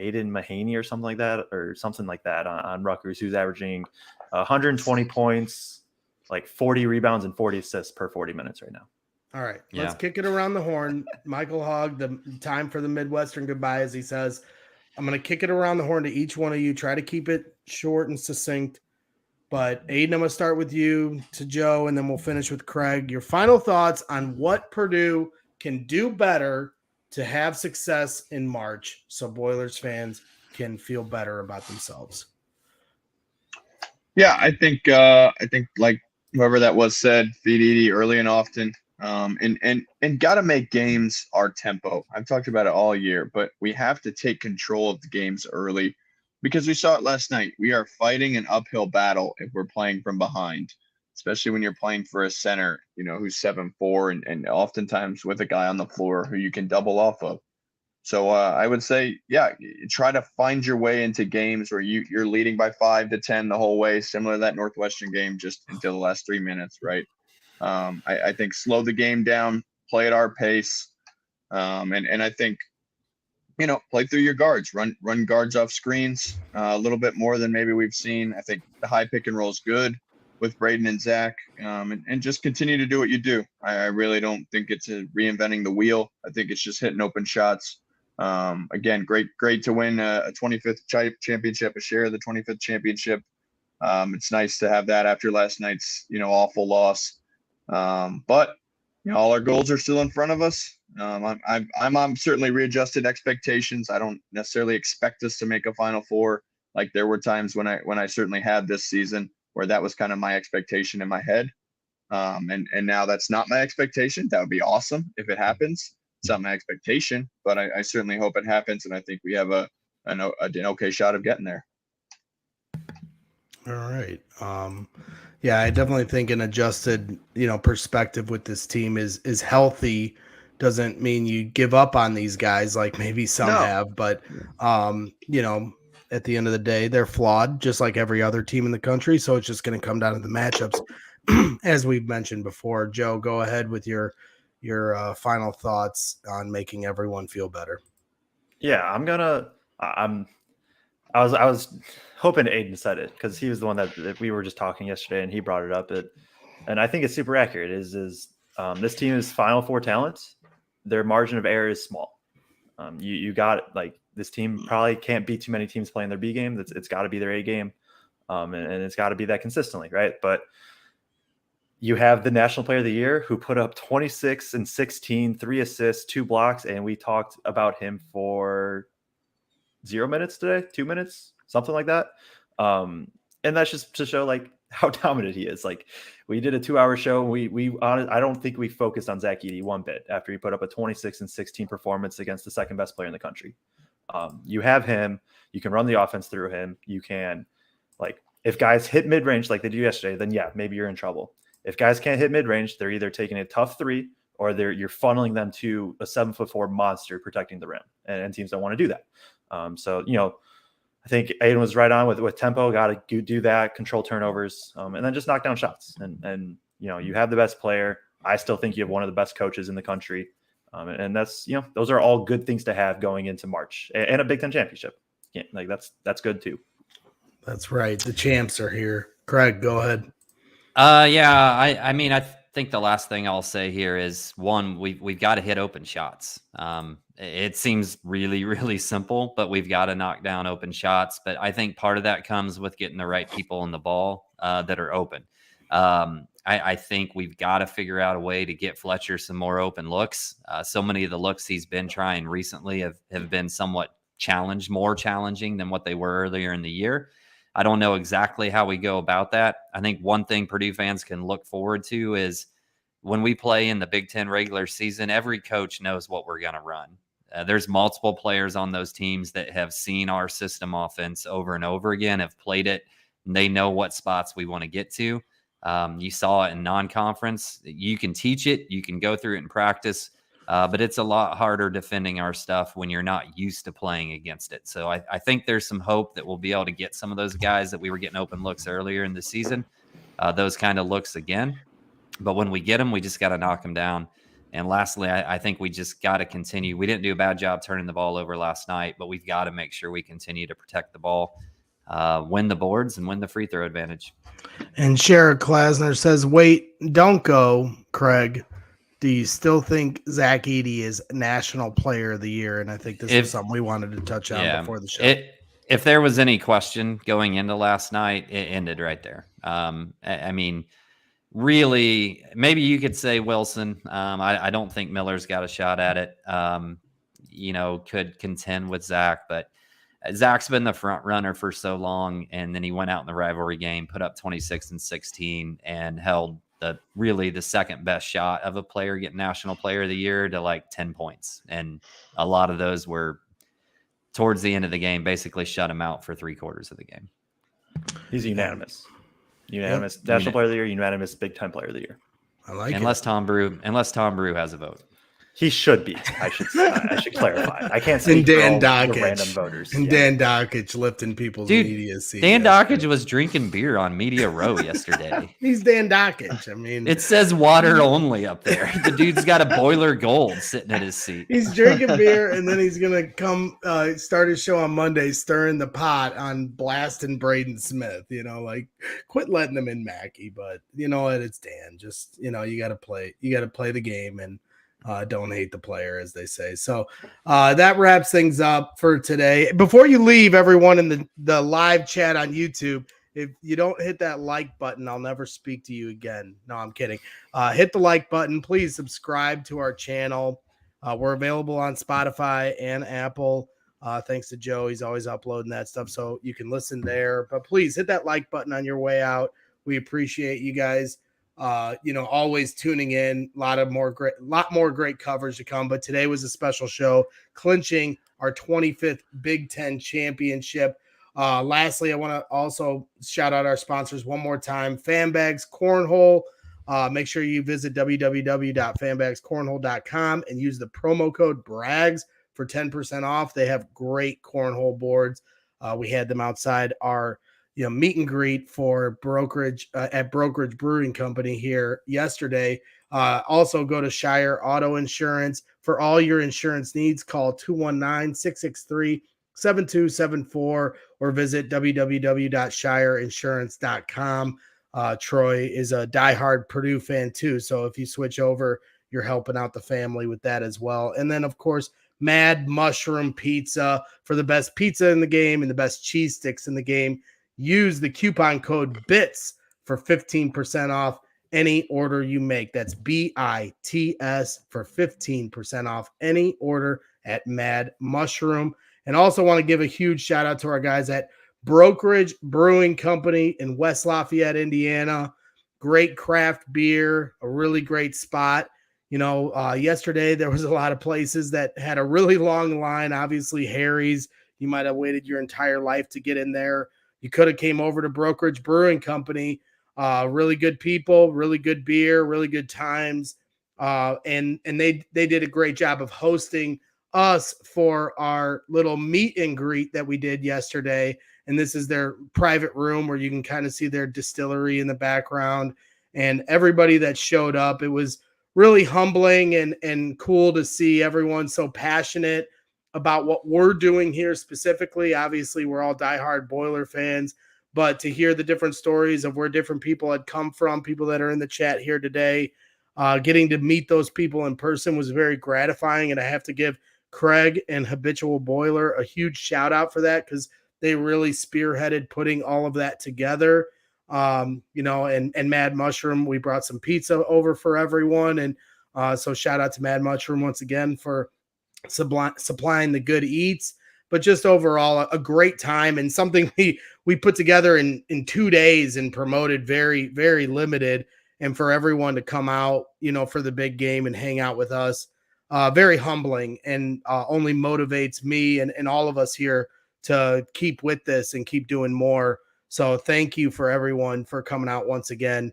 Mahaney or something like that on Rutgers, who's averaging 120 points, 40 rebounds and 40 assists per 40 minutes right now. All right, Yeah. let's kick it around the horn. Michael Hogg, the time for the Midwestern goodbye, as he says. I'm going to kick it around the horn to each one of you. Try to keep it short and succinct. But Aiden, I'm going to start with you, to Joe, and then we'll finish with Craig. Your final thoughts on what Purdue can do better to have success in March so Boilers fans can feel better about themselves. Yeah, I think like whoever that was said, feed Edie early and often. And got to make games our tempo. I've talked about it all year, but we have to take control of the games early because we saw it last night. We are fighting an uphill battle if we're playing from behind, especially when you're playing for a center, who's 7'4", and oftentimes with a guy on the floor who you can double off of. So I would say, yeah, try to find your way into games where you're leading by 5 to 10 the whole way, similar to that Northwestern game, just until the last 3 minutes, right? I think slow the game down, play at our pace, and I think, play through your guards, run guards off screens a little bit more than maybe we've seen. I think the high pick and roll is good with Braden and Zach, and just continue to do what you do. I really don't think it's reinventing the wheel. I think it's just hitting open shots. Again, great to win a 25th championship, a share of the 25th championship. It's nice to have that after last night's, awful loss. But all our goals are still in front of us. I'm certainly readjusted expectations. I don't necessarily expect us to make a Final Four. Like there were times when I certainly had this season where that was kind of my expectation in my head. And now that's not my expectation. That would be awesome if it happens. It's not my expectation, but I certainly hope it happens. And I think we have an okay shot of getting there. All right. Yeah, I definitely think an adjusted, perspective with this team is healthy. Doesn't mean you give up on these guys like maybe some have, but at the end of the day, they're flawed just like every other team in the country. So it's just going to come down to the matchups, as we've mentioned before. Joe, go ahead with your final thoughts on making everyone feel better. Yeah, I was hoping Aiden said it because he was the one that we were just talking yesterday and he brought it up. And I think it's super accurate. This team is Final Four talent. Their margin of error is small. You got like this team probably can't beat too many teams playing their B game. It's got to be their A game, and it's got to be that consistently, right? But you have the National Player of the Year who put up 26 and 16, 3 assists, 2 blocks, and we talked about him for 0 minutes today, 2 minutes, something like that. And that's just to show like how dominant he is. Like we did a 2-hour show. I don't think we focused on Zach Edey one bit after he put up a 26 and 16 performance against the second best player in the country. You have him, you can run the offense through him. You can if guys hit mid-range like they do yesterday, then yeah, maybe you're in trouble. If guys can't hit mid-range, they're either taking a tough 3 or you're funneling them to a 7'4" monster protecting the rim, and teams don't want to do that. So I think Aiden was right on with tempo. Got to do that, control turnovers, and then just knock down shots. And you have the best player. I still think you have one of the best coaches in the country, and that's those are all good things to have going into March and a Big Ten championship. Yeah, that's good too. That's right. The champs are here. Craig, go ahead. I think the last thing I'll say here is one, we've got to hit open shots. It seems really, really simple, but we've got to knock down open shots. But I think part of that comes with getting the right people in the ball that are open. I think we've got to figure out a way to get Fletcher some more open looks. So many of the looks he's been trying recently have been somewhat more challenging than what they were earlier in the year. I don't know exactly how we go about that. I think one thing Purdue fans can look forward to is when we play in the Big Ten regular season, every coach knows what we're going to run. There's multiple players on those teams that have seen our system offense over and over again, have played it, and they know what spots we want to get to. You saw it in non-conference. You can teach it. You can go through it in practice. But it's a lot harder defending our stuff when you're not used to playing against it. So I think there's some hope that we'll be able to get some of those guys that we were getting open looks earlier in the season, those kind of looks again. But when we get them, we just got to knock them down. And lastly, I think we just got to continue. We didn't do a bad job turning the ball over last night, but we've got to make sure we continue to protect the ball, win the boards, and win the free throw advantage. And Shara Klasner says, wait, don't go, Craig. do you still think Zach Edey is National Player of the Year? And I think this is something we wanted to touch on before the show. If there was any question going into last night, it ended right there. I mean, really, maybe you could say Wilson. I don't think Miller's got a shot at it. Could contend with Zach, but Zach's been the front runner for so long, and then he went out in the rivalry game, put up 26 and 16, and held the second best shot of a player getting National Player of the Year to like 10 points. And a lot of those were towards the end of the game, basically shut him out for 3/4 of the game. He's unanimous. National Player of the Year, unanimous Big Ten Player of the Year. I like unless it. Tom Brew has a vote. He should be. I should clarify. I can't say Dan the Dockich. random voters. And Dan Dockich lifting people's media seats. Dan Dockich was drinking beer on Media Row yesterday. He's Dan Dockich. I mean, it says water only up there. The dude's got a boiler gold sitting at his seat. He's drinking beer, and then he's gonna come start his show on Monday, stirring the pot on blasting Braden Smith. Quit letting him in Mackey. But you know what? It's Dan. Just you got to play. You got to play the game and. Don't hate the player, as they say. So that wraps things up for today. Before you leave, everyone in the live chat on YouTube, if you don't hit that like button, I'll never speak to you again. No, I'm kidding. Hit the like button. Please subscribe to our channel. We're available on Spotify and Apple. Thanks to Joe. He's always uploading that stuff, so you can listen there. But please hit that like button on your way out. We appreciate you guys. Always tuning in. A lot more great coverage to come. But today was a special show, clinching our 25th Big Ten championship. Lastly, I want to also shout out our sponsors one more time. Fanbags Cornhole. Make sure you visit www.fanbagscornhole.com and use the promo code BRAGS for 10% off. They have great cornhole boards. We had them outside our meet and greet for brokerage at Brokerage Brewing Company here yesterday. Also go to Shire Auto Insurance for all your insurance needs. Call 219-663-7274 or visit www.shireinsurance.com. Troy is a diehard Purdue fan too. So if you switch over, you're helping out the family with that as well. And then of course, Mad Mushroom Pizza for the best pizza in the game and the best cheese sticks in the game. Use the coupon code BITS for 15% off any order you make. That's BITS for 15% off any order at Mad Mushroom. And also want to give a huge shout out to our guys at Brokerage Brewing Company in West Lafayette, Indiana. Great craft beer, a really great spot. Yesterday there was a lot of places that had a really long line. Obviously, Harry's, you might have waited your entire life to get in there. You could have came over to Brokerage Brewing Company. Really good people, really good beer, really good times. And they did a great job of hosting us for our little meet and greet that we did yesterday. And this is their private room where you can kind of see their distillery in the background. And everybody that showed up, it was really humbling and cool to see everyone so passionate about what we're doing here specifically. Obviously, we're all diehard Boiler fans, but to hear the different stories of where different people had come from, people that are in the chat here today, getting to meet those people in person was very gratifying. And I have to give Craig and Habitual Boiler a huge shout out for that, because they really spearheaded putting all of that together. And Mad Mushroom, we brought some pizza over for everyone. And so shout out to Mad Mushroom once again for supplying the good eats, but just overall a great time and something we put together in 2 days and promoted very, very limited. And for everyone to come out, for the big game and hang out with us, very humbling and only motivates me and all of us here to keep with this and keep doing more. So thank you for everyone for coming out once again.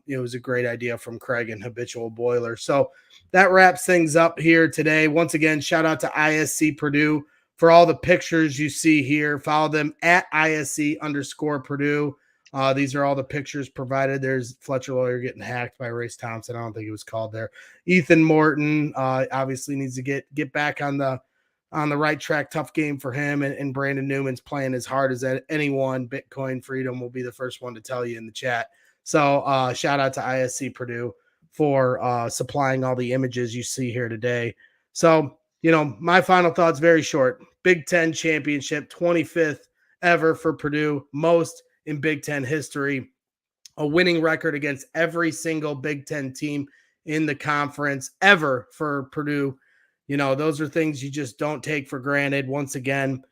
It was a great idea from Craig and Habitual Boiler. So that wraps things up here today. Once again, shout out to ISC Purdue for all the pictures you see here. Follow them at ISC_Purdue. These are all the pictures provided. There's Fletcher Lawyer getting hacked by Race Thompson. I don't think it was called there. Ethan Morton obviously needs to get back on the right track. Tough game for him. And Brandon Newman's playing as hard as anyone. Bitcoin Freedom will be the first one to tell you in the chat. So shout out to ISC Purdue for supplying all the images you see here today. So, my final thoughts, very short. Big Ten championship, 25th ever for Purdue, most in Big Ten history. A winning record against every single Big Ten team in the conference ever for Purdue. Those are things you just don't take for granted. Once again,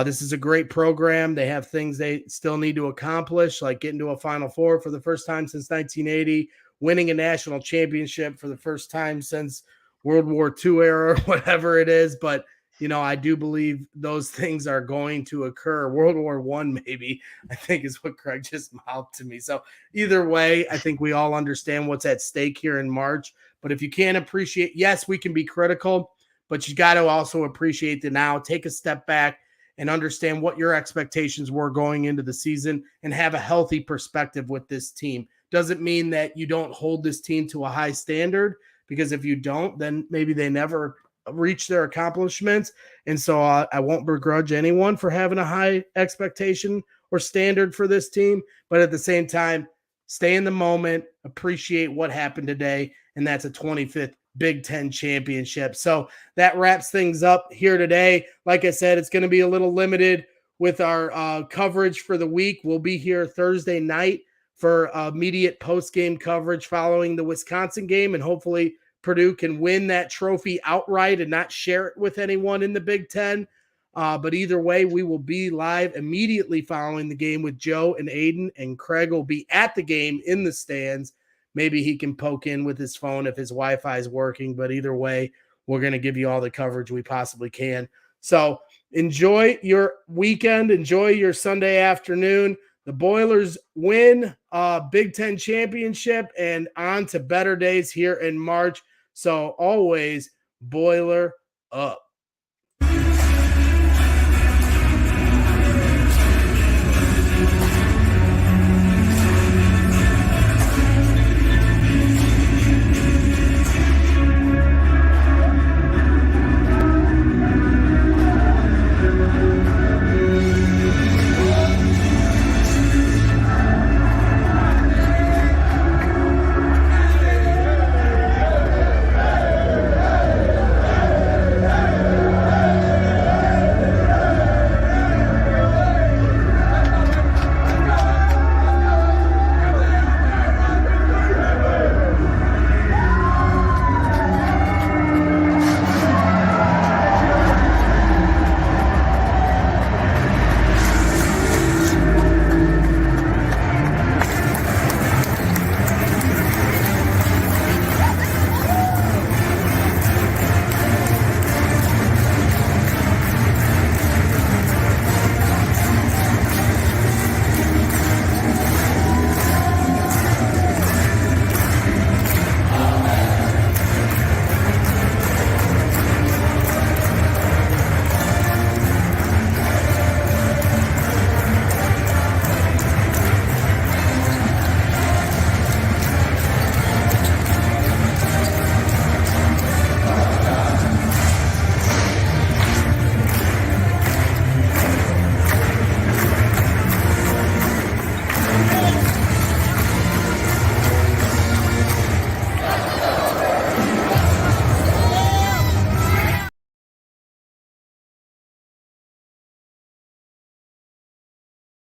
this is a great program. They have things they still need to accomplish, like getting to a Final Four for the first time since 1980, winning a national championship for the first time since World War II era, or whatever it is. But, I do believe those things are going to occur. World War I, maybe, I think is what Craig just mouthed to me. So either way, I think we all understand what's at stake here in March. But if you can't appreciate, yes, we can be critical, but you got to also appreciate the now. Take a step back and understand what your expectations were going into the season and have a healthy perspective with this team. Doesn't mean that you don't hold this team to a high standard, because if you don't, then maybe they never reach their accomplishments. And so I won't begrudge anyone for having a high expectation or standard for this team. But at the same time, stay in the moment, appreciate what happened today. And that's a 25th Big Ten championship. So that wraps things up here today. Like I said, it's going to be a little limited with our coverage for the week. We'll be here Thursday night for immediate post-game coverage following the Wisconsin game, and hopefully Purdue can win that trophy outright and not share it with anyone in the Big Ten. But either way, we will be live immediately following the game with Joe and Aiden, and Craig will be at the game in the stands. Maybe he can poke in with his phone if his Wi-Fi is working, but either way, we're going to give you all the coverage we possibly can. So enjoy your weekend. Enjoy your Sunday afternoon. The Boilers win Big Ten championship and on to better days here in March. So always Boiler up.